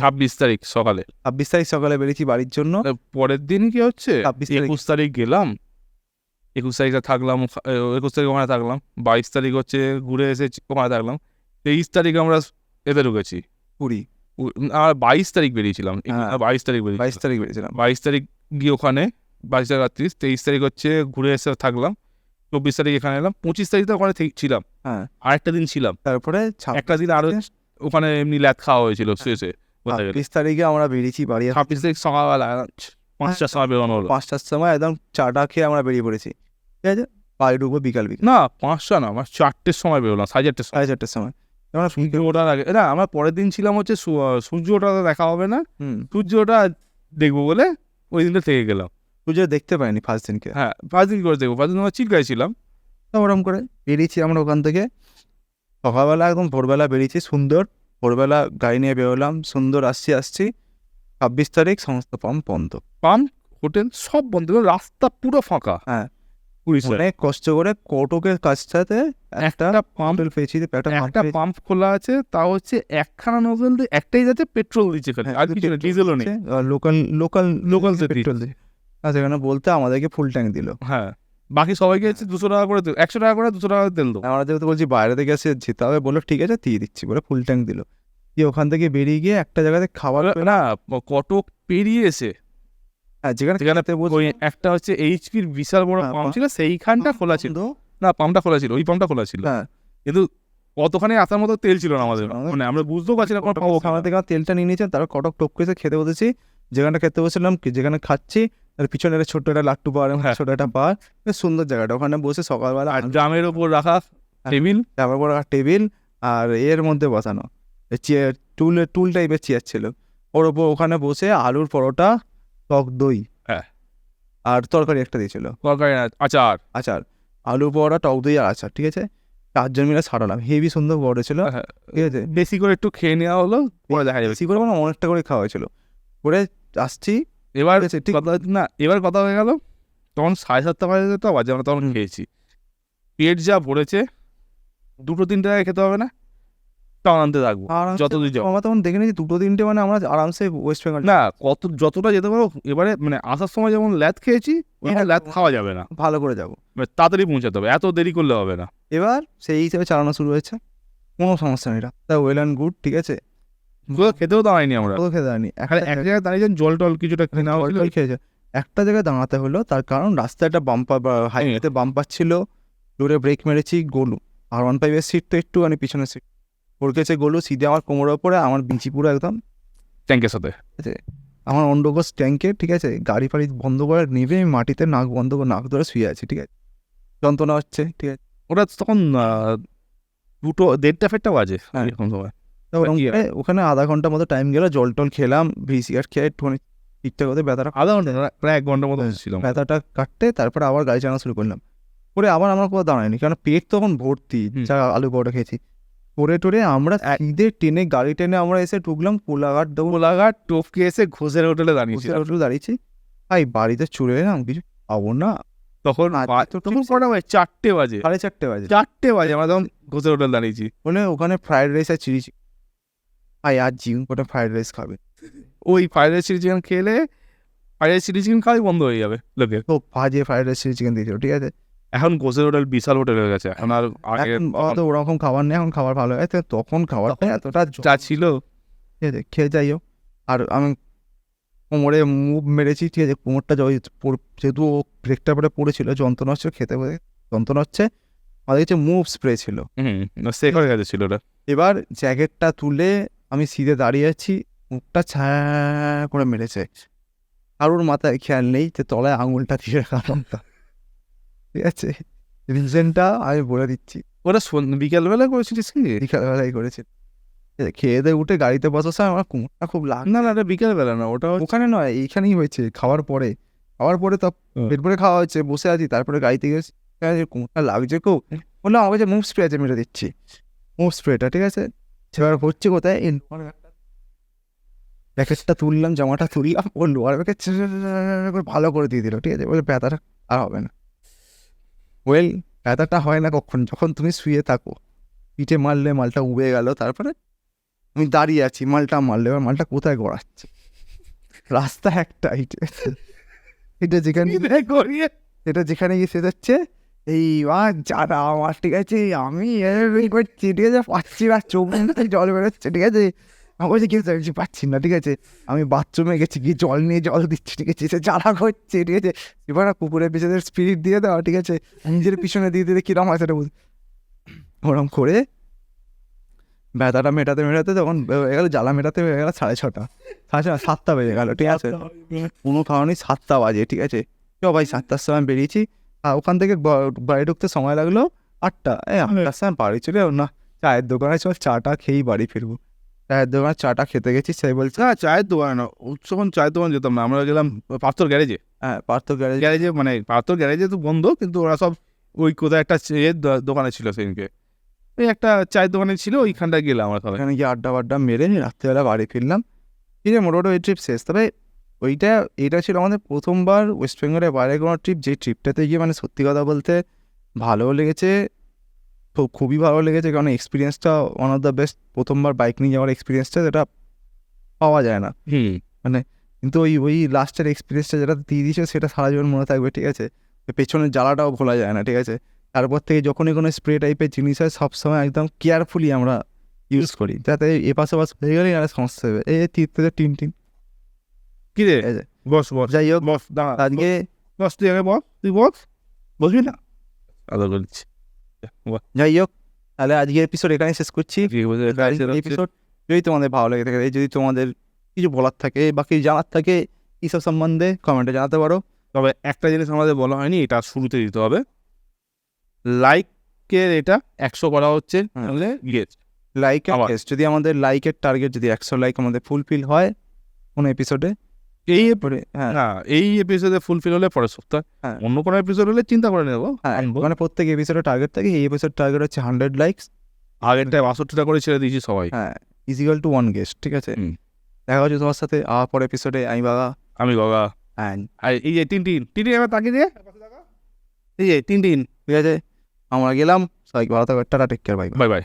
26 তারিখ সকালে, 26 তারিখ সকালে বেরিয়েছি বাড়ির জন্য। পরের দিন কি হচ্ছে 21 তারিখ গেলাম, 21 তারিখে থাকলাম, 21 তারিখ ওখানে থাকলাম, 22 তারিখ হচ্ছে ঘুরে এসে ওখানে থাকলাম, 23 তারিখ আমরা এতে ঢুকেছি পুরী, আর 22 তারিখ বেরিয়েছিলাম, 22 তারিখ বেরিয়েছিলাম, 22 তারিখ গিয়ে ওখানে 22 তারিখ রাত্রি, 23 তারিখ হচ্ছে ঘুরে এসে থাকলাম, 24 তারিখ এখানে এলাম, 25 তারিখ তো ওখানে ছিলাম, আরেকটা দিন ছিলাম, তারপরে একটা দিন আরো ওখানে এমনি ল্যাদ খাওয়া হয়েছিল শেষে। 26 তারিখে আমরা বেরিয়েছি বাড়ি, 26 তারিখ সকালবেলা 5টার সময় বেরোনো হলো, 5টার সময় একদম চাটা খেয়ে আমরা বেরিয়ে পড়েছি, ঠিক আছে, বাড়ি ঢুকবো বিকাল না 5টা না, আমার 4টের সময় বেরোলাম, 4:30 সময়, সূর্য ওঠার আগে না, আমরা পরের দিন ছিলাম হচ্ছে সূর্য ওঠা দেখা হবে না, সূর্য ওঠা দেখবো বলে ওই দিনটা থেকে গেলাম, সূর্য দেখতে পাইনি ফার্স্ট দিনকে, হ্যাঁ ফার্স্ট দিন করে দেখবো, ফার্স্ট দিন আমরা চিল্কায় ছিলাম, তা ওরম করে বেরিয়েছি আমরা ওখান থেকে, সকালবেলা একদম ভোরবেলা বেরিয়েছি, সুন্দর ভোরবেলা গাড়ি নিয়ে বেরোলাম, সুন্দর আসছি 26 তারিখ সমস্ত পাম্প বন্ধ, পাম্প হোটেল সব বন্ধ, রাস্তা পুরো ফাঁকা, হ্যাঁ অনেক কষ্ট করে কোটকের কাছটাতে একটা পাম্প পেয়েছি, একটা পাম্প খোলা আছে, তা হচ্ছে একখানা নজল দিয়ে একটাই যাচ্ছে, পেট্রোল দিচ্ছে, আর কিছু না, ডিজেলও নেই, লোকাল পেট্রোল দিয়ে, আর সেখানে বলতে আমাদেরকে ফুল ট্যাঙ্ক দিল, হ্যাঁ বাকি সবাইকে হচ্ছে 200 টাকা করে, 100 টাকা করে 200 টাকা তেল দেবো, আমরা যেহেতু বলছি বাইরে থেকে এসে যেতে হবে, বললো ঠিক আছে দিয়ে দিচ্ছি বলে ফুল ট্যাঙ্ক দিল, দিয়ে ওখান থেকে বেরিয়ে গিয়ে একটা জায়গাতে খাবার, না কটক পেরিয়ে এসে, হ্যাঁ যেখানে একটা হচ্ছে এইচপির বিশাল বড় পাম্প ছিল, সেইখানটা খোলা ছিল, না পাম্পটা খোলা ছিল, ওই পাম্পটা খোলা ছিল, কিন্তু কতখানি আসার মতো তেল ছিল না আমাদের, মানে আমরা বুঝতেও পারছি না কোনো পাবো, খাওয়া থেকে তেলটা নিয়ে নিয়েছেন, তারপর কটক টপ করে খেতে বসেছি, যেখানে খেতে বসেছিলাম, যেখানে খাচ্ছি তার পিছনে একটা ছোট্ট একটা লাট্টু পাওয়ার, ছোট একটা পাওয়ার, বেশ সুন্দর জায়গাটা, ওখানে বসে সকালবেলা ড্রামের ওপর রাখা টেবিল, ড্রামের ওপর রাখা টেবিল, আর এর মধ্যে বসানো চেয়ার, টুল টাইপের চেয়ার ছিল, ওর ওপর ওখানে বসে আলুর পরোটা, টক দই, হ্যাঁ আর তরকারি একটা দিয়েছিল, তরকারি আচার, আলু পরোটা, টক দই আর আচার, ঠিক আছে, 4জন মিলে সারালাম, হেভি সুন্দর বড় ছিল, ঠিক আছে, বেশি করে একটু খেয়ে নেওয়া হলো, পরে দেখা যাবে, বেশি করে মানে অনেকটা করে খাওয়া হয়েছিল, করে আসছি, এবার না এবার কথা হয়ে গেল, তখন 7:30 বাজে আমরা তখন খেয়েছি, পেট যা ভরেছে, 2-3 টাকায় খেতে হবে না, টান আনতে থাকবো যতদূর যাবো। আমরা তখন দেখে নিয়েছি 2-3টে মানে আমরা আরামসে ওয়েস্ট বেঙ্গল না যতটা যেতে পারো এবারে মানে আসার সময় যেমন ল্যাদ খেয়েছি ওইখানে ল্যাদ খাওয়া যাবে না, ভালো করে যাবো, মানে তাড়াতাড়ি পৌঁছাতে হবে, এত দেরি করলে হবে না। এবার সেই হিসেবে চালানো শুরু হয়েছে, কোনো সমস্যা নেই, তা ওয়েল অ্যান্ড গুড, ঠিক আছে। কোথাও খেতেও দাঁড়াইনি আমরা, কোথাও খেতে দাঁড়ানি, এক জায়গায় দাঁড়িয়ে জল টল কিছুটা কিনা হয়েছিল। জল খেয়েছে, একটা জায়গায় দাঁড়াতে হলো, তার কারণ রাস্তায় একটা বাম্পার বা হাইওয়েতে বাম্পার ছিল, জোরে ব্রেক মেরেছি, গোলু আর 1.5-এর সিট তো একটুখানি পিছনের সিট পড়কেছে, গোলু সিধে আমার কোমরের ওপরে, আমার বিচি পুরো একদম ট্যাঙ্কের সাথে, ঠিক আছে, আমার অন্ডকোষ ট্যাঙ্কে, ঠিক আছে, গাড়ি ফাড়ি বন্ধ করে নেবে, আমি মাটিতে নাক বন্ধ করে নাক ধরে শুয়ে আছি, ঠিক আছে, যন্ত্রণা হচ্ছে, ঠিক আছে। ওটা তখন 2-1:30 বাজে হ্যাঁ। এরকম সময়। তো ওখানে আধা ঘন্টার মতো টাইম গেল, জল টল খেলাম, ভিসিআর খেয়ে একটুখানি ঠিকঠাক হতে ব্যথাটা আধা ঘন্টা না, প্রায় 1 ঘন্টার মতো ছিলাম। ব্যথাটা কাটতে তারপরে আবার গাড়ি চালানো শুরু করলাম, করে আবার আমরা কোথাও দাঁড়াইনি, কারণ পেট তখন ভর্তি, যা আলু পরোটা খেয়েছি, করে টোরে আমরা ঈদের ট্রেনে গাড়ি টেনে আমরা এসে ঢুকলাম কোলাঘাট, কোলাঘাট টপকে এসে ঘোষের হোটেলে দাঁড়িয়েছি। দাঁড়িয়েছি, ভাই বাড়িতে চলে এলাম, কিছু পাবো না, তখন তখন কটা বাজে? 4টে বাজে, 4:30 বাজে, 4টে বাজে আমরা তখন ঘোষের হোটেল দাঁড়িয়েছি। বলে ওখানে ফ্রাইড রাইস আর চিলি চিকেন, ভাই আর জীবন কোটা ফ্রাইড রাইস খাবে, ওই ফ্রাইড রাইস চিলি চিকেন খেলে ফ্রাইড রাইস চিলি চিকেন খাওয়াই বন্ধ হয়ে যাবে লোকে। তো ভাজে ফ্রাইড রাইস চিলি চিকেন দিয়েছিল, ঠিক আছে। এখন ঘোষের হোটেল বিশাল হোটেল হয়ে গেছে, এখন আর আগে এখন অত ওরকম খাবার নেই, এখন খাবার ভালো হয়, তো তখন খাবারটা এতটা যা ছিল ঠিক আছে, খেয়ে যাই হোক। আর আমি কোমরে মুভ মেরেছি, ঠিক আছে, কোমরটা যেহেতু ব্রেকটা পরে পড়েছিল, যন্ত্রণা হচ্ছে, খেতে বসে যন্ত্রণা হচ্ছে, আমাদের কাছে মুভ স্প্রে ছিল, সে করে গেছে ছিল ওটা। এবার জ্যাকেটটা তুলে আমি সিধে দাঁড়িয়ে আছি, মুখটা ছায়া করে মেরেছে, কারোর মাথায় খেয়াল নেই যে তলায় আঙুলটা দিয়ে রাখলাম, ঠিক আছে, রিজনটা আমি বলে দিচ্ছি, ওটা বিকেলবেলা করেছিলিস কি? বিকালবেলায় করেছে, খেয়ে দিয়ে উঠে গাড়িতে বসার সময় আমার কোমরটা খুব না না, ওটা বিকেলবেলা না, ওটা ওখানে নয়, এইখানেই হয়েছে, খাওয়ার পরে তো পেট ভরে খাওয়া হচ্ছে, বসে আছি, তারপরে গাড়িতে গেছি, কোমরটা লাগছে খুব, বললাম আমার কাছে মুভ স্প্রে আছে, মেরে দিচ্ছি মুভ স্প্রেটা, ঠিক আছে, সেবার হচ্ছে কোথায়, এই প্যাকেটটা তুললাম, জামাটা তুললাম, ও লোয়ার প্যাকেট ভালো করে দিয়ে দিল, ঠিক আছে, বলে ব্যথাটা আর হবে না, ওয়েল ব্যথাটা হয় না কখন, যখন তুমি শুয়ে থাকো, পিঠে মারলে মালটা উবে গেল, তারপরে আমি দাঁড়িয়ে আছি, মালটা মারলে, এবার মালটা কোথায় গড়াচ্ছে, রাস্তা একটাই, এটা যেখানে গিয়ে শেষ হচ্ছে, এই যারা আমার, ঠিক আছে, আমি করছি, ঠিক আছে, পাচ্ছি না, চোখ থেকে জল বেরোচ্ছে, ঠিক আছে, আমার কাছে কেউ কিছু পাচ্ছি না, ঠিক আছে, আমি বাথরুমে গেছি, গিয়ে জল নিয়ে জল দিচ্ছি, ঠিক আছে, সে যারা করছে, ঠিক আছে, এবার কুকুরের পিছনে স্পিরিট দিয়ে দেওয়া, ঠিক আছে, নিজের পিছনে দিয়ে দিলে কিরম হয় সেটা বুঝ, ওরম করে ব্যথাটা মেটাতে মেটাতে তখন হয়ে গেল, জ্বালা মেটাতে হয়ে গেল 6:30, 7টা বেজে গেল, ঠিক আছে, কোনো কারণেই 7টা বাজে, ঠিক আছে, চ ভাই 7টার সময় বেরিয়েছি, আর ওখান থেকে বাড়ি ঢুকতে সময় লাগলো 8টা, 8টার সময় বাড়ি চলে যাবো না, চায়ের দোকানে চল, চাটা খেয়েই বাড়ি ফিরবো, চায়ের দোকানে চাটা খেতে গেছি, সে বলছে না চায়ের দোকান না, তখন চায়ের দোকান যেতাম না, আমরা গেলাম পার্থর গ্যারেজে। হ্যাঁ, পার্থ গ্যারেজে মানে পার্থর গ্যারেজে তো বন্ধ, কিন্তু ওরা সব ওই কোথায় একটা দোকানে ছিল সেদিনকে, ওই একটা চায়ের দোকানে ছিল, ওইখানটায় গেলাম আমরা সবাই, ওখানে গিয়ে আড্ডা মেরে রাত্রিবেলা বাড়ি ফিরলাম, ঠিক আছে, মোটামুটি ওই ট্রিপ শেষ। তবে এইটা ছিল আমাদের প্রথমবার ওয়েস্ট বেঙ্গলের বাইরে কোনো ট্রিপ, যে ট্রিপটাতে গিয়ে মানে সত্যি কথা বলতে ভালোও লেগেছে, খুবই ভালো লেগেছে, কারণ এক্সপিরিয়েন্সটা ওয়ান অফ দ্য বেস্ট, প্রথমবার বাইক নিয়ে যাওয়ার এক্সপিরিয়েন্সটা যেটা পাওয়া যায় না, মানে, কিন্তু ওই লাস্টের এক্সপিরিয়েন্সটা যেটা দিয়ে দিয়েছে সেটা সারা জীবন মনে থাকবে, ঠিক আছে, পেছনের জ্বালাটাও ভোলা যায় না, ঠিক আছে, তারপর থেকে যখনই কোনো স্প্রে টাইপের জিনিস হয় সবসময় একদম কেয়ারফুলি আমরা ইউজ করি, যাতে এপাশে হয়ে গেলেই আর সমস্যা হবে, এই তীর্থে টিন কি রে, বস যাই হোক, বস দাঁড়া, আজকে বস তুই আগে বস, তুই বস, বসবি না, আদর করছি, যাই হোক, তাহলে আজকের এপিসোড এখানে শেষ করছি, এপিসোড যদি তোমাদের ভালো লেগে থাকে, যদি তোমাদের কিছু বলার থাকে বা কিছু জানার থাকে এইসব সম্বন্ধে কমেন্টে জানাতে পারো। তবে একটা জিনিস আমাদের বলা হয়নি, এটা শুরুতে দিতে হবে, লাইকের এটা 100 করা হচ্ছে, তাহলে লাইক, যদি আমাদের লাইকের টার্গেট যদি 100 লাইক আমাদের ফুলফিল হয় কোনো এপিসোডে, এই হ্যাঁ না এই এপিসোডে ফুলফিল হলে পরের সপ্তাহ, হ্যাঁ, অন্য কোনো এপিসোড হলে চিন্তা করে নেবো, মানে প্রত্যেক এপিসোডে টার্গেট থাকে, এই এপিসোড টার্গেট হচ্ছে 100 লাইকস, আগেরটায় 62টা করে ছেড়ে দিয়েছি সবাই, হ্যাঁ, ইজিক্যাল টু 1 গেস্ট, ঠিক আছে, দেখা হচ্ছে তোমার সাথে আবার পরের এপিসোডে, আমি গগা, আর এই যে টিনটিন এবার তাকিয়ে দিয়ে, এই যে টিনটিন, ঠিক আছে, আমরা গেলাম, সবাইকে ভালো থাকবে, tata, take care, bye by.